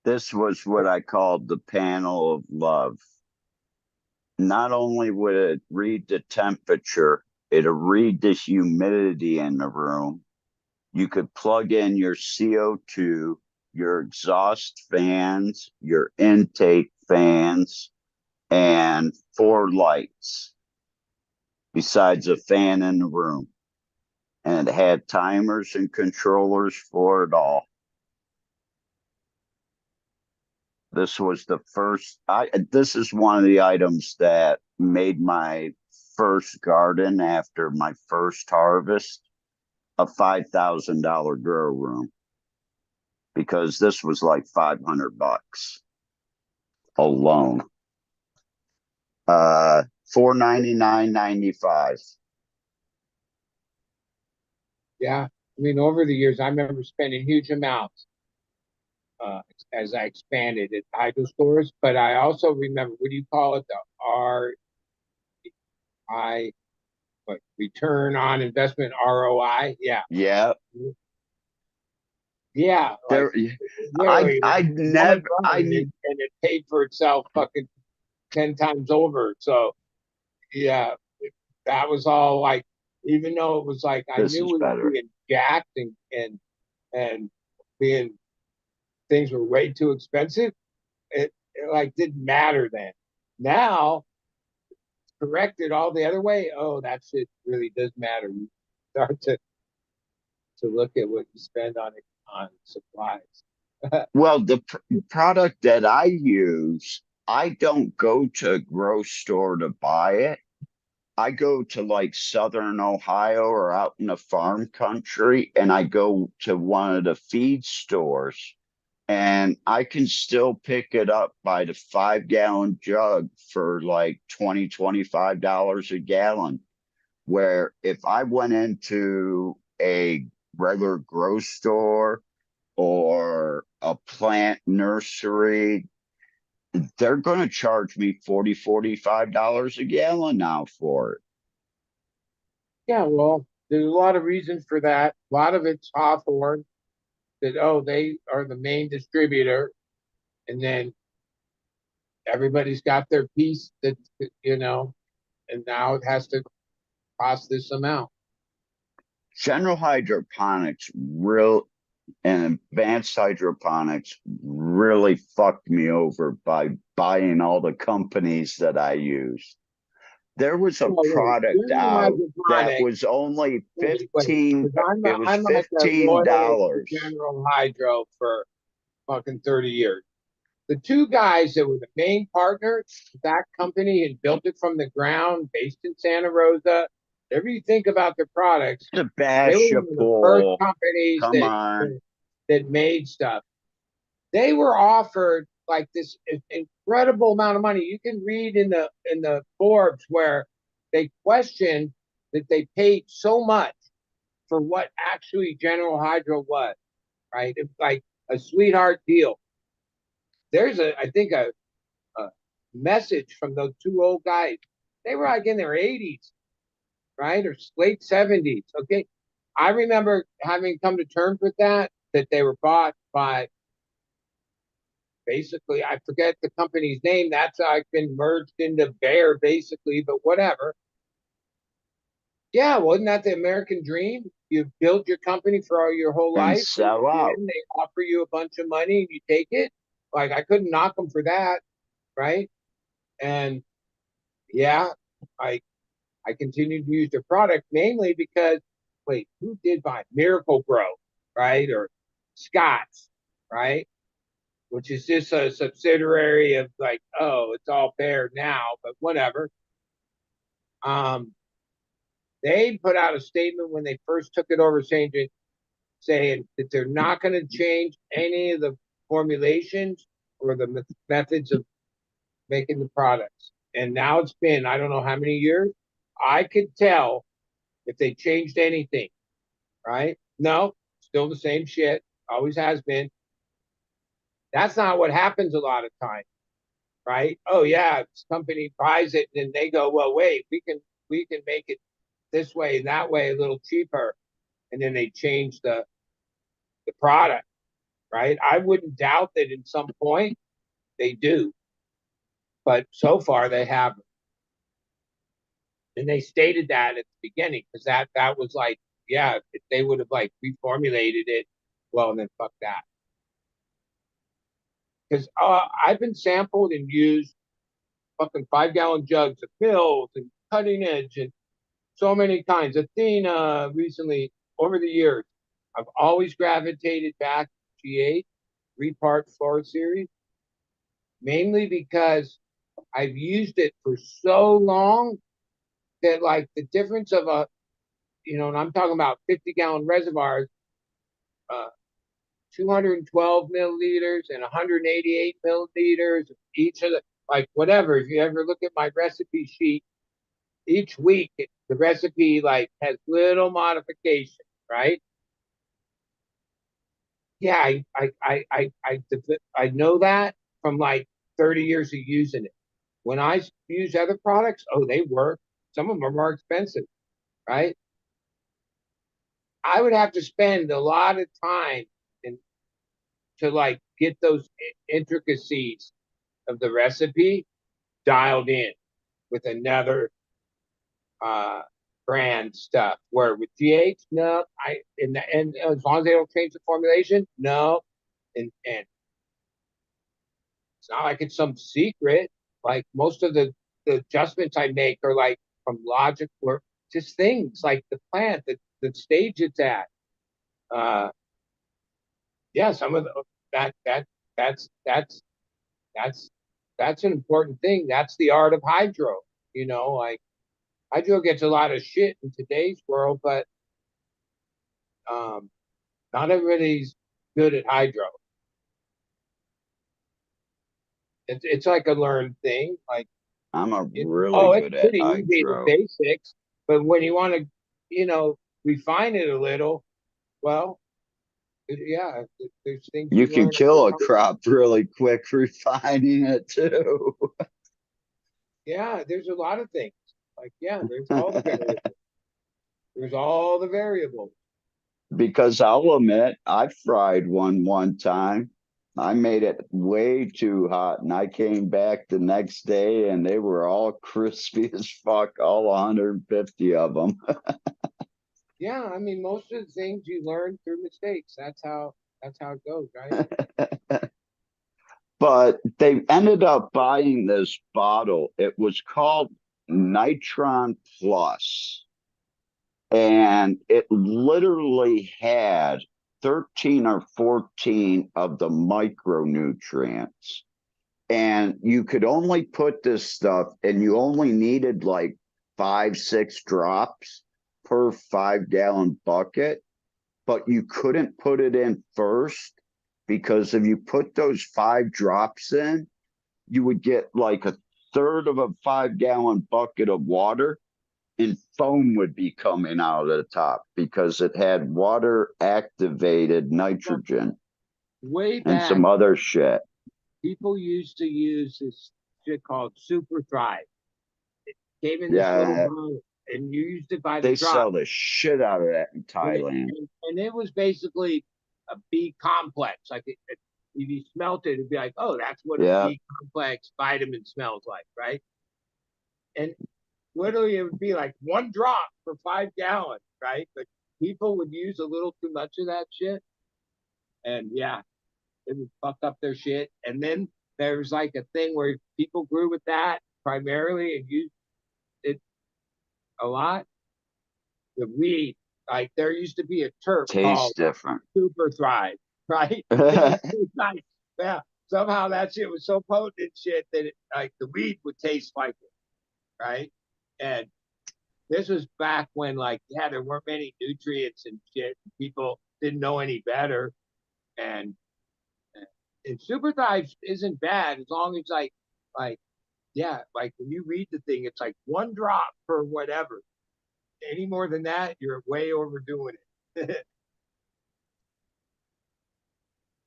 This was what I called the panel of love. Not only would it read the temperature, it'll read the humidity in the room. You could plug in your CO2, your exhaust fans, your intake fans, and 4 lights, besides a fan in the room. And it had timers and controllers for it all. This was the first, this is one of the items that made my first garden after my first harvest a $5,000 grow room, because this was like $500 alone. $499.95. Yeah. I mean, over the years, I remember spending huge amounts as I expanded at hydro stores. But I also remember, what do you call it? The RI, what, return on investment, ROI. Yeah. Yeah. Yeah. There, Like, really, I like, never, and it paid for itself fucking 10 times over. So, yeah, that was all like, even though it was like, I this knew is we were better. being jacked and being, things were way too expensive. It like didn't matter then. Now, corrected all the other way. Oh, that shit really does matter. You start to look at what you spend on supplies. Well, the product that I use, I don't go to a grocery store to buy it. I go to like Southern Ohio or out in the farm country, and I go to one of the feed stores, and I can still pick it up by the 5-gallon jug for like $25 a gallon. Where if I went into a regular grocery store or a plant nursery, they're going to charge me $45 a gallon now for it. Yeah, well, there's a lot of reasons for that. A lot of it's Hawthorne, that, oh, they are the main distributor, and then everybody's got their piece that, and now it has to cost this amount. General Hydroponics and Advanced Hydroponics really fucked me over by buying all the companies that I use. There was a product out that was only Wait, 15, 'cause it was I'm like a loyal to $15. General Hydro for fucking 30 years. The two guys that were the main partners with that company and built it from the ground, based in Santa Rosa. Whatever you think about their products, they were Sebastian one of the first Pool, companies come on. that made stuff. They were offered like this incredible amount of money. You can read in the Forbes where they questioned that they paid so much for what actually General Hydro was, right? It's like a sweetheart deal. There's I think a message from those two old guys. They were like in their 80s, right? Or late 70s. Okay. I remember having come to terms with that they were bought by, basically, I forget the company's name. That's like been merged into Bear, basically, but whatever. Yeah, wasn't that the American dream? You build your company for all your whole and life, and sell out. then they offer you a bunch of money and you take it. Like I couldn't knock them for that, right? And yeah, I I continued to use their product mainly because wait, who did buy Miracle Grow, right? Or Scott's, right? Which is just a subsidiary of like, oh, it's all fair now, but whatever. Um, they put out a statement when they first took it over saying that they're not going to change any of the formulations or the methods of making the products. And now it's been, I don't know how many years. I could tell if they changed anything, right? No, still the same shit, always has been. That's not what happens a lot of times, right? Oh yeah, this company buys it and they go, well, wait, we can make it this way and that way a little cheaper, and then they change the product, right? I wouldn't doubt that in some point they do, but so far they haven't. And they stated that at the beginning because that was like, yeah, if they would have like reformulated it, well, then fuck that. Because I've been sampled and used fucking 5 gallon jugs of pills and cutting edge and so many kinds. Athena recently, over the years, I've always gravitated back to G8 3-part floor series, mainly because I've used it for so long that like the difference of and I'm talking about 50 gallon reservoirs, uh, 212 milliliters and 188 milliliters, each of the, like whatever. If you ever look at my recipe sheet, each week the recipe like has little modification, right? Yeah, I know that from like 30 years of using it. When I use other products, oh, they work. Some of them are expensive, right? I would have to spend a lot of time and to like get those intricacies of the recipe dialed in with another uh brand stuff. Where with GH, no, and as long as they don't change the formulation, no, and it's not like it's some secret. Like most of the adjustments I make are like from logic or just things like the plant, the stage it's at. Uh, yeah, some of the, that's that's that's that's an important thing. That's the art of hydro. Like hydro gets a lot of shit in today's world, but um, not everybody's good at hydro. It's like a learned thing. Like I'm a really oh, it's good at pretty easy the hydro. basics, but when you want to, refine it a little, well, yeah, there's things You you can learn. kill a crop really quick refining it too. Yeah, there's a lot of things. Like yeah, there's all the variables. There's all the variables. Because I'll admit, I fried one time. I made it way too hot, and I came back the next day, and they were all crispy as fuck, all 150 of them. Yeah, I mean, most of the things you learn through mistakes. That's how it goes, right? But they ended up buying this bottle. It was called Nitron Plus, and it literally had 13 or 14 of the micronutrients. And you could only put this stuff, and you only needed like 5, 6 drops per 5 gallon bucket, but you couldn't put it in first because if you put those 5 drops in, you would get like a third of a 5 gallon bucket of water, and foam would be coming out of the top because it had water activated nitrogen Way and back, some other shit. people used to use this shit called Super Thrive. It came in this little Yeah, bottle, and you used it by the they drop. sell the shit out of that in And it, Thailand. and it was basically a B complex. Like if you smelt it, it'd be like, oh, that's what a Yeah. B complex vitamin smells like, right? And literally it would be like 1 drop for 5 gallons, right? But people would use a little too much of that shit, and yeah, it would fuck up their shit. And then there's like a thing where people grew with that primarily and used it a lot. The weed, like there used to be a terp Tastes called different. Super Thrive, right? Like, yeah, somehow that shit was so potent and shit that it, like the weed would taste like it, right? And this was back when, like, yeah, there weren't many nutrients and shit. People didn't know any better, and and Super Thrive isn't bad as long as like yeah, like when you read the thing, it's like 1 drop per whatever. Any more than that, you're way overdoing it.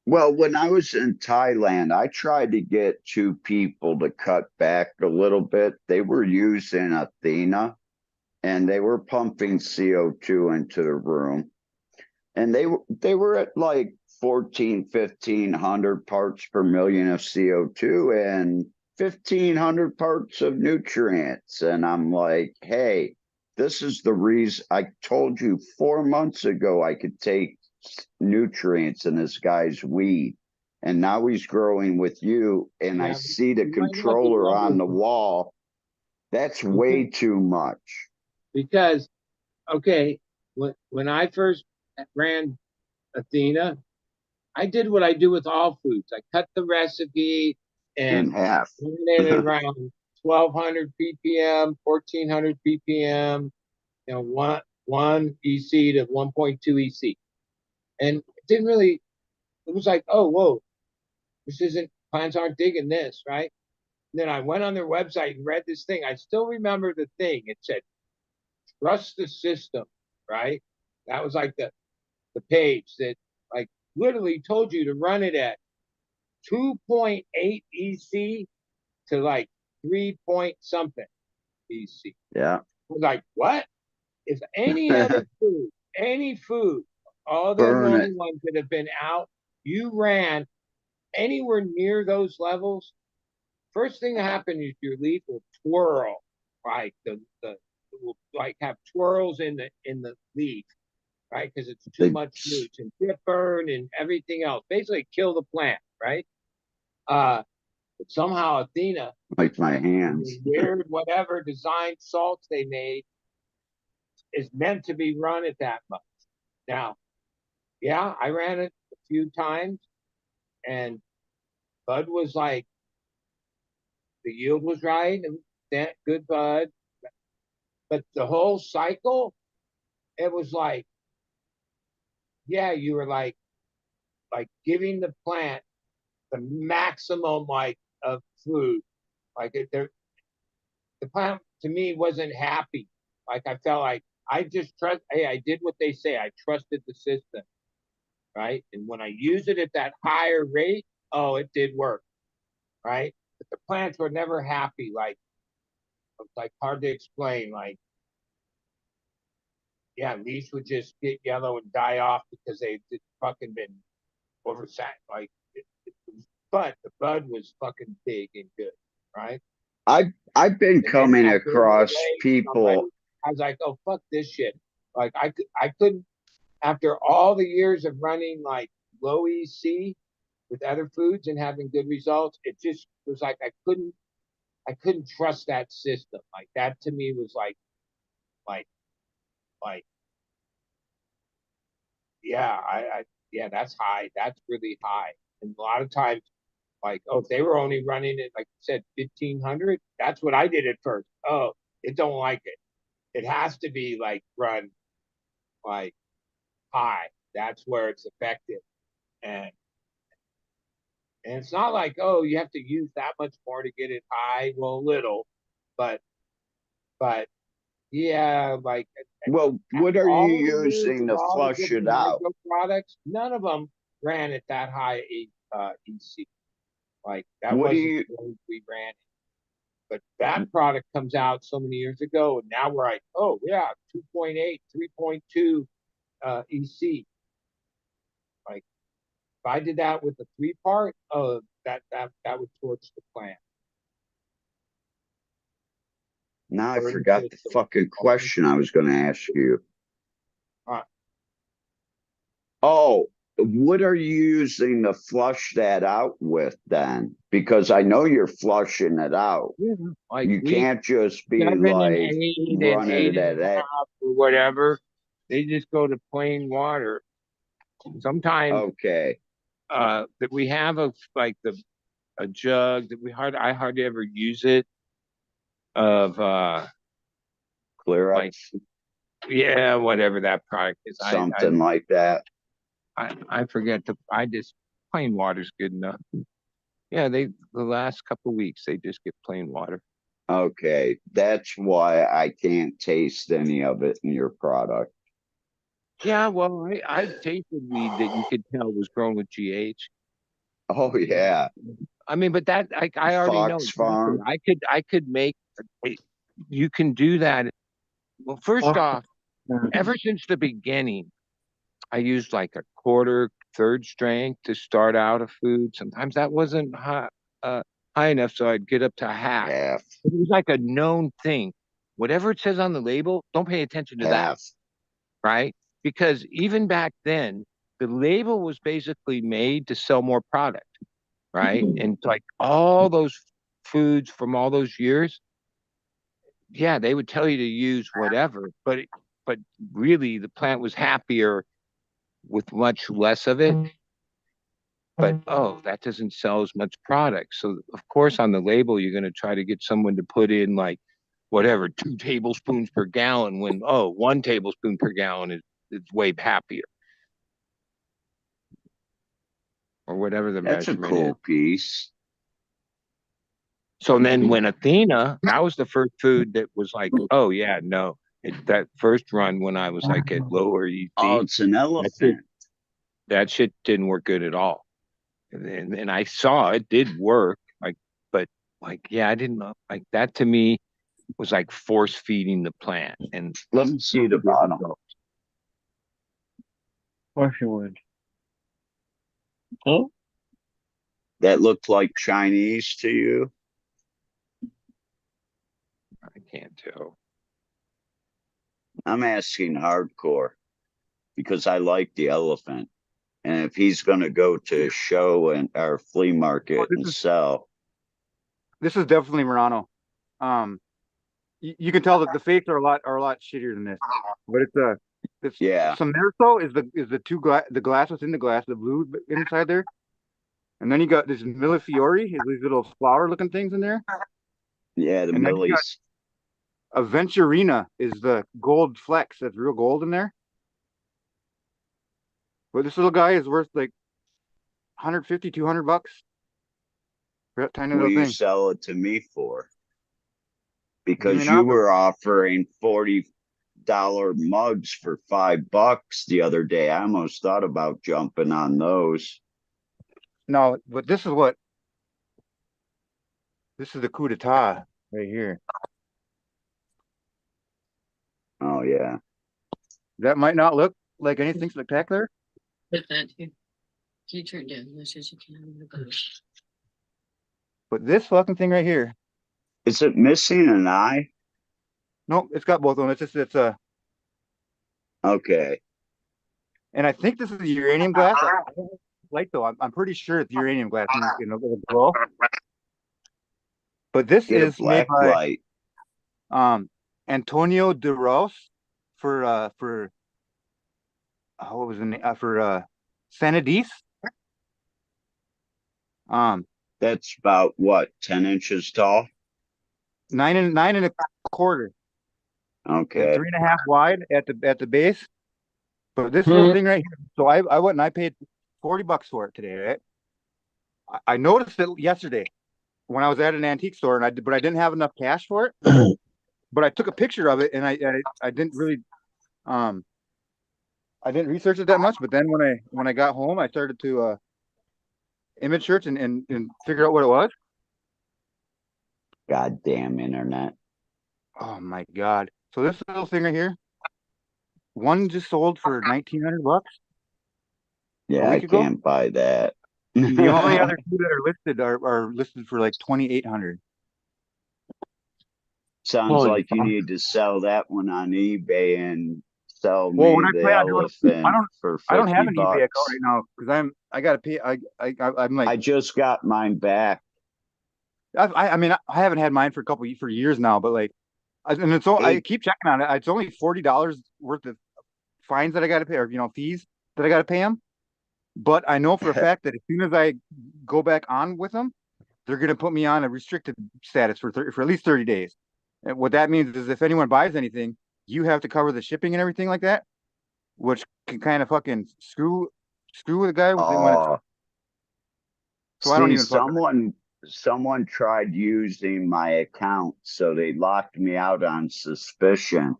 Well, when I was in Thailand, I tried to get 2 people to cut back a little bit. They were using Athena and they were pumping CO2 into the room. And they were at like 14, 1,500 parts per million of CO2 and 1,500 parts of nutrients. And I'm like, hey, this is the reason I told you 4 months ago I could take nutrients in this guy's weed. And now he's growing with you, and I Yeah, see the you might not be controller on the wrong wall. That's way too much. because okay, when I first ran Athena, I did what I do with all foods. I cut the recipe In and half. ran it around 1,200 ppm, 1,400 ppm, you know, one EC to 1.2 EC, and it didn't really. It was like, oh, whoa, this isn't, plants aren't digging this, right? And then I went on their website and read this thing. I still remember the thing. It said, trust the system, right? That was like the page that like literally told you to run it at 2.8 EC to like 3 point something EC. Yeah. I was like, what? If any other food, any food, all the Burn known it. ones that have been out, you ran anywhere near those levels, first thing that happened is your leaf will twirl, right? The it will like have twirls in the leaf, right? Because it's too They much roots and dip burn and everything else. Basically, kill the plant, right? But somehow Athena, like my hands. weird whatever design salts they made, is meant to be run at that much. Now, yeah, I ran it a few times, and bud was like the yield was right, and that good bud, but the whole cycle, it was like, yeah, you were like giving the plant the maximum like of food. Like the plant to me wasn't happy. Like I felt like I just trust. Hey, I did what they say. I trusted the system, right? And when I used it at that higher rate, oh, it did work, right? But the plants were never happy. Like hard to explain. Like yeah, leaves would just get yellow and die off because they've fucking been oversat. Like, but the bud was fucking big and good, right? I've been And then coming after it went across away, people. I was like, oh fuck this shit. Like I couldn't after all the years of running like low EC with other foods and having good results, it just was like I couldn't trust that system. Like that to me was like like yeah, I yeah, that's high. That's really high. And a lot of times, like, oh, if they were only running it, like you said, 1,500, that's what I did at first. Oh, it don't like it. It has to be like run like high. That's where it's effective. And and it's not like, oh, you have to use that much more to get it high. Well, a little, but but yeah, like Well, what are you all the years using of to all the flush it different out? hydro products, none of them ran at that high EC. Like that What do wasn't you the way we ran. But that product comes out so many years ago, and now we're like, oh yeah, 2.8, 3.2 EC. Like if I did that with the 3 part, oh, that would torch the plant. Now I forgot the fucking question I was going to ask you. Uh, Oh, what are you using to flush that out with then? Because I know you're flushing it out. yeah, like You we can't just be 7 and like 8 and running it 8 at and a that. half or whatever. They just go to plain water. Sometimes Okay, that we have like a jug that I hardly ever use it of clear up like yeah, whatever that product is. something like that. I forget I just plain water's good enough. Yeah, the last couple weeks they just get plain water. Okay, that's why I can't taste any of it in your product. Yeah, well, I tasted weed that you could tell was grown with GH. Oh yeah, I mean, but that I already know Fox exactly. Farm. I could make you can do that. Well, first off, ever since the beginning, I used like a quarter, third strength to start out a food. Sometimes that wasn't high enough, so I'd get up to half. Half, It was like a known thing. Whatever it says on the label, don't pay attention to that, half. right? Because even back then, the label was basically made to sell more product, right? And like all those foods from all those years, yeah, they would tell you to use whatever, but really the plant was happier with much less of it. But oh, that doesn't sell as much product. So of course on the label you're going to try to get someone to put in like whatever 2 tablespoons per gallon when 1 tablespoon per gallon is way happier or whatever the That's a measurement is. cool piece. So then when Athena, that was the first food that was like, oh yeah, no. That first run when I was like at lower EC, Oh, it's an elephant. that shit didn't work good at all. And I saw it did work, like, but like, yeah, I didn't know. Like that to me was like force feeding the plant. And Let me see the bottom. Of course you would. Oh, That looked like Chinese to you? I can't tell. I'm asking hardcore because I like the elephant. And if he's going to go to a show and or flea market and sell, This is definitely Murano. You can tell that the fakes are a lot shittier than this, but it's yeah, Samerso is the glass within the glass, the blue inside there, and then you got this Millefiori, these little flower looking things in there, yeah, the and then you got Millies. Aventurina is the gold flex that's real gold in there. But this little guy is worth like 150, $200 for that tiny Will little you thing. sell it to me for? Give me Because an you offer. were offering $40 mugs for $5 the other day. I almost thought about jumping on those. No, but this is the coup d'etat right here. Oh yeah. That might not look like anything spectacular. Put that here. Can you turn it down as much as you can? But this fucking thing right here, Is it missing an eye? nope, it's got both of them. It's Okay. and I think this is uranium glass. I don't know light though. I'm pretty sure it's uranium glass in a little glow. But this Get a is made black by light. Antonio de Ros for what was the name for Sanadis. That's about what, 10 inches tall? Nine and a quarter and Okay. 3.5 wide at the base. But this little thing right here. So I went and I paid $40 for it today, right? I noticed it yesterday when I was at an antique store, and but I didn't have enough cash for it. But I took a picture of it, and I didn't really I didn't research it that much. But then when I got home, I started to image search and figure out what it was. Goddamn internet. Oh my God! So this little thing right here, one just sold for $1,900 a Yeah, I week ago. can't buy that. And the only other two that are listed are listed for like 2,800. Sounds Holy like you fuck. need to sell that one on eBay and sell Well, what me I the plan on doing, elephant for I don't have 50 an eBay account right bucks. now because I gotta pay. I'm like, I just got mine back. I mean, I haven't had mine for years now, but like, and it's all I Eight, keep checking on it. It's only $40 worth of fines that I got to pay, or fees that I got to pay them. But I know for a fact that as soon as I go back on with them, they're gonna put me on a restricted status for at least 30 days. And what that means is if anyone buys anything, you have to cover the shipping and everything like that, which can kind of fucking screw the guy when it's. oh, So I don't see, even fuck with someone tried using my account, so they locked me out on suspicion.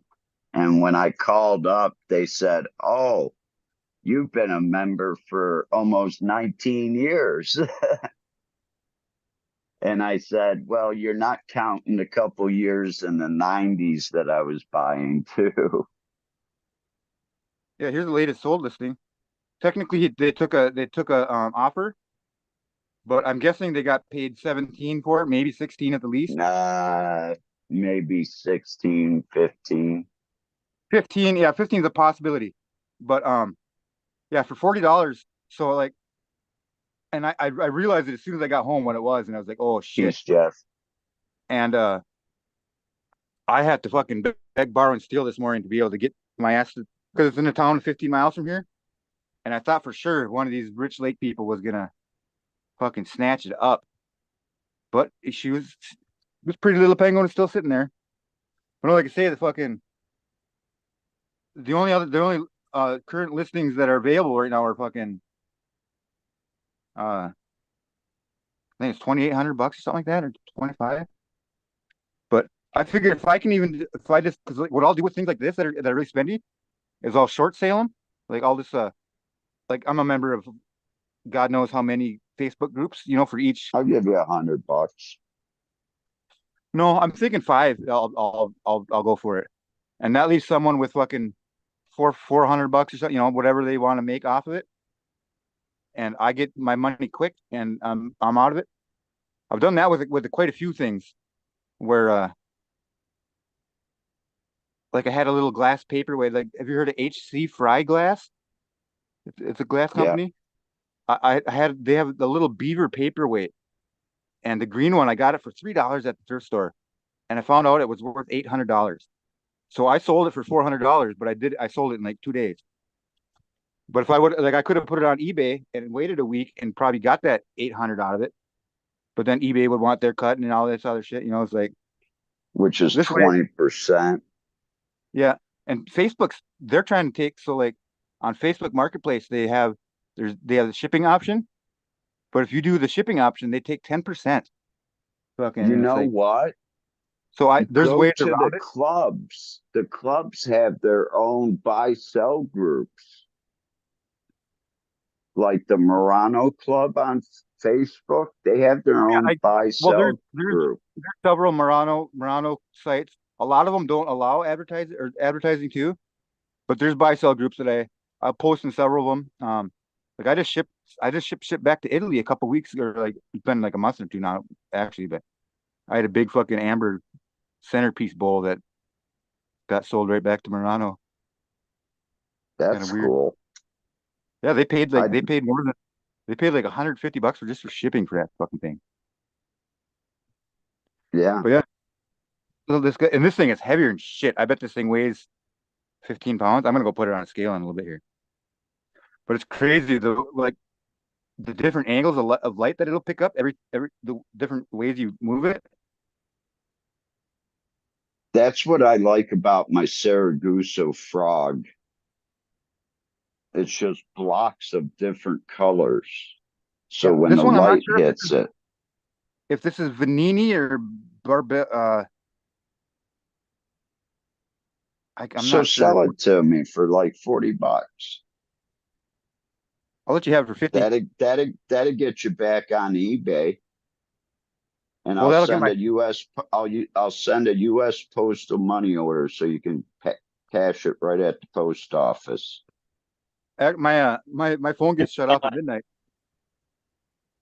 And when I called up, they said, "Oh, you've been a member for almost 19 years." And I said, "Well, you're not counting a couple years in the 90s that I was buying too." Yeah, here's the latest sold listing. Technically, they took a offer, but I'm guessing they got paid 17 for it, maybe 16 at the least. Nah, maybe 16, 15. 15, yeah, 15 is a possibility. But yeah, for $40. So like, and I realized it as soon as I got home what it was, and I was like, oh shit. Peace, Jeff. And I had to fucking beg, borrow, and steal this morning to be able to get my ass because it's in a town 15 miles from here. And I thought for sure one of these rich lake people was gonna fucking snatch it up. But she was this pretty little penguin is still sitting there. But no, like I say, the only current listings that are available right now are fucking I think it's $2,800 or something like that, or 25. But I figured if I just because like, what I'll do with things like this that are really spendy is I'll short sale them. Like I'll just like I'm a member of God knows how many Facebook groups, for each. I'll give you $100. No, I'm thinking five. I'll go for it, and that leaves someone with fucking $400 or something, whatever they want to make off of it, and I get my money quick, and I'm out of it. I've done that with quite a few things where like I had a little glass paperweight. Like, have you heard of HC Fry Glass? It's a glass Yeah. company. They have the little beaver paperweight, and the green one I got it for $3 at the thrift store, and I found out it was worth $800. So I sold it for $400, but I sold it in like 2 days. But if I would like I could have put it on eBay and waited a week and probably got that 800 out of it. But then eBay would want their cut and all this other shit. It's like Which is this way. 20%. Yeah. And they're trying to take, so like on Facebook Marketplace, they have the shipping option. But if you do the shipping option, they take 10%. Fucking, You and it's know like, what? so there's Go ways to the around it. clubs. The clubs have their own buy-sell groups, like the Murano Club on Facebook. They have their Yeah, own well, buy-sell there's group. several Murano sites. A lot of them don't allow advertising too, but there's buy sell groups that I'll post in several of them. Like I just shipped shit back to Italy a couple weeks or like it's been like a month or two now actually, but I had a big fucking amber centerpiece bowl that got sold right back to Murano. Kind of That's weird. cool. Yeah, they I paid more than they paid like $150 for shipping for that fucking thing. yeah. But yeah, so this thing is heavier than shit. I bet this thing weighs 15 pounds. I'm gonna go put it on a scale in a little bit here. But it's crazy like the different angles of light that it'll pick up every the different ways you move it. That's what I like about my Saraguso frog. It's just blocks of different colors. So Yeah, when this the one I'm not light sure hits it, if this is Vanini or Barbe. I'm so not sure. sell it to me for like $40. I'll let you have it for 50. That'll get you back on eBay, and Well, I'll that'll get send my a US I'll send a US postal money order so you can cash it right at the post office. my phone gets shut off at midnight.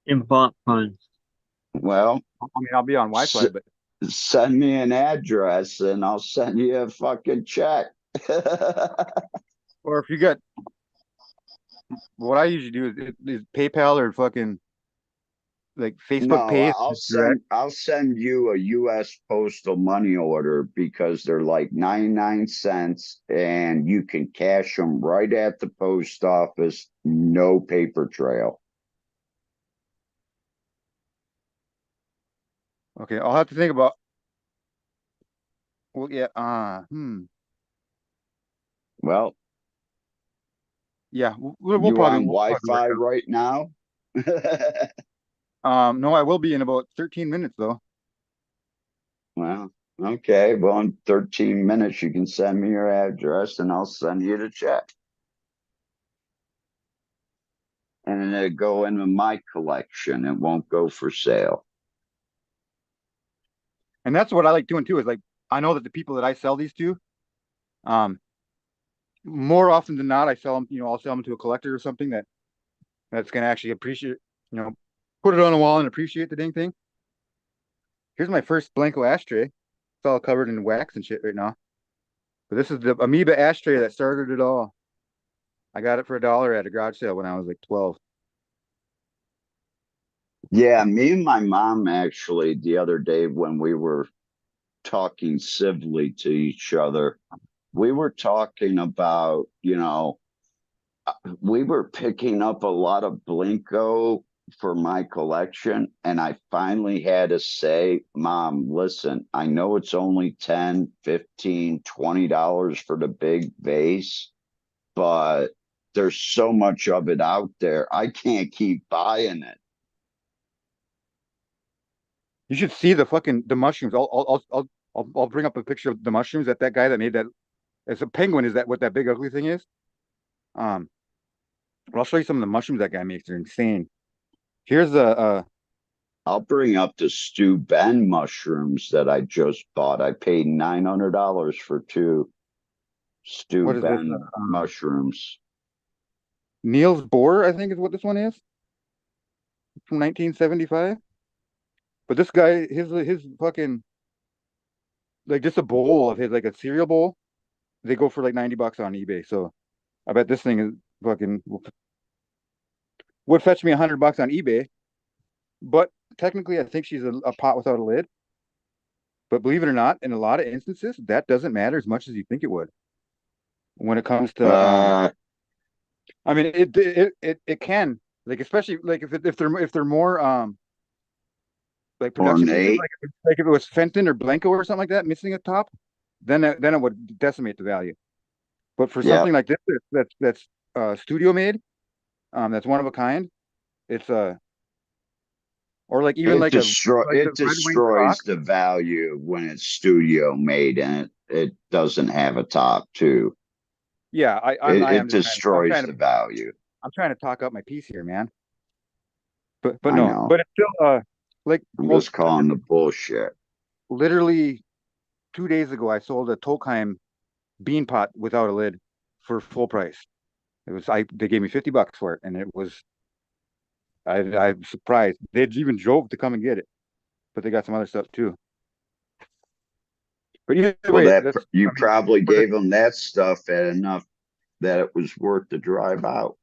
In bot funds. Well, I mean, I'll be on Wi-Fi, but Send me an address and I'll send you a fucking check. Or if you got, what I usually do is PayPal or fucking like Facebook No, Pay is direct. I'll send you a US postal money order because they're like 99 cents and you can cash them right at the post office, no paper trail. Okay, I'll have to think about. Well, yeah. Well, Yeah, we'll you probably on work Wi-Fi out. right now? No, I will be in about 13 minutes though. Well, okay. Well, in 13 minutes, you can send me your address and I'll send you the check. And then it'll go into my collection. It won't go for sale. And that's what I like doing too, is like I know that the people that I sell these to, um, more often than not, I sell them, I'll sell them to a collector or something that's gonna actually appreciate, you know, put it on a wall and appreciate the dang thing. Here's my first Blanco ashtray. It's all covered in wax and shit right now. But this is the amoeba ashtray that started it all. I got it for $1 at a garage sale when I was like 12. Yeah, me and my mom actually the other day when we were talking civilly to each other, we were talking about, we were picking up a lot of Blinko for my collection. And I finally had to say, Mom, listen, I know it's only 10, 15, $20 for the big vase, but there's so much of it out there. I can't keep buying it. You should see the mushrooms. I'll bring up a picture of the mushrooms that guy that made that. It's a penguin. Is that what that big ugly thing is? Um, but I'll show you some of the mushrooms that guy makes. They're insane. Here's I'll bring up the Stu Ben mushrooms that I just bought. I paid $900 for two Stu what is this? Ben mushrooms. Niels Bohr, I think is what this one is from 1975. But this guy, his fucking like just a bowl of his like a cereal bowl. They go for like $90 on eBay. So I bet this thing is fucking would fetch me $100 on eBay. But technically, I think she's a pot without a lid. But believe it or not, in a lot of instances, that doesn't matter as much as you think it would when it comes to I mean it can like especially like if they're more like production pieces Ornate. like if it was Fenton or Blanco or something like that missing a top, then it would decimate the value. But for Yeah. something like this that's studio made, that's one of a kind, it's or like even like like the It red wing croc. destroys the value when it's studio made and it doesn't have a top too. Yeah, I It am just destroys the value. I'm trying to talk up my piece here, man. But I no, know. but it's still like I'm hold just calling the bullshit. literally 2 days ago I sold a Tokheim bean pot without a lid for full price. It was they gave me $50 for it, and it was I'm surprised they even drove to come and get it, but they got some other stuff too. But either Well, way, that that's you I mean probably for the gave them that stuff at enough that it was worth the drive out.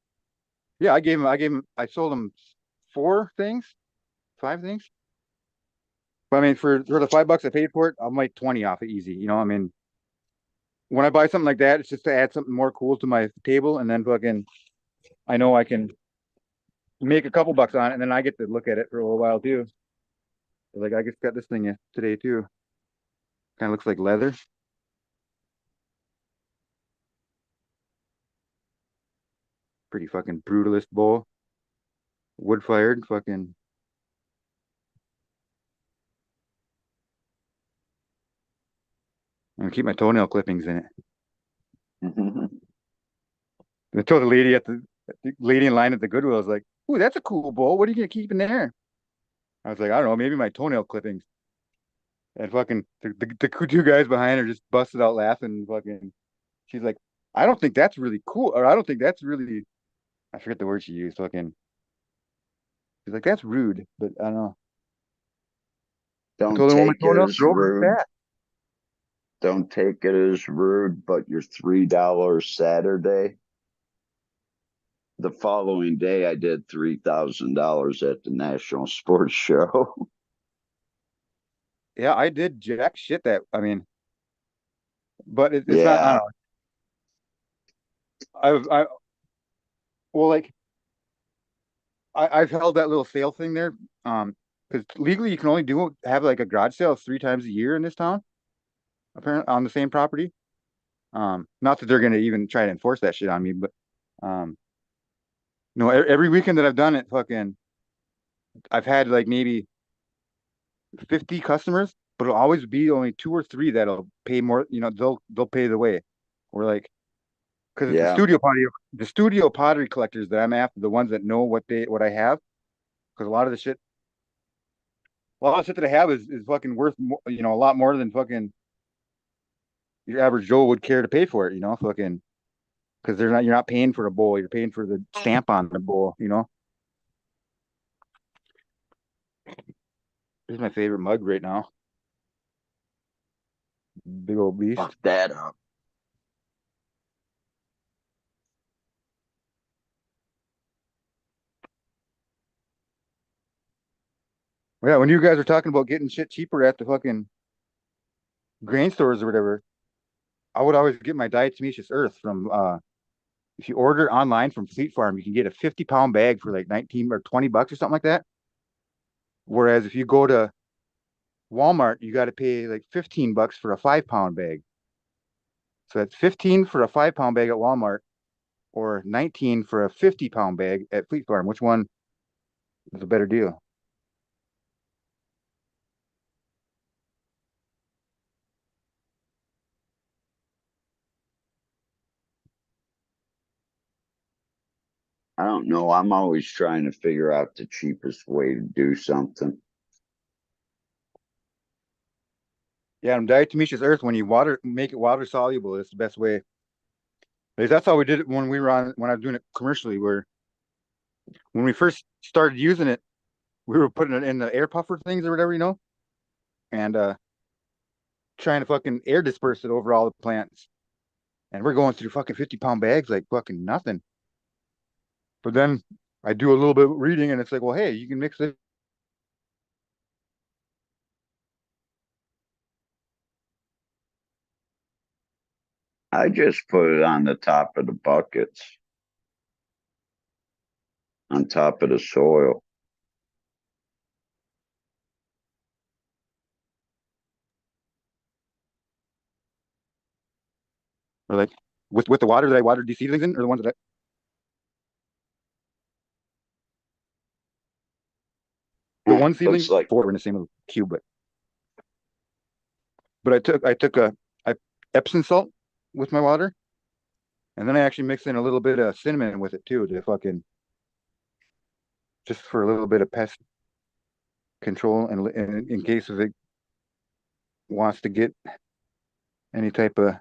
yeah I sold them 4 things, 5 things. But I mean for the $5 I paid for it, I'm like 20 off it easy. I mean when I buy something like that, it's just to add something more cool to my table, and then fucking I know I can make a couple bucks on it, and then I get to look at it for a little while too. Like I just got this thing today too. Kind of looks like leather. Pretty fucking brutalist bowl. Wood fired. Fucking. I'm gonna keep my toenail clippings in it. I told the lady the lady in line at the Goodwill, I was like, "Ooh, that's a cool bowl. What are you gonna keep in there?" I was like, "I don't know, maybe my toenail clippings." And fucking the two guys behind her just busted out laughing. Fucking, she's like, "I don't think that's really cool," or "I don't think that's really." I forget the word she used. Fucking, she's like, "That's rude," but I don't know. I Don't told her when my take phone it up, as drove her rude. back. Don't take it as rude, but your $3 Saturday, the following day I did $3,000 at the National Sports Show. Yeah, I did jack shit that, I mean, but it's not, I Yeah, don't know. Well, like, I've held that little sale thing there. Because legally you can only have like a garage sale 3 times a year in this town, apparently on the same property. Not that they're gonna even try to enforce that shit on me, but um, no, every weekend that I've done it, fucking, I've had like maybe 50 customers, but it'll always be only 2 or 3 that'll pay more. They'll pay the way. Or like, because it's yeah. the studio pottery collectors that I'm after, the ones that know what I have. Because a lot of shit that I have is fucking worth a lot more than fucking your average Joe would care to pay for it. Fucking, because you're not paying for a bowl, you're paying for the stamp on the bowl. This is my favorite mug right now. Big old beast. Fuck that up. Yeah, when you guys were talking about getting shit cheaper at the fucking grain stores or whatever, I would always get my diatomaceous earth from if you order online from Fleet Farm, you can get a 50-pound bag for like 19 or 20 bucks or something like that. Whereas if you go to Walmart, you got to pay like 15 bucks for a 5-pound bag. So that's 15 for a 5-pound bag at Walmart or 19 for a 50-pound bag at Fleet Farm. Which one is a better deal? I don't know. I'm always trying to figure out the cheapest way to do something. Yeah, and diatomaceous earth, when you make it water soluble, it's the best way. Because that's how we did it when I was doing it commercially, where when we first started using it, we were putting it in the air puffer things or whatever, and trying to fucking air disperse it over all the plants. And we're going through fucking 50-pound bags like fucking nothing. But then I do a little bit of reading and it's like, well, hey, you can mix it. I just put it on the top of the buckets, on top of the soil. Or like with the water that I watered these seedlings in, or the ones that the one Looks seedling, like 4 were in the same little cube, but I took a Epsom salt with my water, and then I actually mixed in a little bit of cinnamon with it too, to fucking just for a little bit of pest control, and in case of it wants to get any type of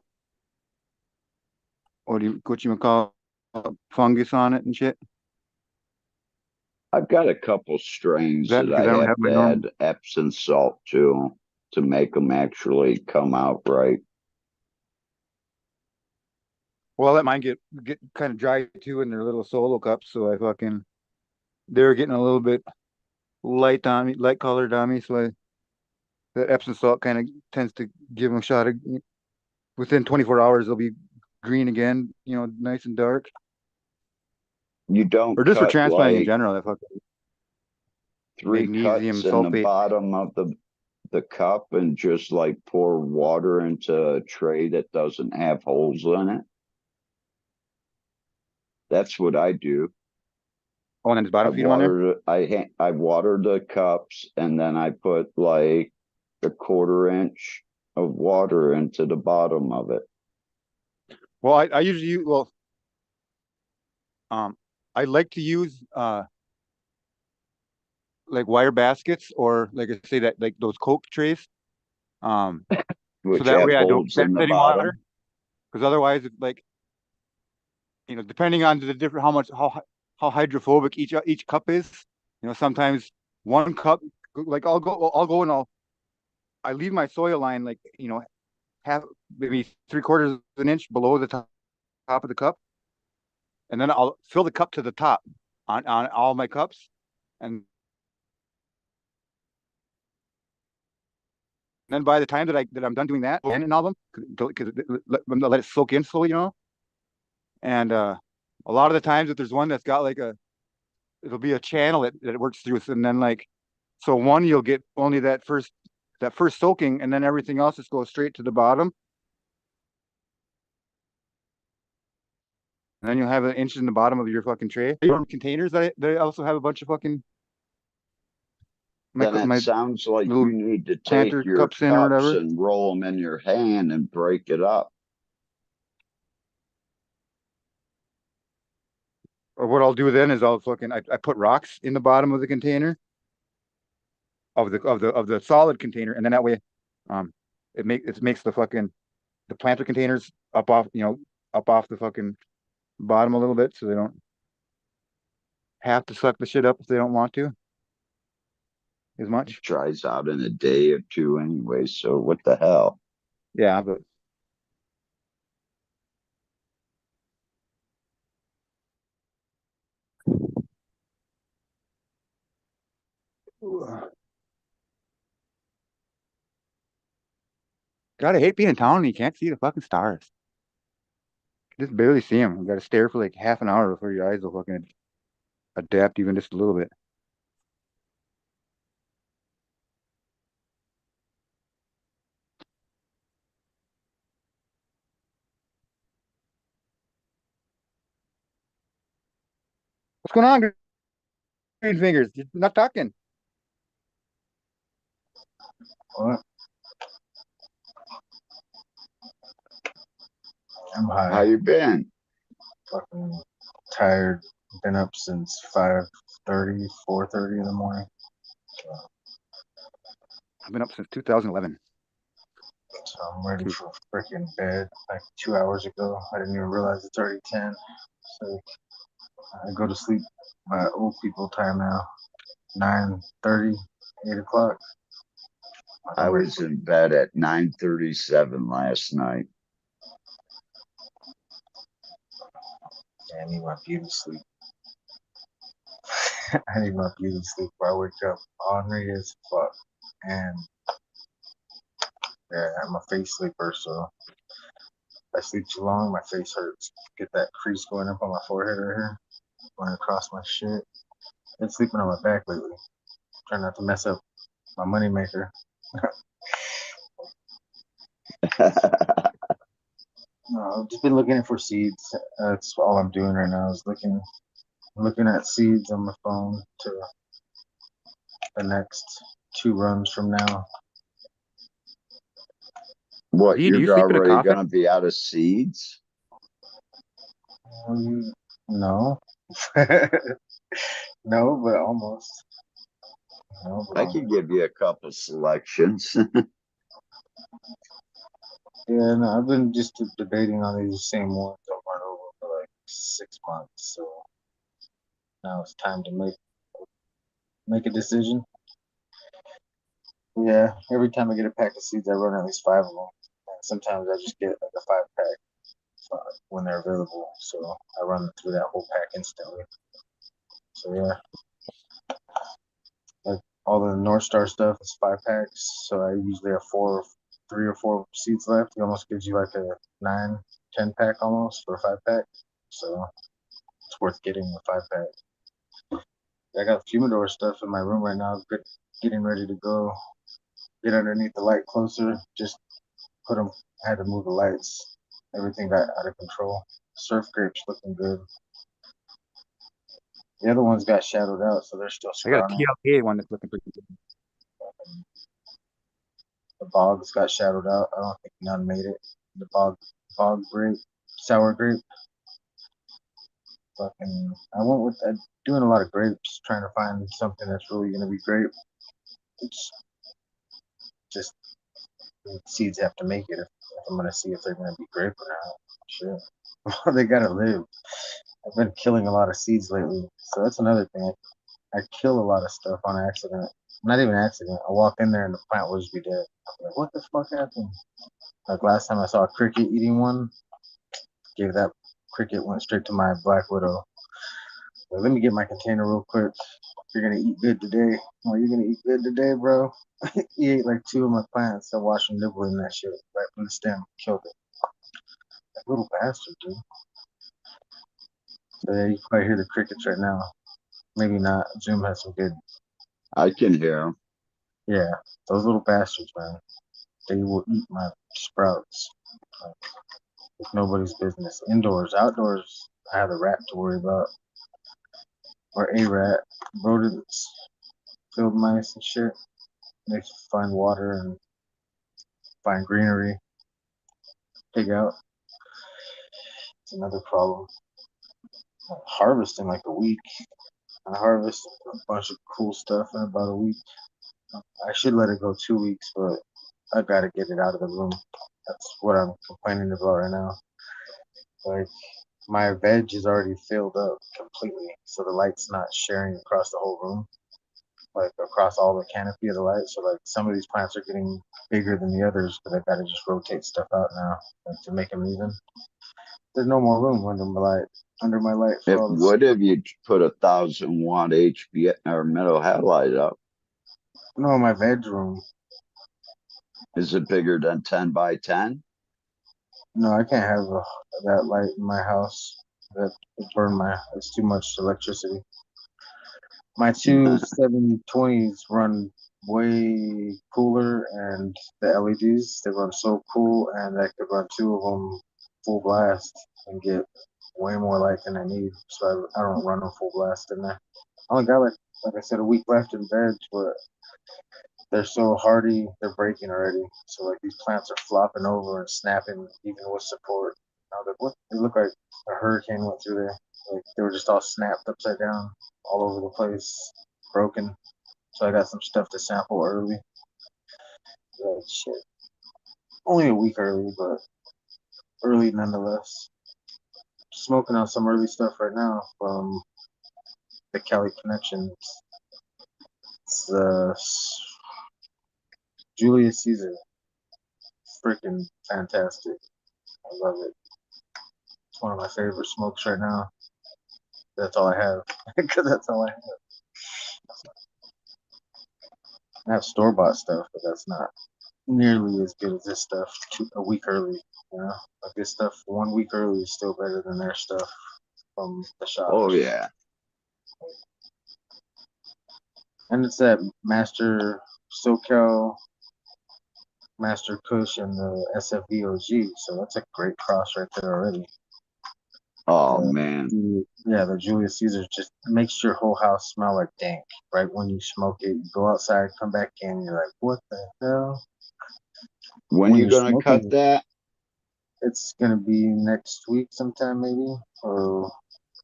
what you would call fungus on it and shit. I've got a couple strains That that because I I don't have have my to normal. add Epsom salt to make them actually come out right. Well, I let mine get kind of dry too in their little solo cups, so they were getting a little bit light colored on me, so the Epsom salt kind of tends to give them a shot. Within 24 hours, they'll be green again, nice and dark. You don't Or just for cut transplanting in like general, that fucking 3 cuts magnesium in the sulfate. bottom of the cup and just like pour water into a tray that doesn't have holes in it. That's what I do. Oh, and then just I bottom feed them on there. I water the cups and then I put like a 1/4 inch of water into the bottom of it. Well, I usually use, um, I like to use like wire baskets, or like I say, that like those Coke trays. Um, so Which that have way I don't holes spend in the any water, bottom. because otherwise, like, depending on the different how hydrophobic each cup is, sometimes one cup, like I'll go and I leave my soil line like, half, maybe 3/4 of an inch below the top of the cup, and then I'll fill the cup to the top on all my cups, and then by the time that I'm done doing that, and all of them, because let it soak in slowly, and a lot of the times if there's one that's got like it'll be a channel that it works through, and then like, so one you'll get only that first soaking, and then everything else just goes straight to the bottom. And then you'll have an inch in the bottom of your fucking tray. Containers that I also have a bunch of fucking Then it my sounds like little you need to planter take your cups in or whatever. and roll them in your hand and break it up. Or what I'll do then is I put rocks in the bottom of the container of the solid container, and then that way, it makes the planter containers up off the fucking bottom a little bit, so they don't have to suck the shit up if they don't want to as much. It dries out in a day or two anyway, so what the hell? Yeah, but God, I hate being in town and you can't see the fucking stars. Just barely see them. You got to stare for like half an hour before your eyes will fucking adapt even just a little bit. What's going on, Green Fingers? You're not talking. What? I'm high. How you been? Fucking tired. Been up since 5:30, 4:30 in the morning. I've been up since 2011. So I'm ready for freaking bed like 2 hours ago. I didn't even realize it's already 10. So I go to sleep my old people time now. 9:30, 8 o'clock. I was in bed at 9:37 last night. Yeah, I need my beauty sleep. I need my beauty sleep where I wake up ornery as fuck. And yeah, I'm a face sleeper, so if I sleep too long, my face hurts. Get that crease going up on my forehead right here, going across my shit. Been sleeping on my back lately. Trying not to mess up my money maker. No, I've just been looking for seeds. That's all I'm doing right now is looking at seeds on my phone to the next 2 runs from now. What, Do you you're sleep in a already coffin? gonna be out of seeds? No. No, but almost. No, but I could give you a couple selections. yeah, no, I've been just debating on these same ones over and over for like 6 months. So now it's time to make a decision. Yeah, every time I get a pack of seeds, I run at least 5 of them. And sometimes I just get like a 5-pack when they're available. So I run through that whole pack instantly. So yeah, like all the North Star stuff is 5-packs. So I usually have 3 or 4 seeds left. It almost gives you like a 9, 10-pack almost for a 5-pack. So it's worth getting the 5-pack. I got humidor stuff in my room right now, getting ready to go. Get underneath the light closer. Just put them. I had to move the lights. Everything got out of control. Surf grapes looking good. The other ones got shadowed out, so they're still I got a sprouting. TLK one that's looking pretty good. The bogs got shadowed out. I don't think none made it. The bog grape, sour grape. Fucking, I went with doing a lot of grapes, trying to find something that's really gonna be grape. It's just the seeds have to make it if I'm gonna see if they're gonna be grape or not. Shit, they gotta live. I've been killing a lot of seeds lately, so that's another thing. I kill a lot of stuff on accident. Not even an accident. I walk in there and the plant will just be dead. I'm like, what the fuck happened? Like last time I saw a cricket eating one, gave that cricket went straight to my black widow. Like, let me get my container real quick. You're gonna eat good today. Well, you're gonna eat good today, bro. He ate like 2 of my plants. I watched him nibbling that shit right from the stem. Killed it. That little bastard, dude. So yeah, you can probably hear the crickets right now. Maybe not. Zoom has some good. I can hear him. Yeah, those little bastards, man. They will eat my sprouts. Like, it's nobody's business. Indoors, outdoors, I have a rat to worry about. Or a rat. Rodents, field mice and shit. They find water and find greenery. Dig out. It's another problem. Harvest in like a week. I harvest a bunch of cool stuff in about a week. I should let it go 2 weeks, but I gotta get it out of the room. That's what I'm complaining about right now. Like my veg is already filled up completely, so the light's not sharing across the whole room, like across all the canopy of the light. So like some of these plants are getting bigger than the others, but I gotta just rotate stuff out now, like, to make them even. There's no more room under my light for It all this. would if you put 1,000 watt HB or metal halide up. No, my veg room. Is it bigger than 10 by 10? No, I can't have that light in my house. That would burn it's too much electricity. My two 720s run way cooler, and the LEDs, they run so cool, and I could run 2 of them full blast and get way more light than I need. So I don't run them full blast in there. I only got like I said, a week left in veg, but they're so hardy, they're breaking already. So like these plants are flopping over and snapping even with support. I was like, what? It looked like a hurricane went through there. Like they were just all snapped upside down, all over the place, broken. So I got some stuff to sample early. Like shit. Only a week early, but early nonetheless. Smoking on some early stuff right now from the Cali Connections. It's Julius Caesar. Freaking fantastic. I love it. It's one of my favorite smokes right now. That's all I have. Because that's all I have. I have store bought stuff, but that's not nearly as good as this stuff a week early. You know, like this stuff 1 week early is still better than their stuff from the Oh, shops. yeah. And it's that Master SoCal, Master Kush, and the SFVOG. So that's a great cross right there already. Oh, man. Yeah, the Julius Caesar just makes your whole house smell like dank. Right when you smoke it, you go outside, come back in, you're like, what the hell? When you you're gonna smoking cut it, that? it's gonna be next week sometime maybe, or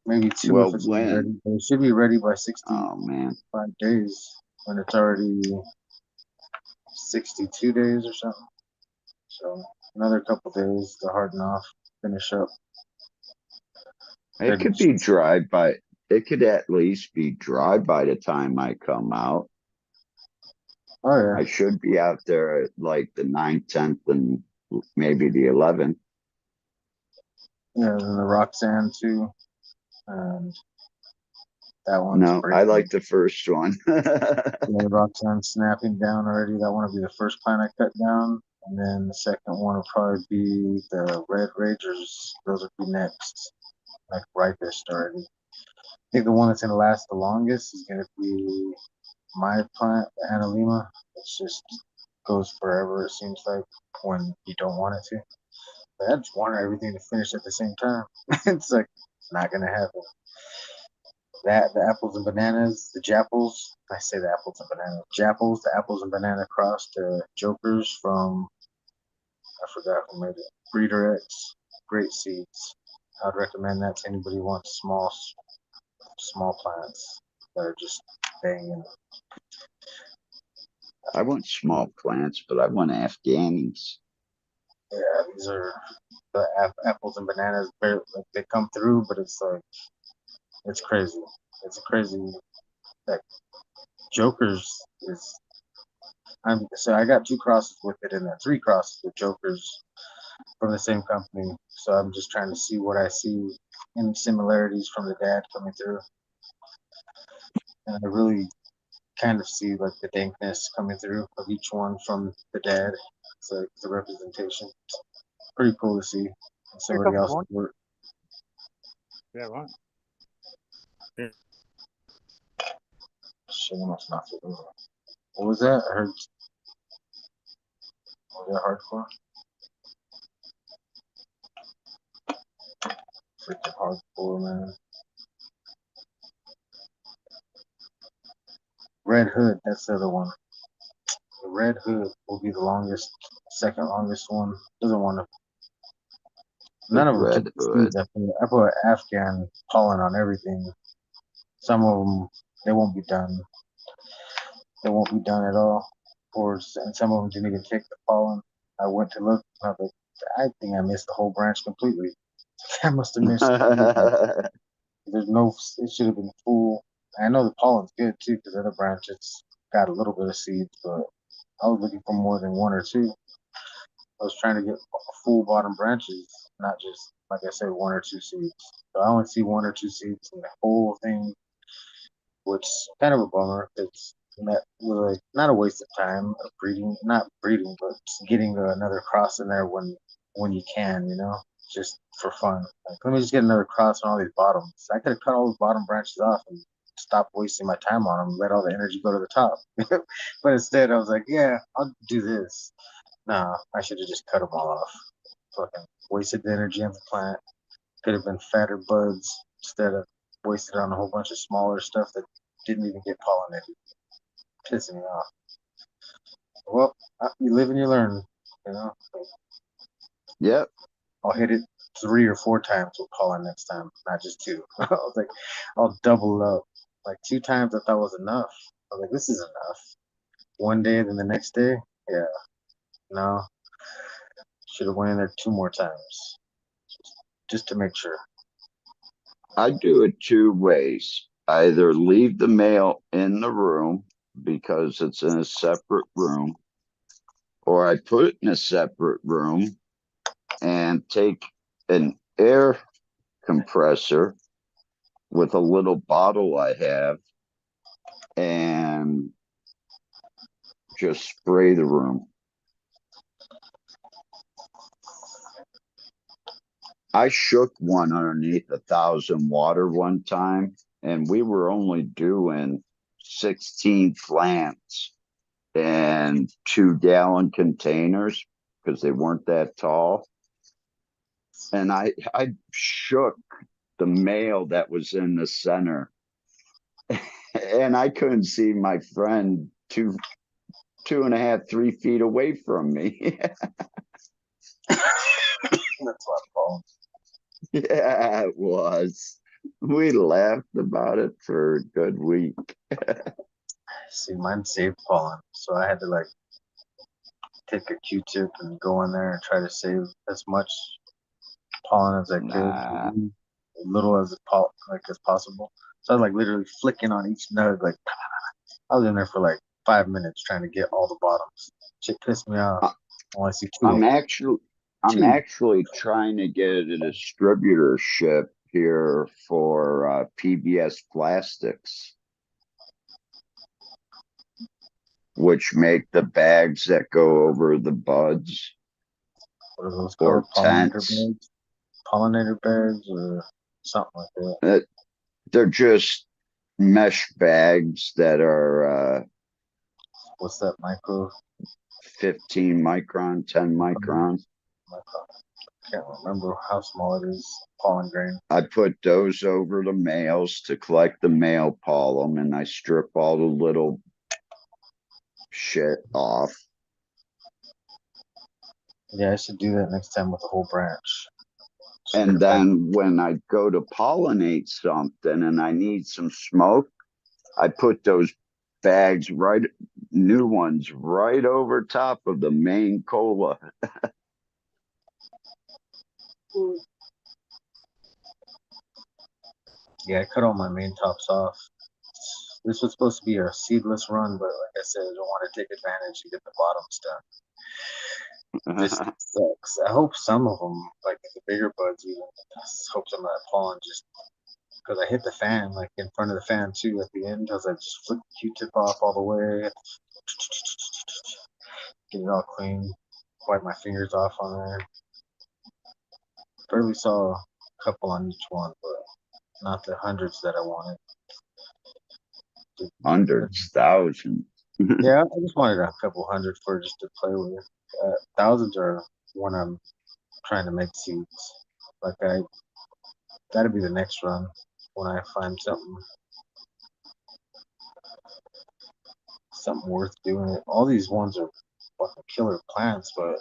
maybe 2 if Well, it's not when? ready. But it should be ready by 65 Oh, man. days when it's already 62 days or something. So another couple days to harden off, finish up. It could be dry by, it could at least be dry by the time I come out. Oh yeah, I should be out there at like the 9th, 10th, and maybe the 11th. yeah. And the Roxanne too, and that one's No, I breaking. like the first one. Yeah, the Roxanne snapping down already. That one will be the first plant I cut down, and then the second one will probably be the Red Ragers. Those will be next, like ripest already. I think the one that's gonna last the longest is gonna be my plant, the Analema. It's just goes forever. It seems like when you don't want it to. But I just want everything to finish at the same time. It's like it's not gonna happen. That the apples and bananas, the japples. I say the apples and bananas. Japples, the apples and banana cross, the jokers from I forgot who made it. Breeder X, great seeds. I'd recommend that to anybody who wants small plants that are just banging. I want small plants, but I want Afghanis. Yeah, these are the apples and bananas. Like, they come through, but it's like it's crazy. It's crazy. Like Jokers is so I got 2 crosses with it and then 3 crosses with Jokers from the same company. So I'm just trying to see what I see, any similarities from the dad coming through. And I really kind of see like the dankness coming through of each one from the dad. It's like the representation. Pretty cool to see. And somebody else work. Yeah, right. Shit, I must not forget. What was that? I heard. Was that hardcore? Freaking hardcore, man. Red Hood, that's the other one. The Red Hood will be the longest, second longest one. Doesn't want to. None of them took Red the Hood. seeds. I put Afghan pollen on everything. Some of them, they won't be done. They won't be done at all. And some of them didn't even take the pollen. I went to look, and I was like, I think I missed the whole branch completely. I must have missed everything. There's no, it should have been full. I know the pollen's good too, because other branches got a little bit of seeds, but I was looking for more than 1 or 2. I was trying to get full bottom branches, not just, like I said, 1 or 2 seeds. So I only see 1 or 2 seeds in the whole thing, which is kind of a bummer. It's like not a waste of time of breeding, not breeding, but just getting another cross in there when you can, just for fun. Like, let me just get another cross on all these bottoms. I could have cut all those bottom branches off and stop wasting my time on them, let all the energy go to the top. But instead, I was like, yeah, I'll do this. Nah, I should have just cut them all off. Fucking wasted the energy on the plant. Could have been fatter buds instead of wasted on a whole bunch of smaller stuff that didn't even get pollinated. Pissing me off. Well, you live and you learn, you know. Yep. I'll hit it 3 or 4 times with pollen next time, not just 2. I was like, I'll double it up. Like 2 times I thought was enough. I was like, this is enough. One day, then the next day, yeah, no. Should have went in there 2 more times, just to make sure. I do it 2 ways. I either leave the male in the room because it's in a separate room, or I put it in a separate room and take an air compressor with a little bottle I have and just spray the room. I shook one underneath 1,000 water one time, and we were only doing 16 plants in 2-gallon containers because they weren't that tall. And I shook the male that was in the center, and I couldn't see my friend 2.5, 3 feet away from me. That's what pollen. Yeah, it was. We laughed about it for a good week. See, mine saved pollen, so I had to like take a Q-tip and go in there and try to save as much pollen as I could, Nah. as little as possible. So I was like literally flicking on each nug, like I was in there for like 5 minutes trying to get all the bottoms. Shit pissed me off. I only see 2 of I'm them. actually trying to get a distributorship here for PBS Plastics, which make the bags that go over the buds What are those or called? Pollinator tents. bags? Pollinator bags or something like that. They're just mesh bags that are What's that micro? 15 micron, 10 micron. Can't remember how small it is. Pollen grain. I put those over the males to collect the male pollen, and I strip all the little shit off. Yeah, I should do that next time with the whole branch. And then when I go to pollinate something and I need some smoke, I put those bags new ones right over top of the main cola. Yeah, I cut all my main tops off. This was supposed to be a seedless run, but like I said, I don't want to take advantage and get the bottoms done. This sucks. I hope some of them, like the bigger buds, even. I hope some of that falling just because I hit the fan, like in front of the fan too at the end. I was like, just flick the Q-tip off all the way, get it all clean, wipe my fingers off on there. Barely saw a couple on each one, but not the hundreds that I wanted. Hundreds, thousands. Yeah, I just wanted a couple hundred for just to play with. Thousands are when I'm trying to make seeds. Like that'll be the next run when I find something worth doing it. All these ones are fucking killer plants, but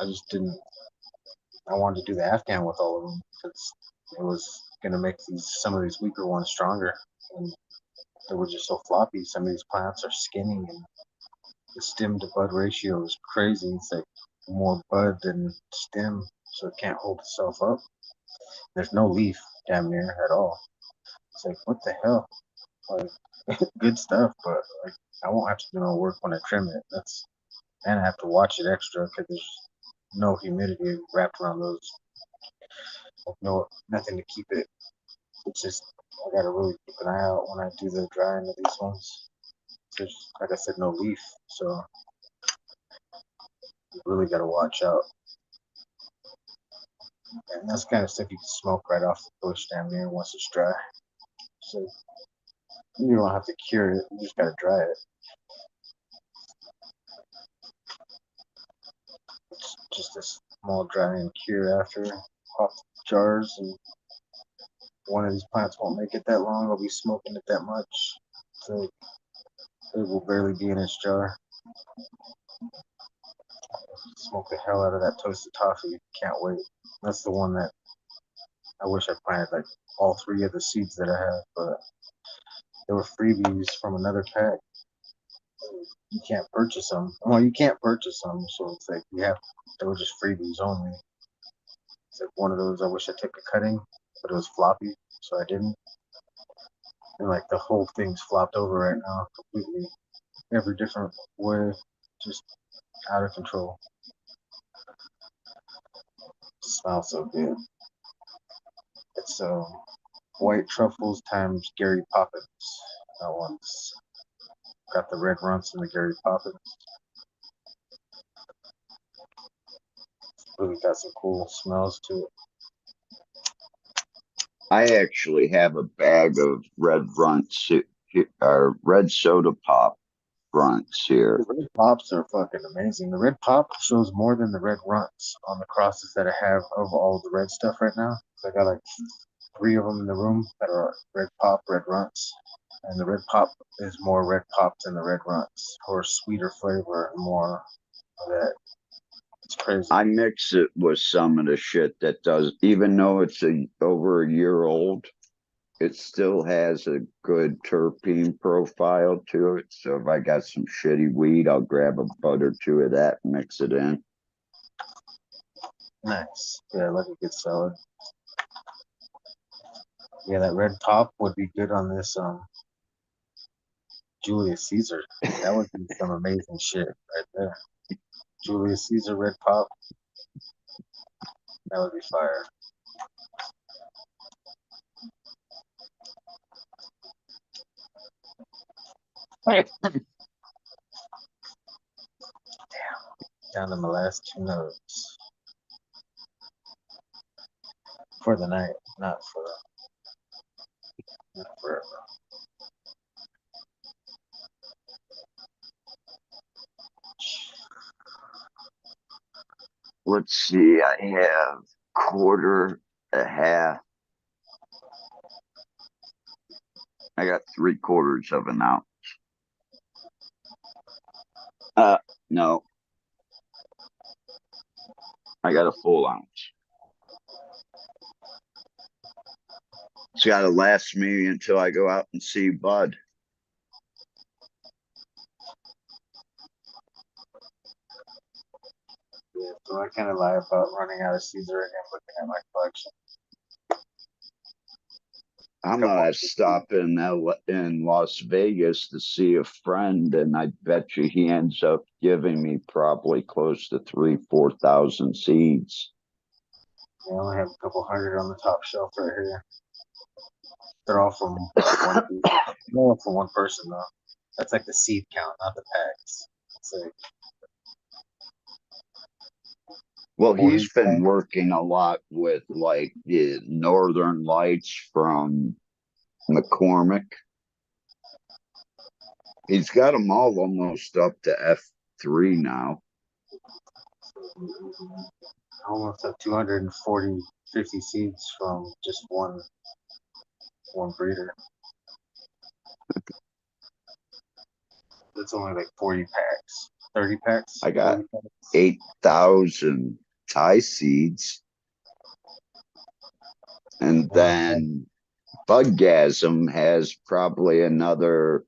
I just didn't. I wanted to do the Afghan with all of them because it was gonna make some of these weaker ones stronger, and they were just so floppy. Some of these plants are skinny, and the stem to bud ratio is crazy. It's like more bud than stem, so it can't hold itself up. There's no leaf damn near at all. It's like what the hell? Like good stuff, but like I won't have to do no work when I trim it. And I have to watch it extra because there's no humidity wrapped around those. Like nothing to keep it. It's just I gotta really keep an eye out when I do the drying of these ones. There's like I said, no leaf, so you really gotta watch out. And that's kind of stuff you can smoke right off the bush damn near once it's dry. So you don't have to cure it, you just gotta dry it. It's just a small dry and cure after off the jars, and one of these plants won't make it that long. I'll be smoking it that much, so it will barely be in its jar. Smoke the hell out of that toasted toffee. Can't wait. That's the one that I wish I planted like all three of the seeds that I have, but they were freebies from another pack. You can't purchase them. Well, you can't purchase them, so it's like they were just freebies only. It's like one of those. I wish I took a cutting, but it was floppy, so I didn't. And like the whole thing's flopped over right now, completely, every different way, just out of control. Smells so good. It's white truffles times Gary Poppins. That one's got the red runts and the Gary Poppins. Really got some cool smells to it. I actually have a bag of red runts, or red soda pop runts here. The red pops are fucking amazing. The red pop shows more than the red runts on the crosses that I have of all the red stuff right now. I got like 3 of them in the room that are red pop, red runts. And the red pop is more red pop than the red runts, or sweeter flavor, more of that. It's crazy. I mix it with some of the shit that does, even though it's over a year old, it still has a good terpene profile to it. So if I got some shitty weed, I'll grab a bud or two of that and mix it in. Nice. Yeah, I like a good salad. Yeah, that red pop would be good on this Julius Caesar. That would be some amazing shit right there. Julius Caesar red pop. That would be fire. Down to my last 2 notes. For the night, not forever. Let's see, I have quarter, a half. I got 3/4 of an ounce. No. I got a full ounce. It's got to last me until I go out and see Bud. Yeah, so I kind of lie about running out of Caesar again looking at my collection. I'm gonna stop in Las Vegas to see a friend, and I bet you he ends up giving me probably close to 3,000-4,000 seeds. I only have a couple hundred on the top shelf right here. They're all from one. They're all from one person though. That's like the seed count, not the packs. It's like Well, 40 he's been packs. working a lot with like the Northern Lights from McCormick. He's got them all almost up to F3 now. I almost have 240, 50 seeds from just one breeder. That's only like 40 packs, 30 packs. I got 40 packs. 8,000 Thai seeds. And then Budgasm has probably another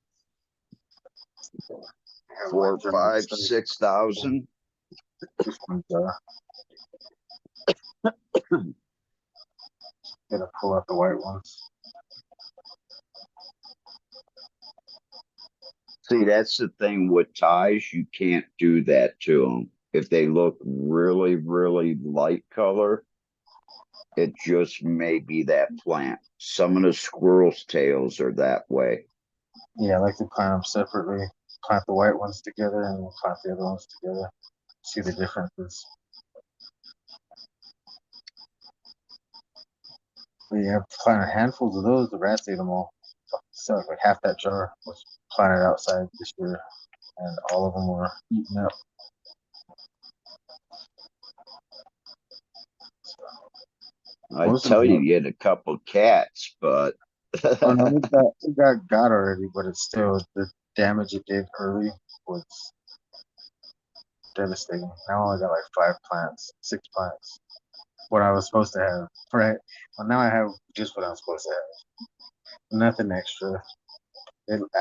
4, 5, 6,000. Just one Gotta pull out the white ones. See, that's the thing with ties. You can't do that to them. If they look really, really light color, it just may be that plant. Some of the squirrel's tails are that way. Yeah, I like to plant them separately. Plant the white ones together and we'll plant the other ones together. See the differences. But you have to plant handfuls of those. The rats ate them all. So like half that jar was planted outside this year, and all of them were eaten up. I tell you, you get a couple cats, but Oh no, it got already, but it's still the damage it did early was devastating. Now I only got like 6 plants. What I was supposed to have, right? Well, now I have just what I'm supposed to have. Nothing extra.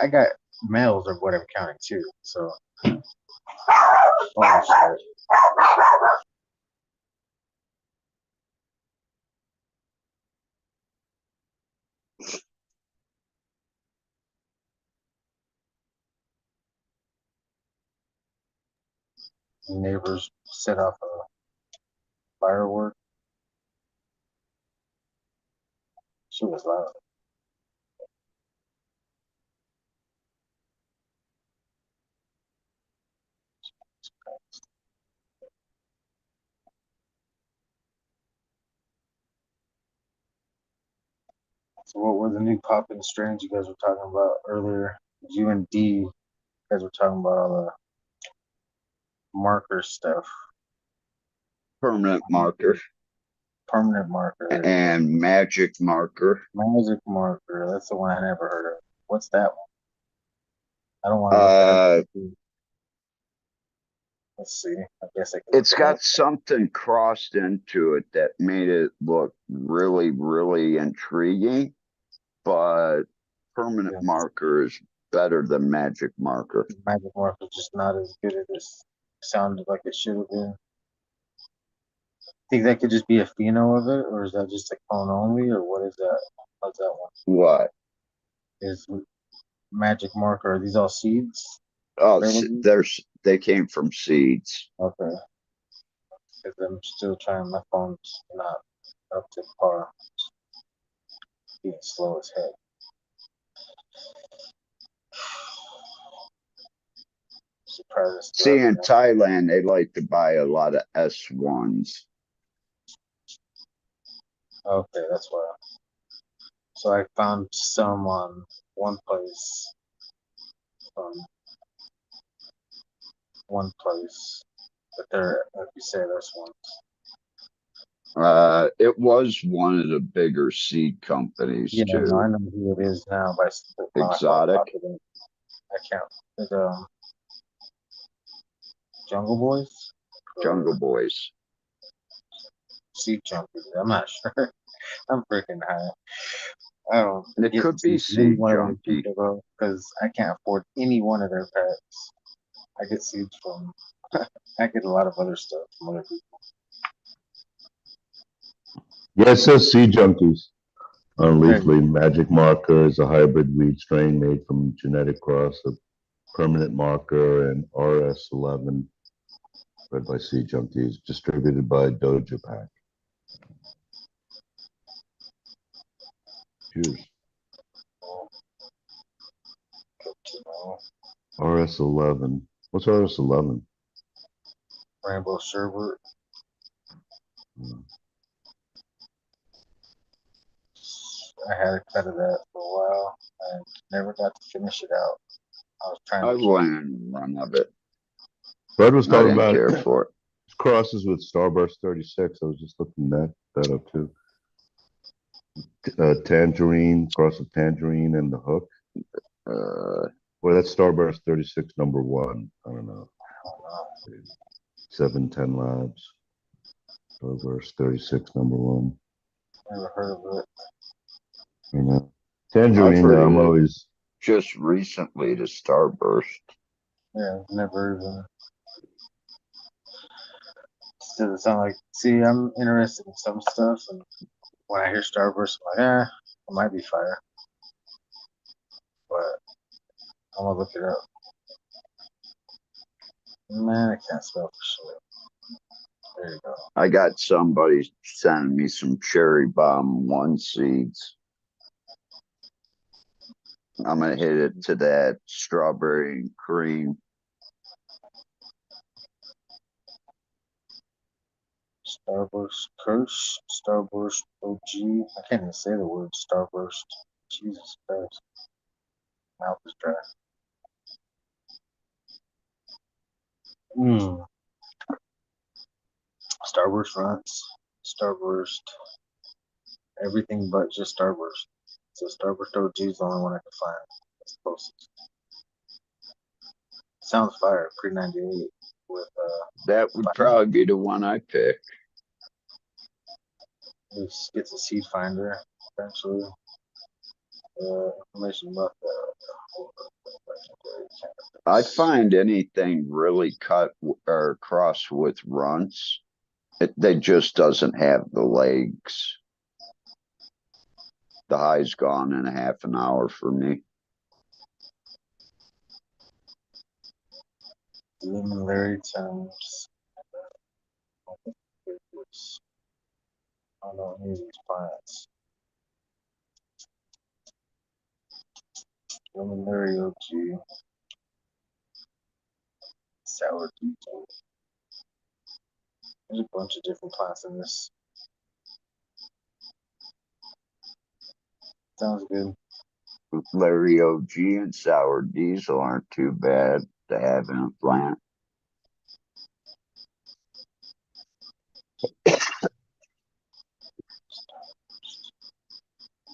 I got males of what I'm counting too. So, oh shit. Neighbors set off a firework. She was loud. So what were the new poppin' strains you guys were talking about earlier? You and D, you guys were talking about all the marker stuff. permanent marker Permanent marker. and magic marker. Magic marker. That's the one I never heard of. What's that one? I don't want to look that up. Let's see. I guess I can. It's got something crossed into it that made it look really, really intriguing, but permanent marker is better than magic marker. Magic marker is just not as good as it sounded like it should have been. Think that could just be a pheno of it, or is that just a clone only, or what is that? What's that one? What? Is magic marker? Are these all seeds? Oh, they came from seeds. Okay. Because I'm still trying. My phone's not up to par. Being slow as heck. Surprised. See, in Thailand, they like to buy a lot of S1s. Okay, that's why. So I found some on one place. One place, but they're, like you say, there's one. It was one of the bigger seed companies too. No, I know who it is now. By Exotic. I can't. It's, Jungle Boys. Jungle Boys. Seed Junkies. I'm not sure. I'm freaking high. I don't. It could be Seed Junkie because I can't afford any one of their packs. I get seeds from. I get a lot of other stuff from other people. Yeah, it says Seed Junkies. Unleafly Magic Marker is a hybrid weed strain made from genetic cross of Permanent Marker and RS11, bred by Seed Junkies, distributed by Doja Pack. Cheers. Good to know. RS11. What's RS11? Rainbow sherbet. I had a cut of that for a while. I never got to finish it out. I was trying I to. wouldn't run of it. Fred was I talking didn't about care for it. crosses with Starburst 36. I was just looking that up too. Tangerine, cross of Tangerine and the Hook. Well, that's Starburst 36 #1. I don't know. 710 Labs. Starburst 36 #1. Never heard of it. You know. Tangerine, heard I'm of it. always Just recently to Starburst. Yeah, never even. Doesn't sound like. See, I'm interested in some stuff, and when I hear Starburst, I'm like, it might be fire. But I'm gonna look it up. Man, I can't spell for shit. There you go. I got somebody sending me some cherry bomb 1 seeds. I'm gonna hit it to that strawberry and cream. Starburst Curse, Starburst OG. I can't even say the word Starburst. Jesus Christ. Mouth is dry. Starburst runs. Starburst. Everything but just Starburst. So Starburst OG is the only one I can find. It's closest. Sounds fire. Pre-98 with That would probably be the one I pick. gets a seed finder eventually. Information about I find anything really cut or crossed with runts, they just doesn't have the legs. The high's gone in a half an hour for me. Lemon Larry terms. I don't need these plants. Lemon Larry OG. Sour diesel. There's a bunch of different plants in this. Sounds good. Larry OG and Sour Diesel aren't too bad to have in a plant.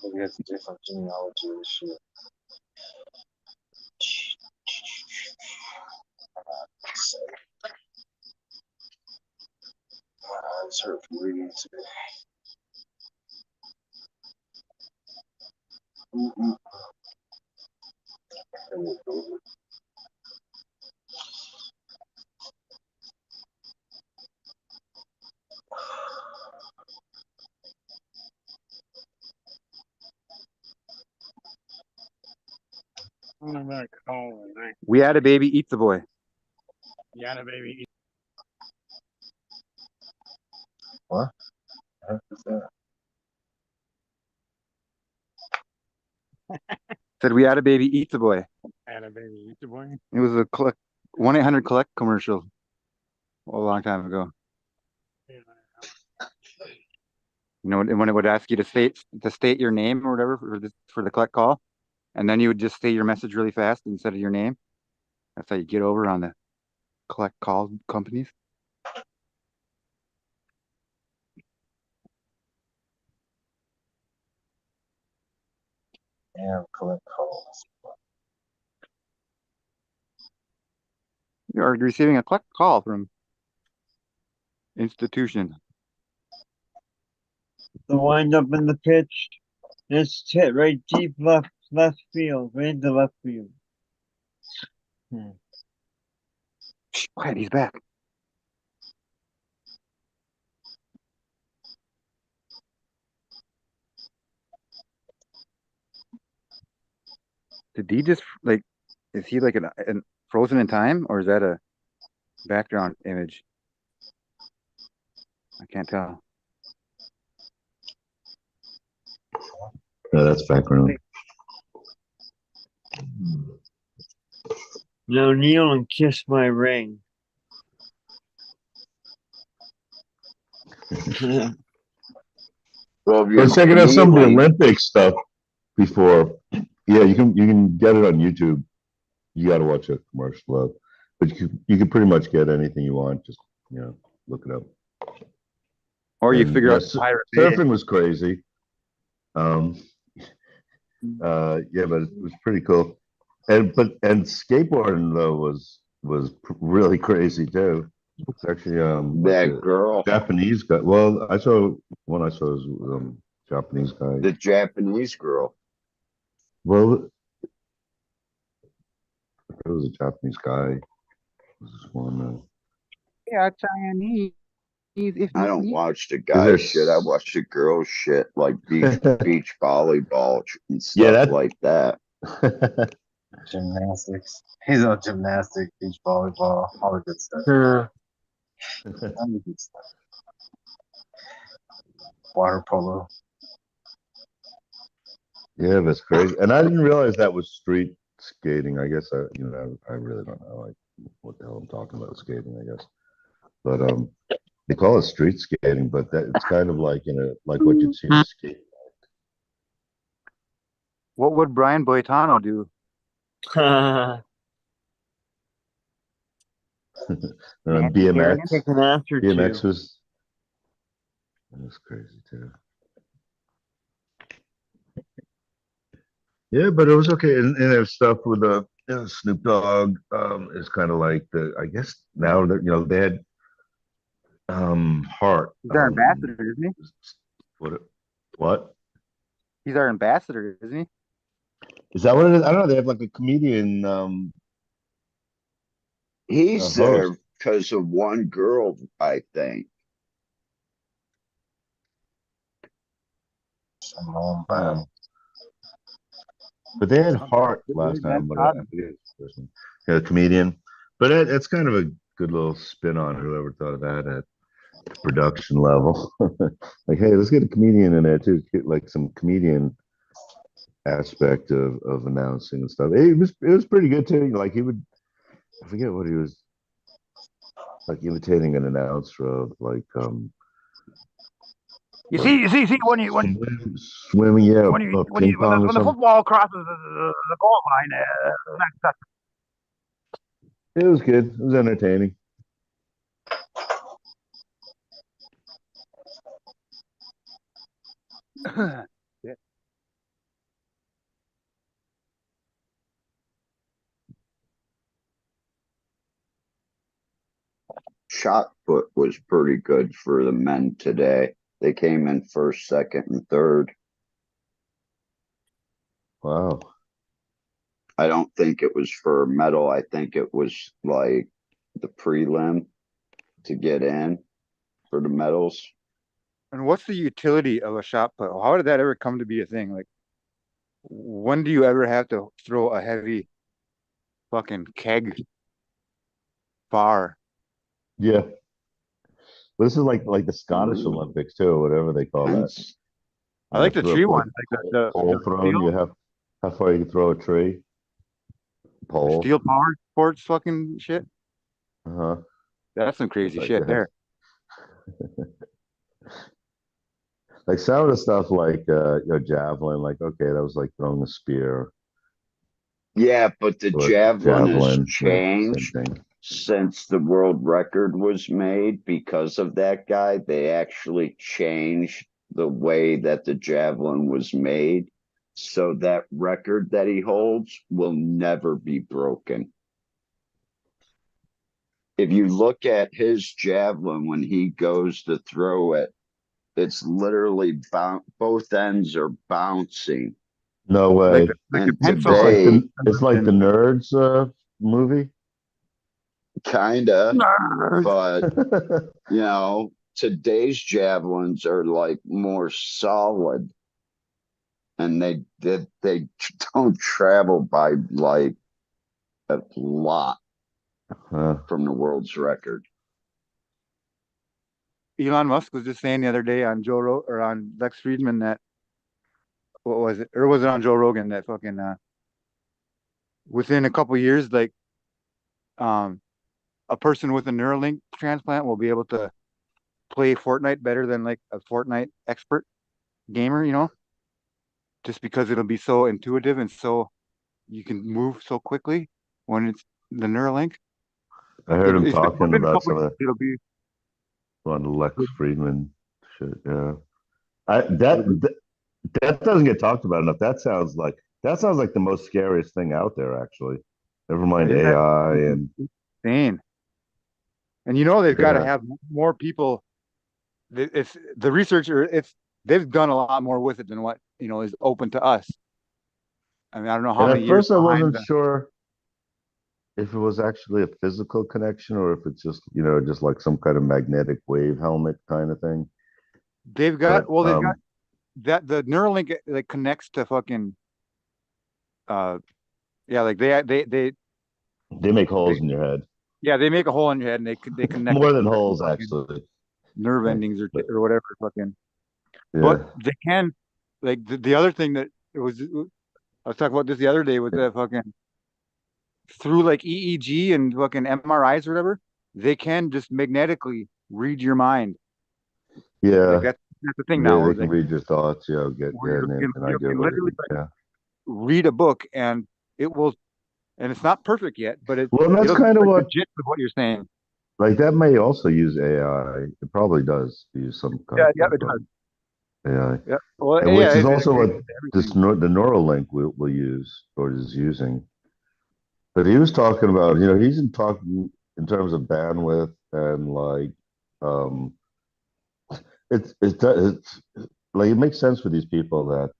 Maybe it's a different genealogy of this shit. My eyes hurt from reading today. We had a baby, eat the boy. What? The heck is that? Said we had a baby, eat the boy. It was a 1-800 collect commercial a long time ago. You know, when it would ask you to state your name or whatever for the collect call, and then you would just say your message really fast instead of your name. That's how you get over on the collect call companies. Yeah, collect calls. You are receiving a collect call from institution. The wind up in the pitch. It's hit right deep left field, right into left field. Quiet, he's back. Did he just like? Is he like an frozen in time, or is that a background image? I can't tell. Yeah, that's background. Now kneel and kiss my ring. Well, if I you're was checking out some of the kneeling, Olympic stuff before. Yeah, you can get it on YouTube. You got to watch a commercial of, but you can pretty much get anything you want. Just look it up. Or you And figure yeah, out Pirate Bay. surfing was crazy. Yeah, but it was pretty cool. And skateboarding though was really crazy too. It's actually that girl, Japanese guy. Well, I saw was Japanese guy. the Japanese girl, Well, it was a Japanese guy. This is one. Yeah, Chinese. If I not don't me. watch the Is guy there shit. I watch the girl shit, like beach volleyball and Yeah, stuff like that. that. Gymnastics. He's on gymnastics, beach volleyball, all the good stuff. All the good stuff. Water polo. Yeah, that's crazy. And I didn't realize that was street skating. I guess I really don't know like what the hell I'm talking about skating, I guess. But they call it street skating, but that it's kind of like like what you'd see in a skate. What would Brian Boitano do? Nancy Kerrigan? BMX. Take an after BMX two. was crazy too. Yeah, but it was okay. And there's stuff with Snoop Dogg is kind of like I guess now that they had Hart. He's our ambassador, isn't he? What? He's our ambassador, isn't he? Is that what it is? I don't know. They have like a comedian He's host. there because of one girl, I think. But they had Hart last time, but I forget his first name. Yeah, a comedian. But it's kind of a good little spin on whoever thought of that at production level. Like, hey, let's get a comedian in there too. Get like some comedian aspect of announcing and stuff. It was pretty good too. Like he would, I forget what he was like imitating an announcer of, like You see, swimming, yeah, ping when pong or the something. football crosses the goal line, It was good. It was entertaining. yeah. Shot put was pretty good for the men today. They came in first, second, and third. Wow. I don't think it was for medal. I think it was like the prelim to get in for the medals. And what's the utility of a shot put? How did that ever come to be a thing? Like, when do you ever have to throw a heavy fucking keg far? Yeah. This is like the Scottish Olympics too, or whatever they call that. I like the tree Like one, like the pole throwing. steel, You have how far you can throw a tree. Pole. steel power sports fucking shit. Uh-huh. That's some crazy Like shit that. there. Like some of the stuff like javelin, like okay, that was like throwing a spear. Yeah, but the But javelin has same changed thing. since the world record was made because of that guy. They actually changed the way that the javelin was made. So that record that he holds will never be broken. If you look at his javelin when he goes to throw it, it's literally both ends are bouncing. No Like way. the And pencil. today, It's like the Nerds movie. kinda, Nerds. but today's javelins are like more solid. and they don't travel by like a lot from the world's record. Elon Musk was just saying the other day on or on Lex Friedman that what was it? Or was it on Joe Rogan that fucking within a couple years, like a person with a Neuralink transplant will be able to play Fortnite better than like a Fortnite expert gamer, you know? Just because it'll be so intuitive and so you can move so quickly when it's the Neuralink. I heard him It's talking within a about couple some years, of it'll be the on the Lex Friedman shit. Yeah, that doesn't get talked about enough. That sounds like the most scariest thing out there, actually. Never mind yeah, AI and insane. And you know they've got to yeah. have more people. It's the researcher. They've done a lot more with it than what you know is open to us. I mean, I don't know how And many at years first, I behind wasn't sure if it was actually a physical connection or if it's just just like some kind of magnetic wave helmet kind of thing. they've But got. Well, they've got that the Neuralink like connects to fucking yeah, like they make they holes in your head. yeah they make a hole in your head and they connect More it than to holes, fucking actually. nerve Yeah, endings but or whatever fucking. But yeah. they can like the other thing that it was I was talking about this the other day with the fucking through like EEG and fucking MRIs or whatever, they can just magnetically read your mind. Like Yeah, that's the thing now. they Where can like read your thoughts. Yeah, where an you idea can of what it. literally like Yeah. read a book and it will, and it's not perfect yet, but Well, and that's it'll get kind of like the what gist of what you're saying. like that may also use AI. It probably does use some Yeah, type yeah, of it does. AI, Yeah, well, and yeah, which is it also what integrates into everything. the Neuralink will use or is using. But he was talking about, he's in talking in terms of bandwidth and like, um, it's like it makes sense for these people that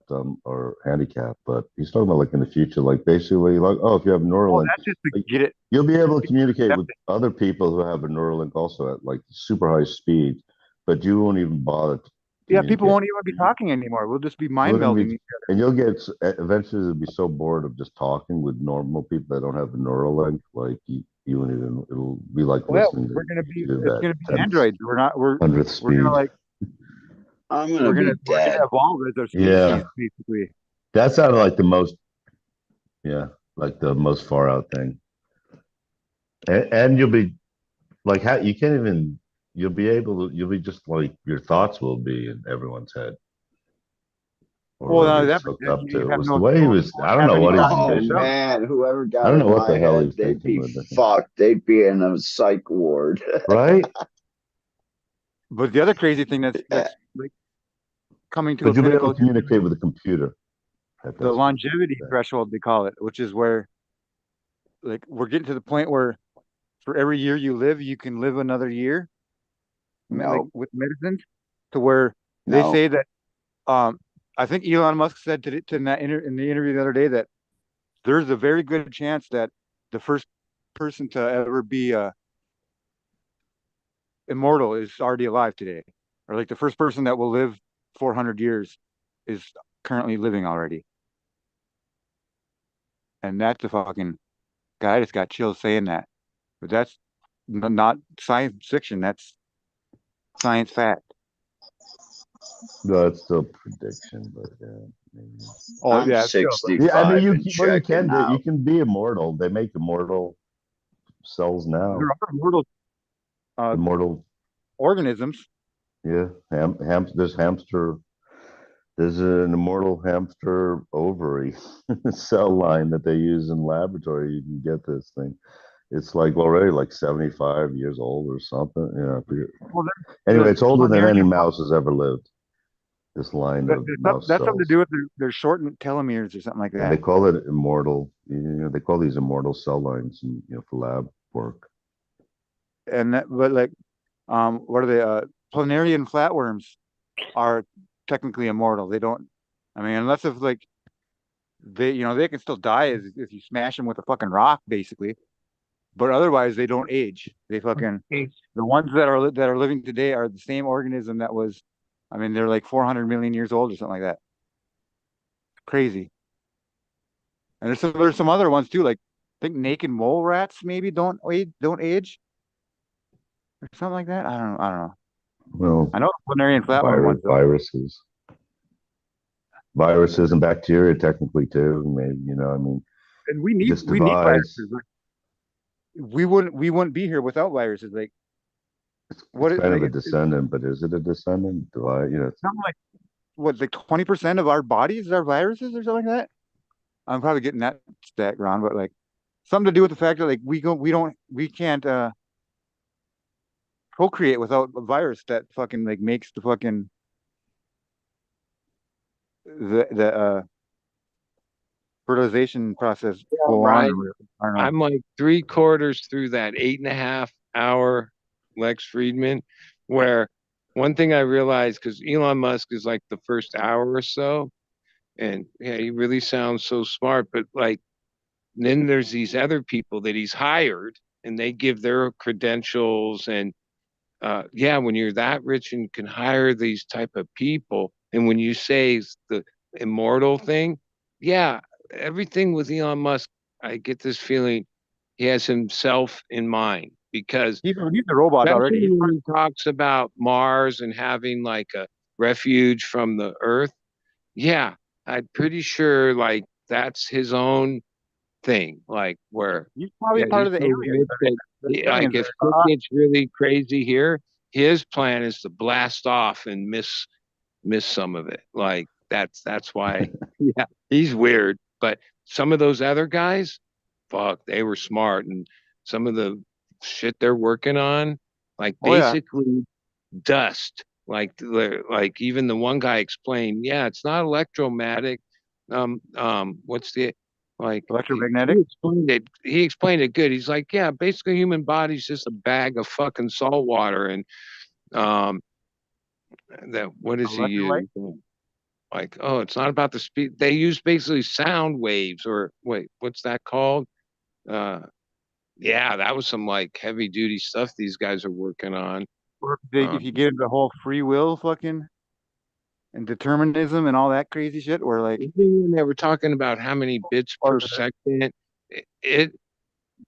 are handicapped, but he's talking about like in the future, like basically like, oh, if you have Well, Neuralink, that's just to like, get it you'll be able to communicate with accepted. other people who have a Neuralink also at like super high speed, but you won't even bother to Yeah, people communicate. won't even be talking anymore. We'll just be You mind wouldn't melding be, each other. and you'll get eventually you'll be so bored of just talking with normal people that don't have a Neuralink, like you won't even. It'll be like Well, listening to we're gonna be. YouTube It's at gonna be 10th, androids. We're not. hundredth We're gonna speed. like. I'm gonna be We're gonna dead. evolve as a Yeah, species, basically. that sounded like the most, yeah, like the most far out thing. And you'll be like, how you can't even. You'll be just like your thoughts will be in everyone's head or Well, whatever not he's that, but hooked up you to. It have was the no. way he You was. won't I don't have know any what he thoughts was Oh thinking. yourself. man, whoever I got don't know in what my the hell he head, was they'd thinking be with it. fucked. They'd be in a psych ward. Right? But the other crazy thing that's like coming to a But you'll be able pinnacle to here, communicate with a computer at the that speed. longevity threshold they call it, which is where like we're getting to the point where for every year you live, you can live another year, like No, with medicines, to where they no. say that um I think Elon Musk said in that in the interview the other day that there's a very good chance that the first person to ever be immortal is already alive today, or like the first person that will live 400 years is currently living already, and that's a fucking guy. I just got chills saying that, but that's not science fiction. That's science fact. No, it's still prediction, but yeah, maybe. Oh I'm yeah, still, but Yeah, I mean, 65 and what you checking can do, you out. can be immortal. They make immortal cells there now. are immortal uh, Immortal, organisms. yeah. There's hamster. There's an immortal hamster ovary cell line that they use in laboratory. You can get this thing. It's like already like 75 years old or something. Yeah, I forget. Well, Anyway, the it's older than any planarian mouse has ever lived. This line of mouse that's something to cells. do with their shortened telomeres or something like And they that. call it immortal. They call these immortal cell lines, for lab work. And that, but like, what are they? Planarian flatworms are technically immortal. They don't. I mean, unless if like they can still die if you smash them with a fucking rock, basically. But otherwise, they don't age. They fucking the ones that are living today are the same organism that was. I mean, they're like 400 million years old or something like that. crazy. And there's some other ones too, like I think naked mole rats maybe don't age or something like that. I don't know. Well, I know the planarian flatworm ones though. Viruses and bacteria technically too. Maybe, I mean, And this we need divides. viruses. Like, we wouldn't be here without viruses. Like what It's it kind of like a it's descendant, but is it a descendant? Divide, it's something like what like 20% of our bodies are viruses or something like that. I'm probably getting that stat wrong, but like something to do with the fact that like we can't procreate without a virus that fucking like makes the fucking the fertilization process Yeah, go on. right. Or whatever. I don't know. I'm like 3/4 through that 8.5 hour Lex Friedman, where one thing I realized, because Elon Musk is like the first hour or so, and yeah, he really sounds so smart, but like then there's these other people that he's hired and they give their credentials and yeah, when you're that rich and can hire these type of people, and when you say the immortal thing, yeah, everything with Elon Musk, I get this feeling he has himself in mind because He's a robot especially already. when he talks about Mars and having like a refuge from the Earth, yeah, I'm pretty sure like that's his own thing, like where He's probably yeah, part he's of the so aliens. rich that The like aliens if are shit gets really crazy here, his plan is to blast off and miss some of it. Like that's why yeah, he's weird. But some of those other guys, fuck, they were smart and some of the shit they're working on, like oh yeah, basically dust. Like even the one guy explained, yeah, it's not electromagnetic. What's the like electromagnetic. he explained it good. He's like, yeah, basically human body's just a bag of fucking salt water and um that what does he Electrolyte. use? Like, oh, it's not about the speed. They use basically sound waves or wait, what's that called? Uh yeah, that was some like heavy duty stuff these guys are working on. Or if you Um, get into the whole free will fucking and determinism and all that crazy shit, or like even when they were talking about how many bits or per second, it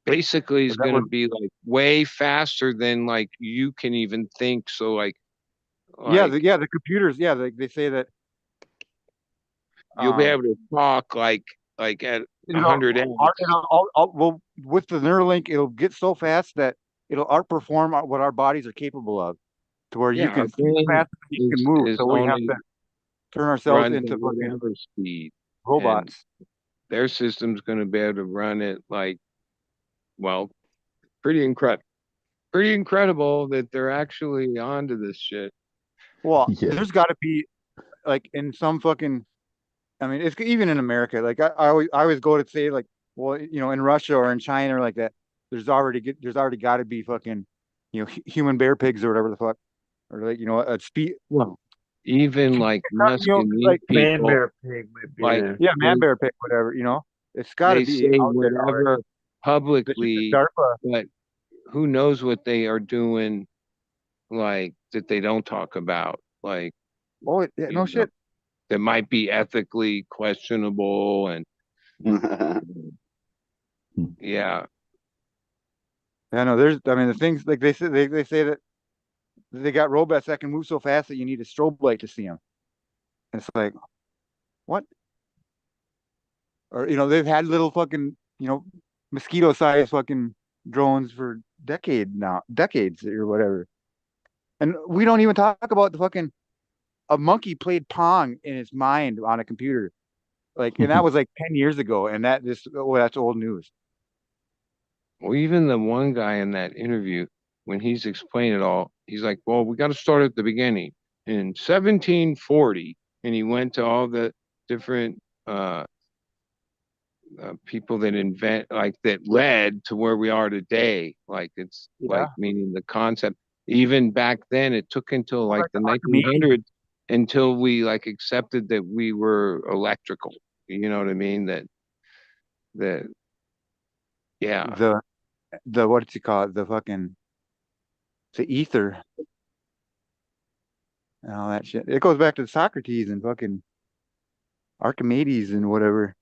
basically is that going to we're be like way faster than like you can even think. So yeah like the computers they say that you'll be um able to talk like at you know 100x. well with the Neuralink it'll get so fast that it'll outperform what our bodies are capable of to where you Yeah, our can think brain faster than you can move. is So we have only to turn ourselves runs at into fucking whatever speed, and robots. their system's going to be able to run it like well, pretty incredible. Pretty incredible that they're actually onto this shit. Well, yeah, there's got to be like in some fucking. I mean, it's even in America. Like I always go to say like, well, in Russia or in China or like that, there's already got to be fucking, human bear pigs or whatever the fuck, or like a speed. Well, even like Musk and these Like Man people, bear pig might be like there. yeah, man they bear pig, whatever. It's got to they be say out there already. whatever This is publicly, DARPA. but who knows what they are doing like that they don't talk about, like Oh yeah, you no know, shit. that might be ethically questionable and yeah. Yeah, no, there's. I mean, the things like they say that they got robots that can move so fast that you need a strobe light to see them. It's like what? Or they've had little fucking mosquito sized fucking drones for decades or whatever. And we don't even talk about the fucking a monkey played pong in his mind on a computer. Like, and that was like 10 years ago. And that's old news. Well, even the one guy in that interview, when he's explaining it all, he's like, well, we got to start at the beginning. In 1740, and he went to all the different uh, people that invent, like that led to where we are today. Like it's Yeah. like meaning the concept. Even back then, it took until Well, like like the the Archimedes, 1900s until we like accepted that we were electrical. You know what I mean? That yeah. the what's it called? The ether and all that shit. It goes back to Socrates and fucking Archimedes and whatever.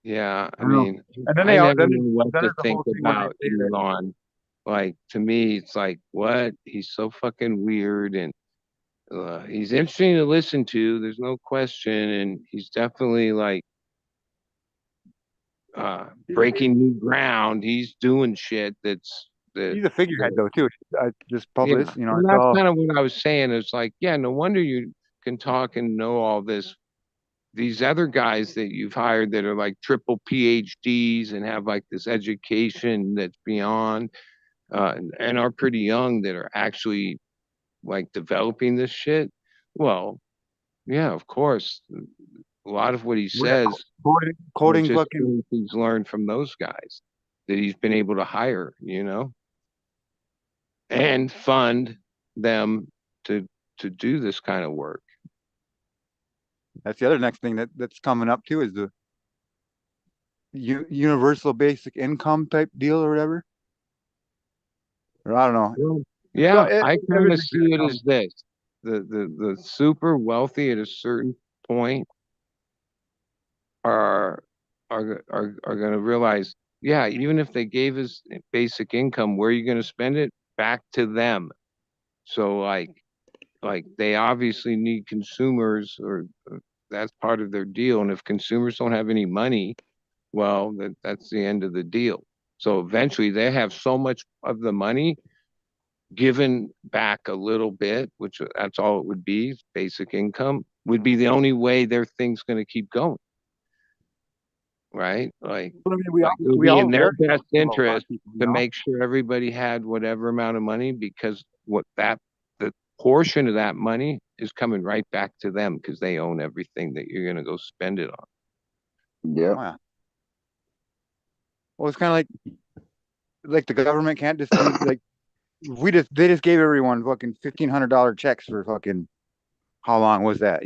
Yeah, I I don't know. mean, And then I never then knew what then to there's the think whole thing when they about say that Elon. Like, to me, it's like, what? He's so fucking weird, and he's interesting to listen to. There's no question, and he's definitely like breaking new ground. He's doing shit that he's a figurehead though too. I just yeah. published, And it's that's all kind of what I was saying. It's like, yeah, no wonder you can talk and know all this. These other guys that you've hired that are like triple PhDs and have like this education that's beyond and are pretty young that are actually like developing this shit. Well, yeah, of course. A lot of what he yeah, says are quoting just fucking. things he's learned from those guys that he's been able to hire, and fund them to do this kind of work. That's the other next thing that's coming up too is the universal basic income type deal or whatever. Or I don't know. Well, yeah, I kind of Everything's see gonna it come. as this. The super wealthy at a certain point are are going to realize, yeah, even if they gave us basic income, where are you going to spend it? Back to them. So like they obviously need consumers, or that's part of their deal. And if consumers don't have any money, well, that's the end of the deal. So eventually they have so much of the money given back a little bit, which that's all it would be. Basic income would be the only way their thing's going to keep going, right? But I mean, we all Like it would we be all in their inherit best from a lot interest of people, to make sure everybody had whatever amount of money, because the portion of that money is coming right back to them because they own everything that you're going to go spend it on. Yep. Wow. Well, it's kind of like the government can't just do like they just gave everyone fucking $1,500 checks for fucking how long was that,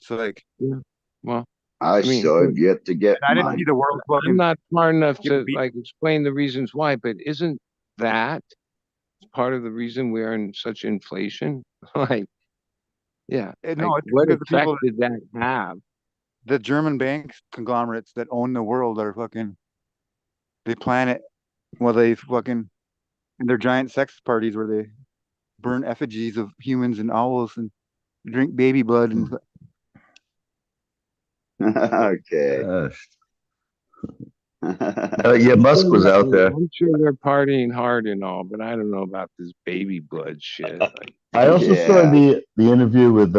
So like, Yeah. Well, I I mean, still have yet to get and I didn't see mine. the world I'm fucking not smart enough give a to beat. like explain the reasons why, but isn't that part of the reason we're in such inflation? Like, yeah, No, like it's what because the effect people, did that have? the German banks conglomerates that own the world are fucking they plan it well they fucking in their giant sex parties where they burn effigies of humans and owls and drink baby blood and Okay. Gosh. Yeah, Musk was out there. I'm sure they're partying hard and all, but I don't know about this baby blood shit. Like, I also saw Yeah. the interview with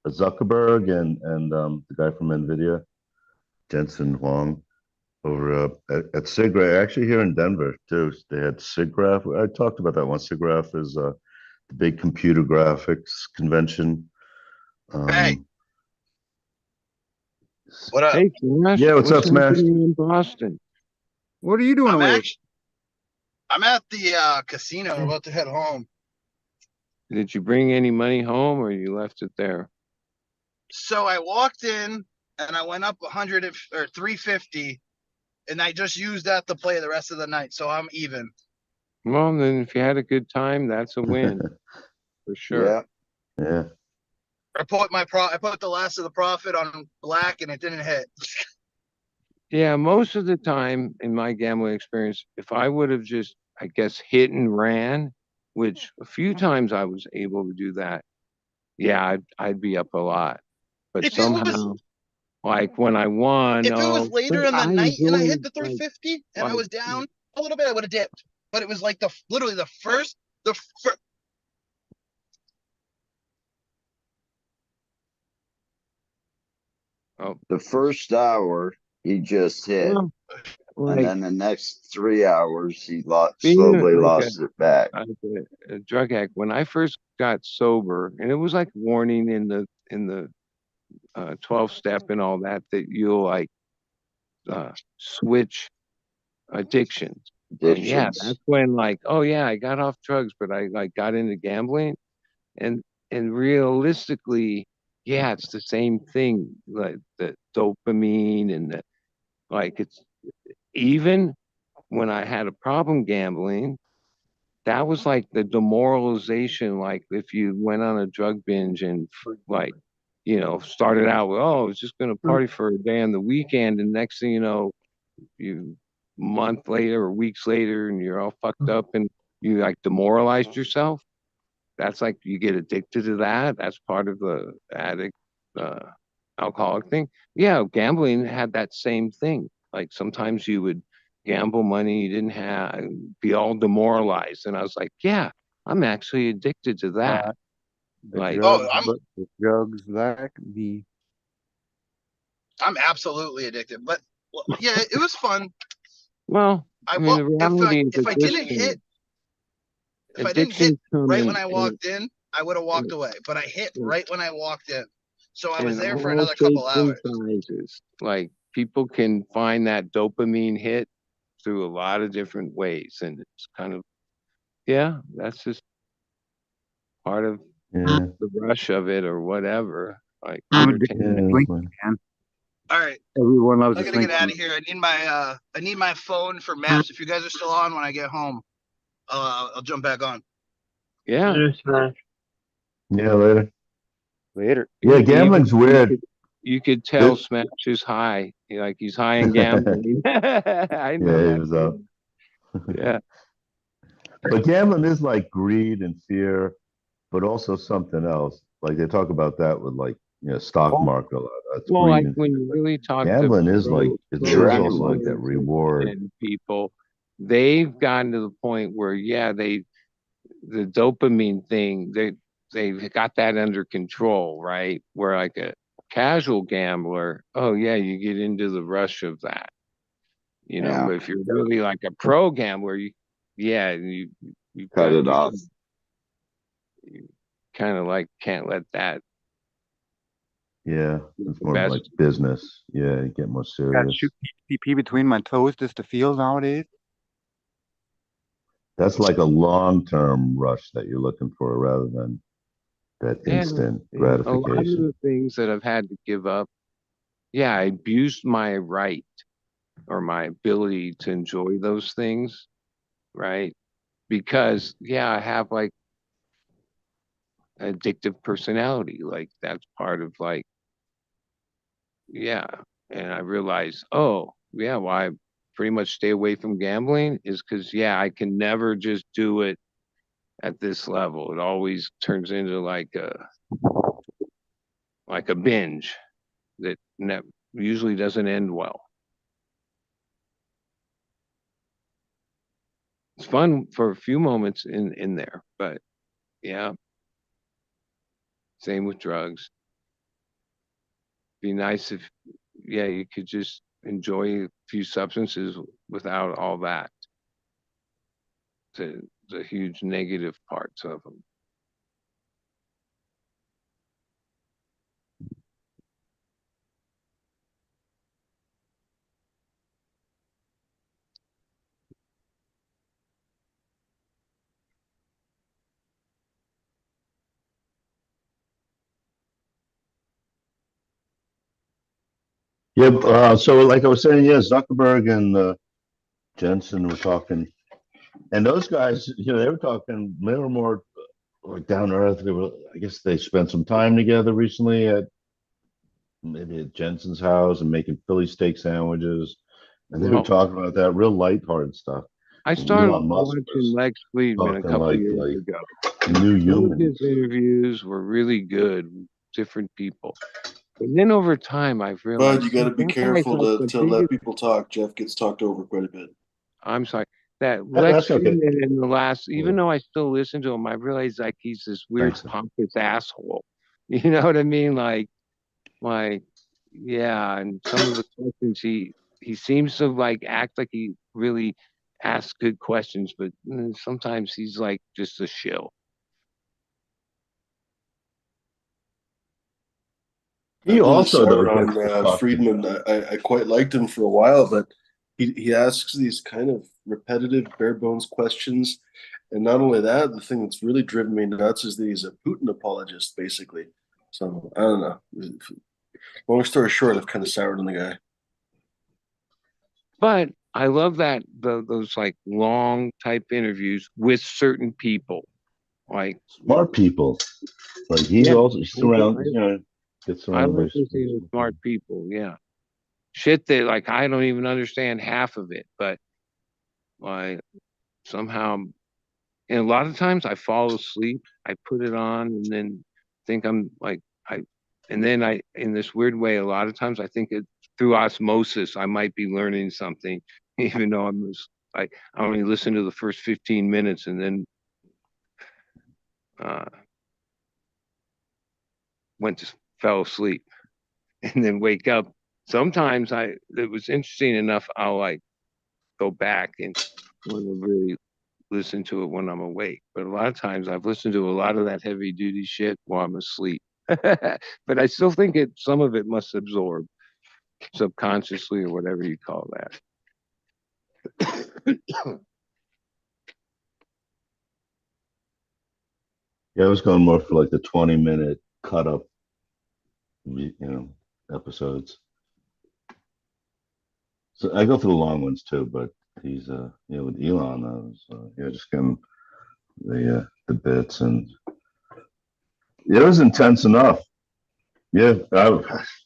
Zuckerberg and the guy from NVIDIA, Jensen Huang, over at SIGGRAPH, actually here in Denver too. They had SIGGRAPH. I talked about that one. SIGGRAPH is the big computer graphics convention. Hey, what up? hey, Flash, Yeah, what's up, what's Smash? happening in Boston? what are you doing I'm away? actually I'm at the casino. I'm about to head home. Did you bring any money home, or you left it there? So I walked in and I went up 100 or 350, and I just used that to play the rest of the night. So I'm even. Well, then if you had a good time, that's a win for sure. Yeah. Yeah. I put the last of the profit on black, and it didn't hit. Yeah, most of the time in my gambling experience, if I would have just, I guess, hit and ran, which a few times I was able to do that, yeah, I'd be up a lot. But If it was somehow, like when I won, if it was but later in the I night and I hit enjoyed the 350 and I like was down a little bit, I would have dipped. But it was like literally the first. oh, The first hour he just hit. well, And like then the next 3 hours he being slowly like lost it back. a drug addict, when I first got sober, and it was like warning in the 12 step and all that, that you'll like switch addictions. And yeah, Addictions. that's when like, oh yeah, I got off drugs, but I like got into gambling, and realistically, yeah, it's the same thing. Like the dopamine and the like, it's even when I had a problem gambling, that was like the demoralization. Like if you went on a drug binge and like you know, started out with, oh, I was just going to party for a day on the weekend. And next thing you know, you month later or weeks later, and you're all fucked up and you like demoralized yourself. That's like you get addicted to that. That's part of the addict, alcoholic thing. Yeah, gambling had that same thing. Like sometimes you would gamble money you didn't have, be all demoralized. And I was like, yeah, I'm actually addicted to that. The Like, Oh, drugs, that could be. I'm absolutely addicted. But well, yeah, it was fun. well, I I mean, will the reality is if I didn't hit if I didn't hit addictions come right when I walked in, I would have in, walked away. But I hit right when I walked in. So I was in there for all another shapes couple and hours. sizes. Like people can find that dopamine hit through a lot of different ways, and it's kind of yeah, that's just part of Yeah, the rush of it or whatever. Like I'm addicted to entertainment. yeah, that's Slinky, fine. man. All right. Everyone loves I a gotta get Slinky. out of here. I need my phone for maps. If you guys are still on when I get home, I'll jump back on. Yeah. Yeah, later. Later. Yeah, Even gambling's weird. you could tell It- Smash is high. Like he's high in gambling. I know Yeah, he that. was up. Yeah. But gambling is like greed and fear, but also something else. Like they talk about that with like, stock market a lot. That's Well, greed like and when fear. you really talk to Gambling is like, there is also like that gamblers reward. and people, they've gotten to the point where yeah, the dopamine thing, they've got that under control, right? Where like a casual gambler, oh yeah, you get into the rush of that. You know, Yeah. but if you're really like a pro gambler, you Cut got it off. you kind of like can't let that Yeah, it's the more best. like business. Yeah, you get more Got to serious. shoot PCP between my toes just to feel nowadays. That's like a long-term rush that you're looking for rather than that And instant a lot of gratification. the things that I've had to give up, yeah, I abused my right or my ability to enjoy those things, right? Because yeah, I have like addictive personality. Like that's part of like, yeah. And I realized, oh, yeah, why I pretty much stay away from gambling is because yeah, I can never just do it at this level. It always turns into like a binge that usually doesn't end well. It's fun for a few moments in there, but yeah, same with drugs. Be nice if yeah, you could just enjoy a few substances without all that. The huge negative parts of them. Yeah, so like I was saying, yeah, Zuckerberg and Jensen were talking, and those guys, they were talking. They were more like down to earth. They were, I guess, they spent some time together recently at maybe at Jensen's house and making Philly steak sandwiches, and they were Well, talking about that real lighthearted stuff. I And started Elon Musk watching was Lex Friedman a talking couple like years ago. new Some of humans. his interviews were really good, with different people. But then over time, I've Bud, you realized got to be that guy's careful like the to let biggest. people talk. Jeff gets talked over quite a bit. I'm sorry. That Lex That's okay. Friedman in the last, even Yeah, though I still listen to him, I realized like he's this weird thanks. pompous asshole. You know what I mean? Like, yeah. And some of the questions he seems to like act like he really asks good questions, but sometimes he's like just a shill. He I'm really also though sour gets on to talk to. Friedman. I quite liked him for a while, but he asks these kind of repetitive, bare bones questions. And not only that, the thing that's really driven me nuts is that he's a Putin apologist, basically. So I don't know. Long story short, I've kind of soured on the guy. But I love that those like long type interviews with certain people. Like Smart people. Like he's yeah, also he's I, around. Get I surrounded like by listening to smart people. Yeah, shit that like I don't even understand half of it, but like somehow, and a lot of times I fall asleep. I put it on and then think I'm like and then in this weird way, a lot of times I think it through osmosis I might be learning something, even though I only listen to the first 15 minutes and then uh fell asleep and then wake up. Sometimes it was interesting enough. I'll like go back and want to really listen to it when I'm awake. But a lot of times I've listened to a lot of that heavy duty shit while I'm asleep. But I still think some of it must absorb subconsciously or whatever you call that. Yeah, I was going more for like the 20-minute cut up, episodes. So I go through the long ones too, but he's with Elon, just give him the bits, and it was intense enough. Yeah,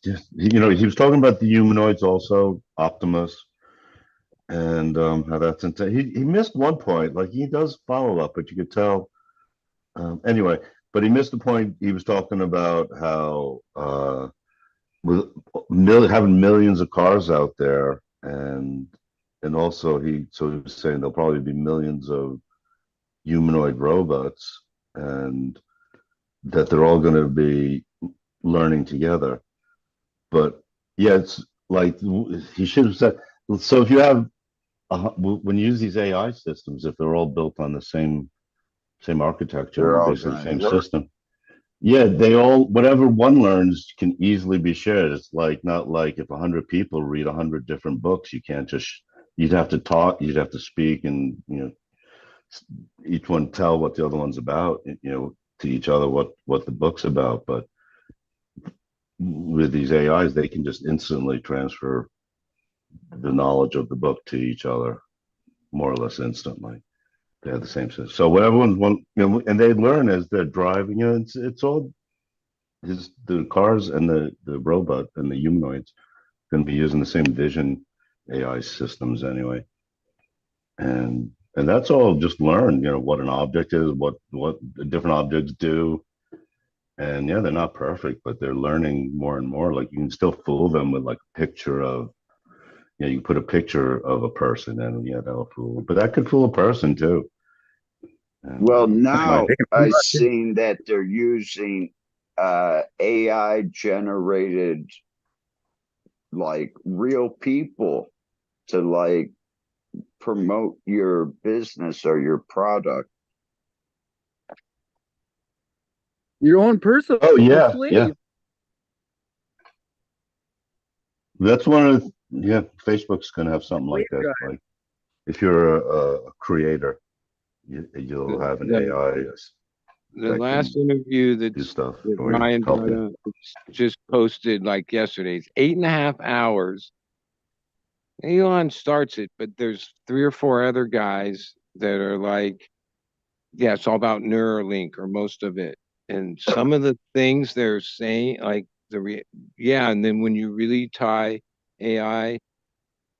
he was talking about the humanoids also, Optimus, and how that's intense. He missed one point, like he does follow up, but you could tell. Anyway, but he missed the point. He was talking about how with having millions of cars out there, and also he was saying there'll probably be millions of humanoid robots, and that they're all going to be learning together. But yeah, it's like he should have said. So if you have when you use these AI systems, if they're all built on the same architecture, They're all basically the gonna same work. system, yeah, they all whatever one learns can easily be shared. It's like not like if 100 people read 100 different books, you can't just you'd have to talk, you'd have to speak, and each one tell what the other one's about, to each other what the book's about. But with these AIs, they can just instantly transfer the knowledge of the book to each other, more or less instantly. They have the same system. So whatever one's one, and they learn as they're driving. It's all the cars and the robot and the humanoids going to be using the same vision AI systems anyway, and that's all just learn. What an object is, what the different objects do, and yeah, they're not perfect, but they're learning more and more. Like you can still fool them with like a picture of, you put a picture of a person, and yeah, that'll fool. But that could fool a person too. And Well, my now They can I prove that too. seen that they're using AI generated like real people to like promote your business or your product. Your own personal oh yeah, slave. that's one of Facebook's gonna have something Slave like that. drive. Like if you're a creator, you'll have an The, AI the that can last interview do stuff that for you, Ryan help you. just posted like yesterday. It's 8.5 hours. Elon starts it, but there's 3 or 4 other guys that are like, yeah, it's all about Neuralink or most of it. And some of the things they're saying, like and then when you really tie AI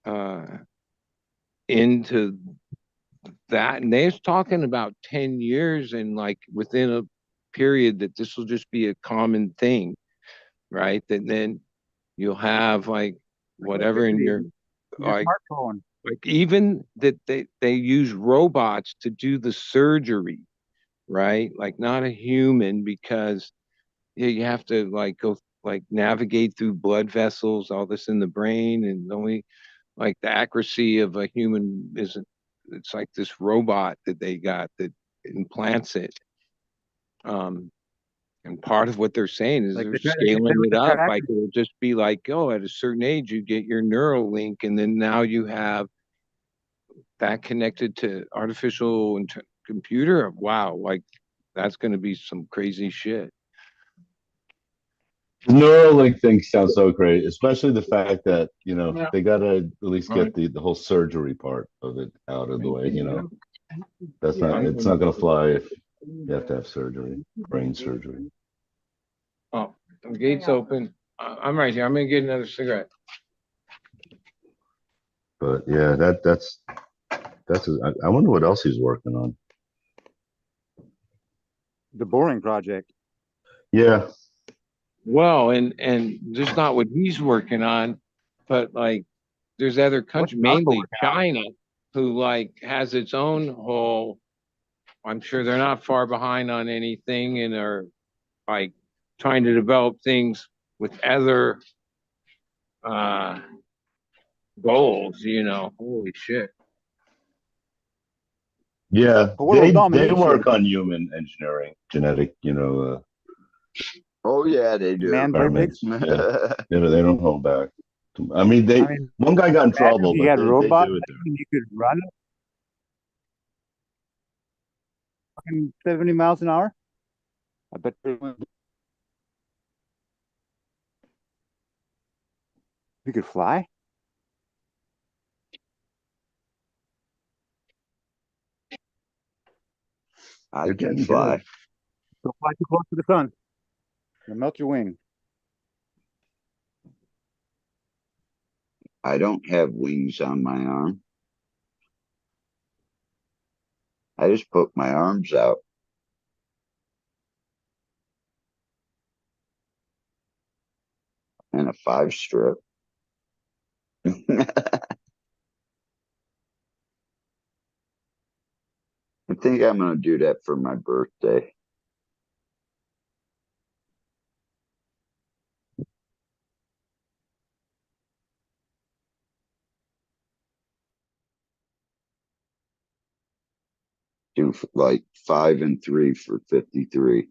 uh, into that, and they're talking about 10 years and like within a period that this will just be a common thing, right? That then you'll have like whatever in your Your like smartphone. even that they use robots to do the surgery, right? Like not a human because you have to like go like navigate through blood vessels, all this in the brain, and only like the accuracy of a human isn't. It's like this robot that they got that implants it. Um, and part of what they're saying is Like they're they try to scaling with it the up. Like tracker. it'll just be like, oh, at a certain age, you get your neural link, and then now you have that connected to artificial computer. Wow, like that's going to be some crazy shit. The Neuralink thing sounds so great, especially the fact that Yeah. they got to at least All right. get the whole surgery part of it out of the way. That's Yeah. not it's not going to fly if you have to have surgery, brain surgery. Oh, The gate's open. I'm right here. I'm gonna get another cigarette. But yeah, I wonder what else he's working on. The boring project. Yeah. Well, and just not what he's working on, but like there's other countries, mainly China, who like has its own whole. I'm sure they're not far behind on anything and are like trying to develop things with other goals, you know. Holy shit. Yeah, World they domination. work on human engineering, genetic, Oh yeah, they do. Man perfect. experiments. Yeah, they don't hold back. I mean, one guy got in imagine trouble, if you but had they robots do it and you could run it fucking 70 miles an hour. I bet you could fly. I They're can getting fly. good. Don't fly too close to the sun. You'll melt your wing. I don't have wings on my arm. I just put my arms out. And a 5-strip. I think I'm going to do that for my birthday. Do like 5 and 3 for 53.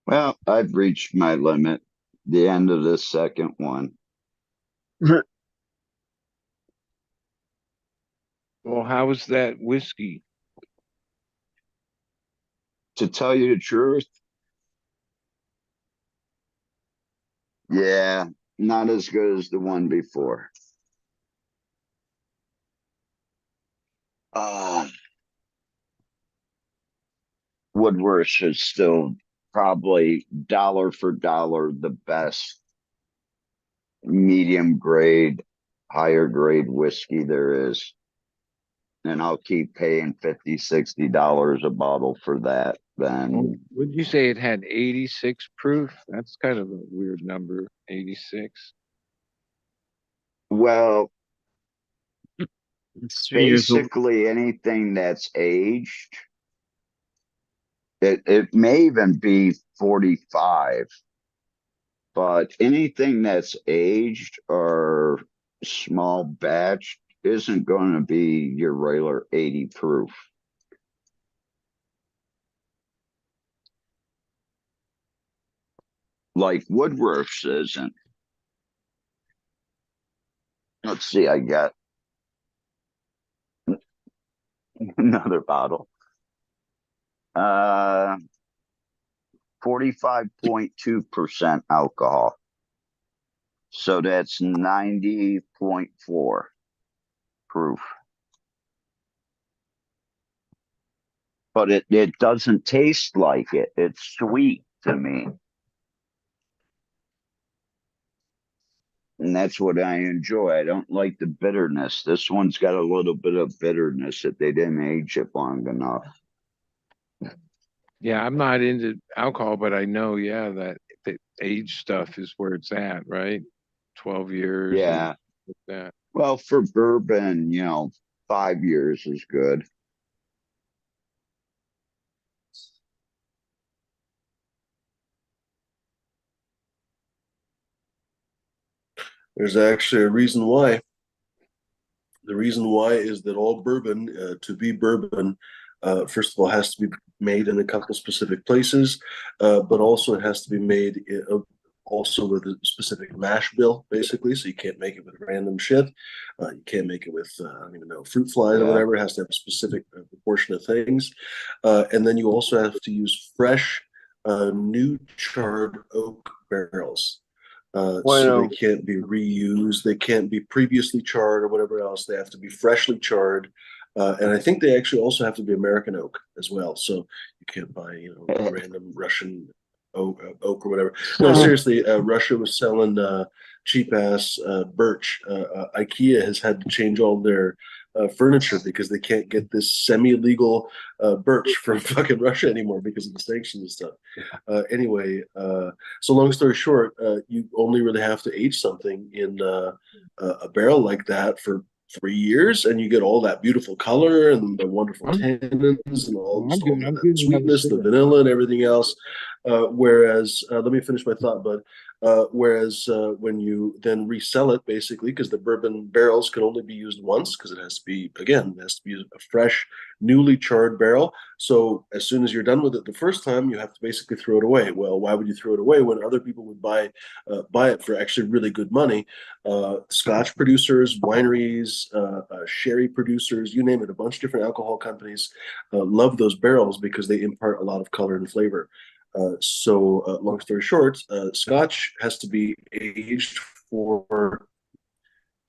Well, I've reached my limit. The end of this second one. Well, how was that whiskey? To tell you the truth, yeah, not as good as the one before. Woodworth is still probably dollar for dollar the best medium grade, higher grade whiskey there is. And I'll keep paying $50, $60 a bottle for that. Then Would you say it had 86 proof? That's kind of a weird number, 86. well, It's 3 years old. basically anything that's aged, it may even be 45, but anything that's aged or small batch isn't going to be your regular 80 proof. Like Woodworth's isn't. Let's see, I got another bottle. 45.2% alcohol. So that's 90.4 proof. But it doesn't taste like it. It's sweet to me. And that's what I enjoy. I don't like the bitterness. This one's got a little bit of bitterness that they didn't age it long enough. Yeah, I'm not into alcohol, but I know, yeah, that the age stuff is where it's at, right? 12 years. Yeah. And that. Well, for bourbon, 5 years is good. There's actually a reason why. The reason why is that all bourbon, to be bourbon, first of all, has to be made in a couple specific places, but also it has to be made also with a specific mash bill, basically. So you can't make it with random shit. You can't make it with, I don't even know, fruit flies or Yeah. whatever. It has to have a specific proportion of things. And then you also have to use fresh, new charred oak barrels. So Bueno. they can't be reused. They can't be previously charred or whatever else. They have to be freshly charred. And I think they actually also have to be American oak as well. So you can't buy, you know, random Russian oak or whatever. No, seriously, Russia was selling cheap ass birch. IKEA has had to change all their furniture because they can't get this semi-legal birch from fucking Russia anymore because of the sanctions and stuff. Anyway, so long story short, you only really have to age something in a barrel like that for 3 years, and you get all that beautiful color and the wonderful tannins and all that sweetness, the vanilla and everything else. Whereas, let me finish my thought, bud. Whereas when you then resell it, basically, because the bourbon barrels can only be used once, because it has to be, again, it has to be a fresh, newly charred barrel. So as soon as you're done with it the first time, you have to basically throw it away. Well, why would you throw it away when other people would buy it for actually really good money? Scotch producers, wineries, sherry producers, you name it, a bunch of different alcohol companies love those barrels because they impart a lot of color and flavor. So long story short, Scotch has to be aged for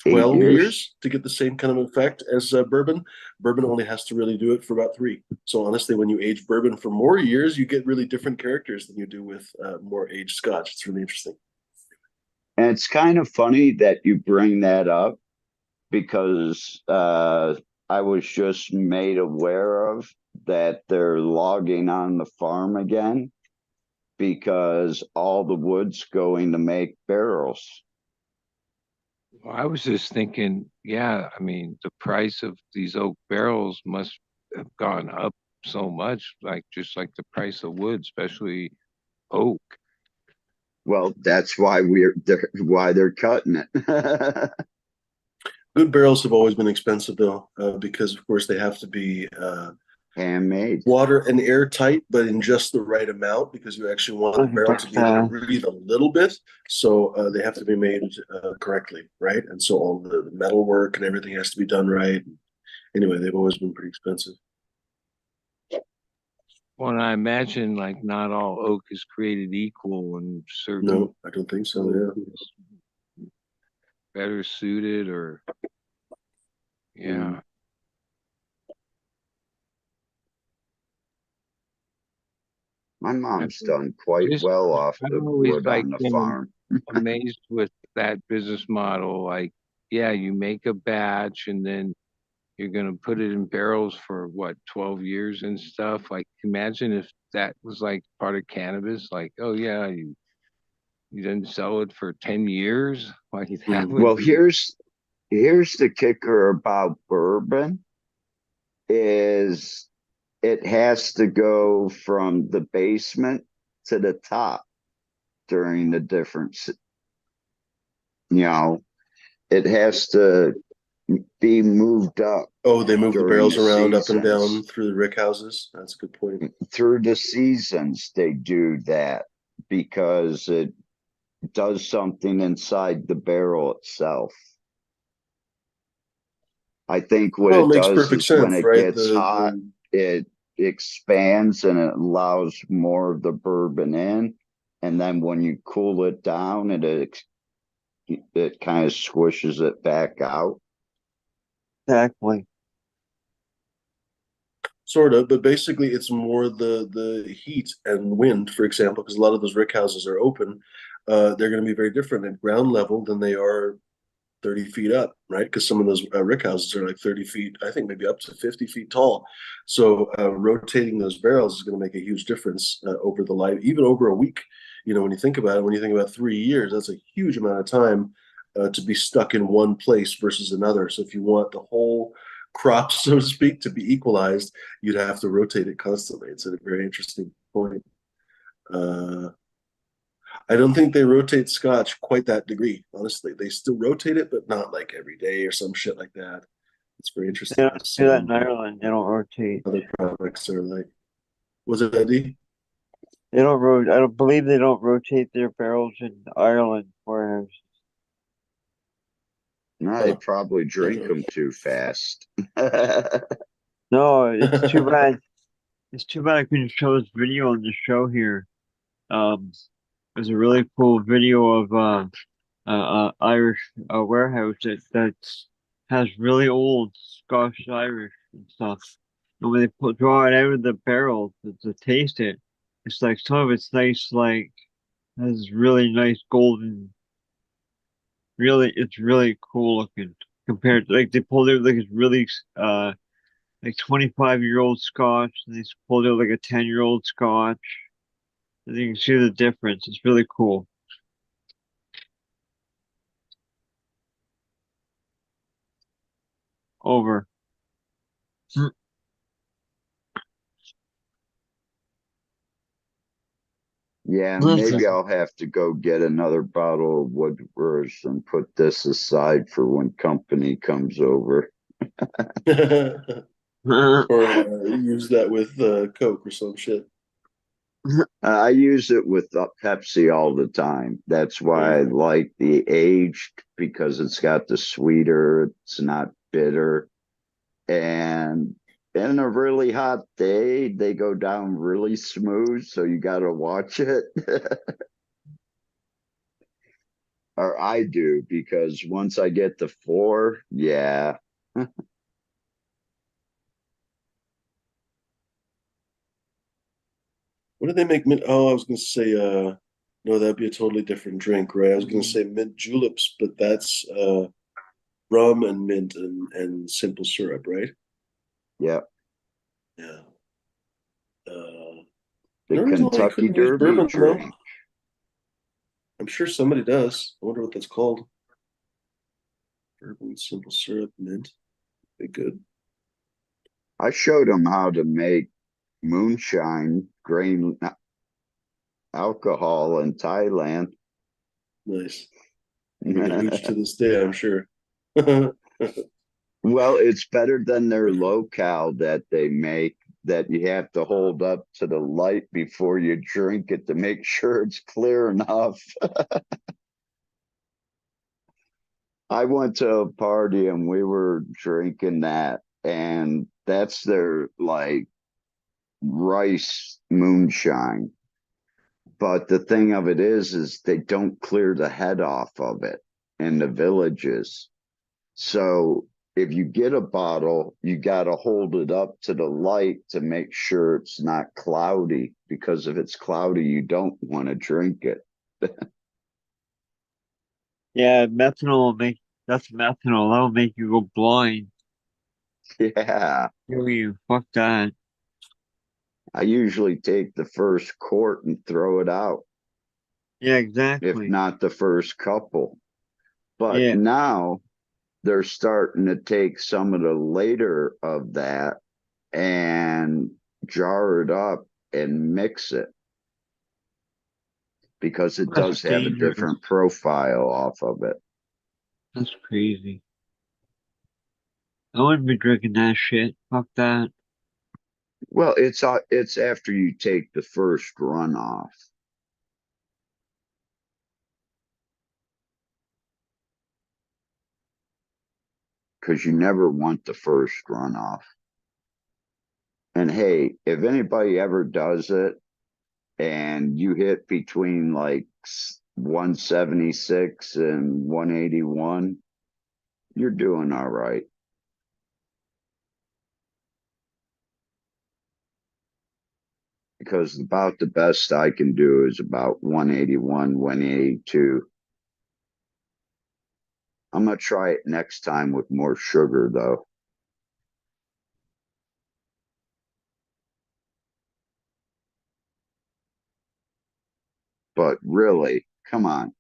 12 years to get the same kind of effect as bourbon. Bourbon only has to really do it for about 3. So honestly, when you age bourbon for more years, you get really different characters than you do with more aged Scotch. It's really interesting. And it's kind of funny that you bring that up because I was just made aware of that they're logging on the farm again because all the wood's going to make barrels. Well, I was just thinking, yeah, I mean, the price of these oak barrels must have gone up so much, like just like the price of wood, especially oak. Well, that's why they're cutting it. Good barrels have always been expensive, though, because of course they have to be handmade, water and airtight, but in just the right amount, because you actually want the barrel to be able to breathe a little bit. So they have to be made correctly, right? And so all the metal work and everything has to be done right. Anyway, they've always been pretty expensive. Well, and I imagine like not all oak is created equal, and certain No, I don't think so. Yeah, better suited, or yeah. My mom's done quite well off the wood on the farm. Amazed with that business model. Like, yeah, you make a batch and then you're gonna put it in barrels for what, 12 years and stuff. Like, imagine if that was like part of cannabis. Like, oh yeah, you didn't sell it for 10 years. Like that would well, be... here's the kicker about bourbon is it has to go from the basement to the top during the difference. You know, it has to be moved up. Oh, they move the barrels around seasons. up and down through the rick houses. That's a good point. Through the seasons, they do that because it does something inside the barrel itself. I think what it makes does perfect is sense, when it right? gets hot, it expands and it allows more of the bourbon in. And then when you cool it down, it kind of squishes it back out. Exactly. Sort of, but basically it's more the heat and wind, for example, because a lot of those rick houses are open. They're going to be very different at ground level than they are 30 feet up, right? Because some of those rick houses are like 30 feet, I think maybe up to 50 feet tall. So rotating those barrels is going to make a huge difference over the life, even over a week. You know, when you think about it, when you think about 3 years, that's a huge amount of time to be stuck in one place versus another. So if you want the whole crop, so to speak, to be equalized, you'd have to rotate it constantly. It's a very interesting point. I don't think they rotate Scotch quite that degree, honestly. They still rotate it, but not like every day or some shit like that. It's very interesting. They don't do that in Ireland. They don't rotate. Other products are like, was it Eddie? They don't I don't believe they don't rotate their barrels in Ireland warehouses. No, they probably drink them too fast. No, it's too bad. It's too bad I couldn't show this video on the show here. There's a really cool video of Irish warehouse that has really old Scotch Irish and stuff. And when they draw it out of the barrel to taste it, it's like some of it's nice, like has really nice golden. Really, it's really cool looking compared to like they pulled out like it's really like 25-year-old Scotch, and they pulled out like a 10-year-old Scotch. And you can see the difference. It's really cool. Over. Yeah, Listen. maybe I'll have to go get another bottle of Woodward's and put this aside for when company comes over. Or use that with Coke or some shit. I use it with Pepsi all the time. That's why I like the aged, because it's got the sweeter, it's not bitter. And in a really hot day, they go down really smooth, so you got to watch it. Or I do, because once I get to 4, yeah. What do they make mint? Oh, I was gonna say no, that'd be a totally different drink, right? I was gonna say mint juleps, but that's rum and mint and simple syrup, right? Yeah. Yeah. The No reason why you Kentucky couldn't use Derby bourbon though. drink. I'm sure somebody does. I wonder what that's called. Bourbon, simple syrup, mint. Be good. I showed them how to make moonshine grain alcohol in Thailand. Nice. They get hooch to this day, I'm sure. Well, it's better than their locale that they make, that you have to hold up to the light before you drink it to make sure it's clear enough. I went to a party and we were drinking that, and that's their like rice moonshine. But the thing of it is they don't clear the head off of it in the villages. So if you get a bottle, you got to hold it up to the light to make sure it's not cloudy, because if it's cloudy, you don't want to drink it. Yeah, that's methanol. That'll make you go blind. Yeah. You fuck that. I usually take the first quart and throw it out, Yeah, if exactly. not the first couple. But Yeah, now they're starting to take some of the later of that and jar it up and mix it, because it that's does have a dangerous. different profile off of it. That's crazy. I wouldn't be drinking that shit. Fuck that. Well, it's after you take the first runoff. Because you never want the first runoff. And hey, if anybody ever does it and you hit between like 176 and 181, you're doing all right. Because about the best I can do is about 181, 182. I'm going to try it next time with more sugar, though. But really, come on.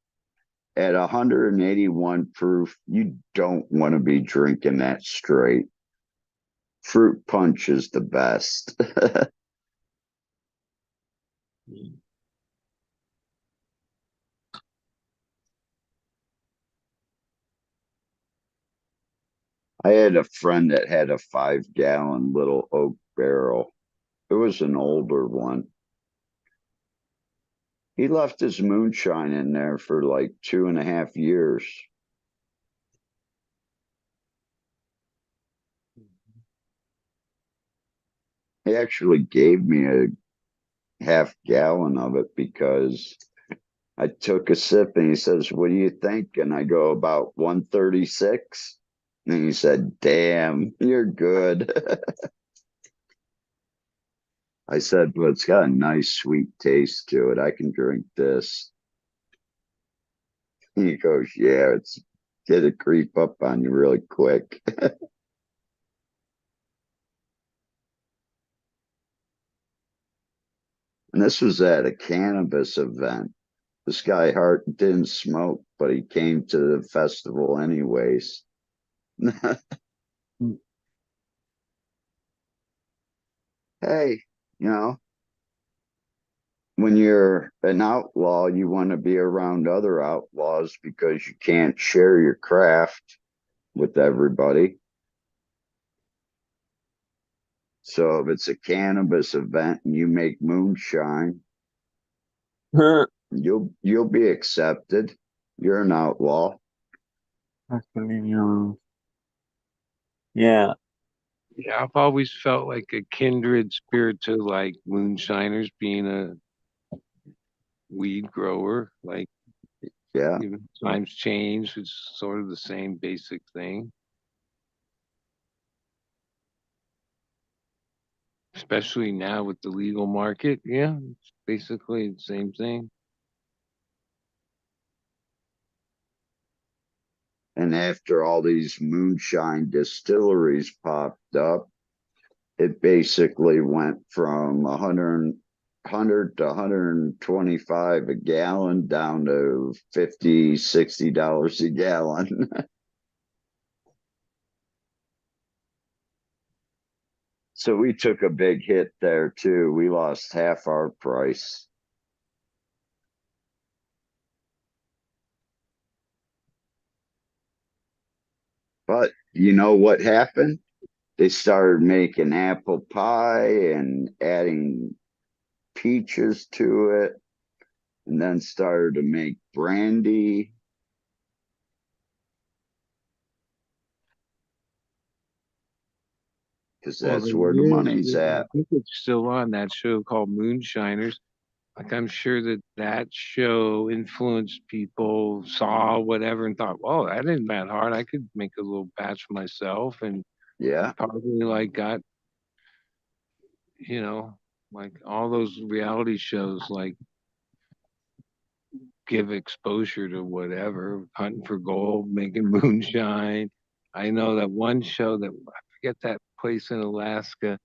At 181 proof, you don't want to be drinking that straight. Fruit punch is the best. I had a friend that had a 5-gallon little oak barrel. It was an older one. He left his moonshine in there for like 2.5 years. He actually gave me a half-gallon of it because I took a sip and he says, "What do you think?" And I go, "About 136." And he said, "Damn, you're good." I said, "But it's got a nice sweet taste to it. I can drink this." He goes, "Yeah, it's get it creep up on you really quick." And this was at a cannabis event. This guy Hart didn't smoke, but he came to the festival anyways. Hey, you know, when you're an outlaw, you want to be around other outlaws because you can't share your craft with everybody. So if it's a cannabis event and you make moonshine, you'll be accepted. You're an outlaw. Yeah. Yeah, I've always felt like a kindred spirit to like moonshiners, being a weed grower. Like, Yeah. even times change, it's sort of the same basic thing. Especially now with the legal market. Yeah, it's basically the same thing. And after all these moonshine distilleries popped up, it basically went from 100 to 125 a gallon down to $50, $60 a gallon. So we took a big hit there too. We lost half our price. But you know what happened? They started making apple pie and adding peaches to it, and then started to make brandy. Because Well, that's where the money's I at. think it's still on that show called Moonshiners. Like, I'm sure that that show influenced people, saw whatever, and thought, "Oh, that isn't that hard. I could make a little batch for myself," and Yeah. probably like got, you know, like all those reality shows, like give exposure to whatever, hunting for gold, making moonshine. I know that one show that I forget that place in Alaska.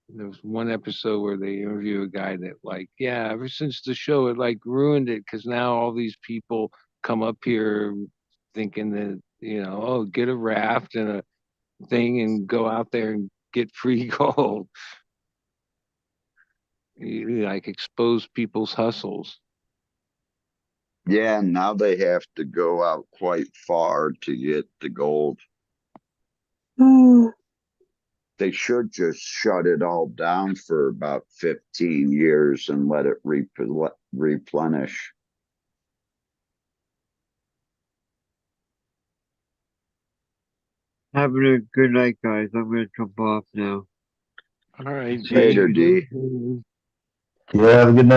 There was one episode where they interview a guy that, like, yeah, ever since the show, it like ruined it because now all these people come up here thinking that, oh, get a raft and a thing and go out there and get free gold. You, like, expose people's hustles. Yeah, now they have to go out quite far to get the gold. They should just shut it all down for about 15 years and let it replenish. Having a good night, guys. I'm gonna jump off now. All right, See you Later, soon. D. Yeah, have a good night.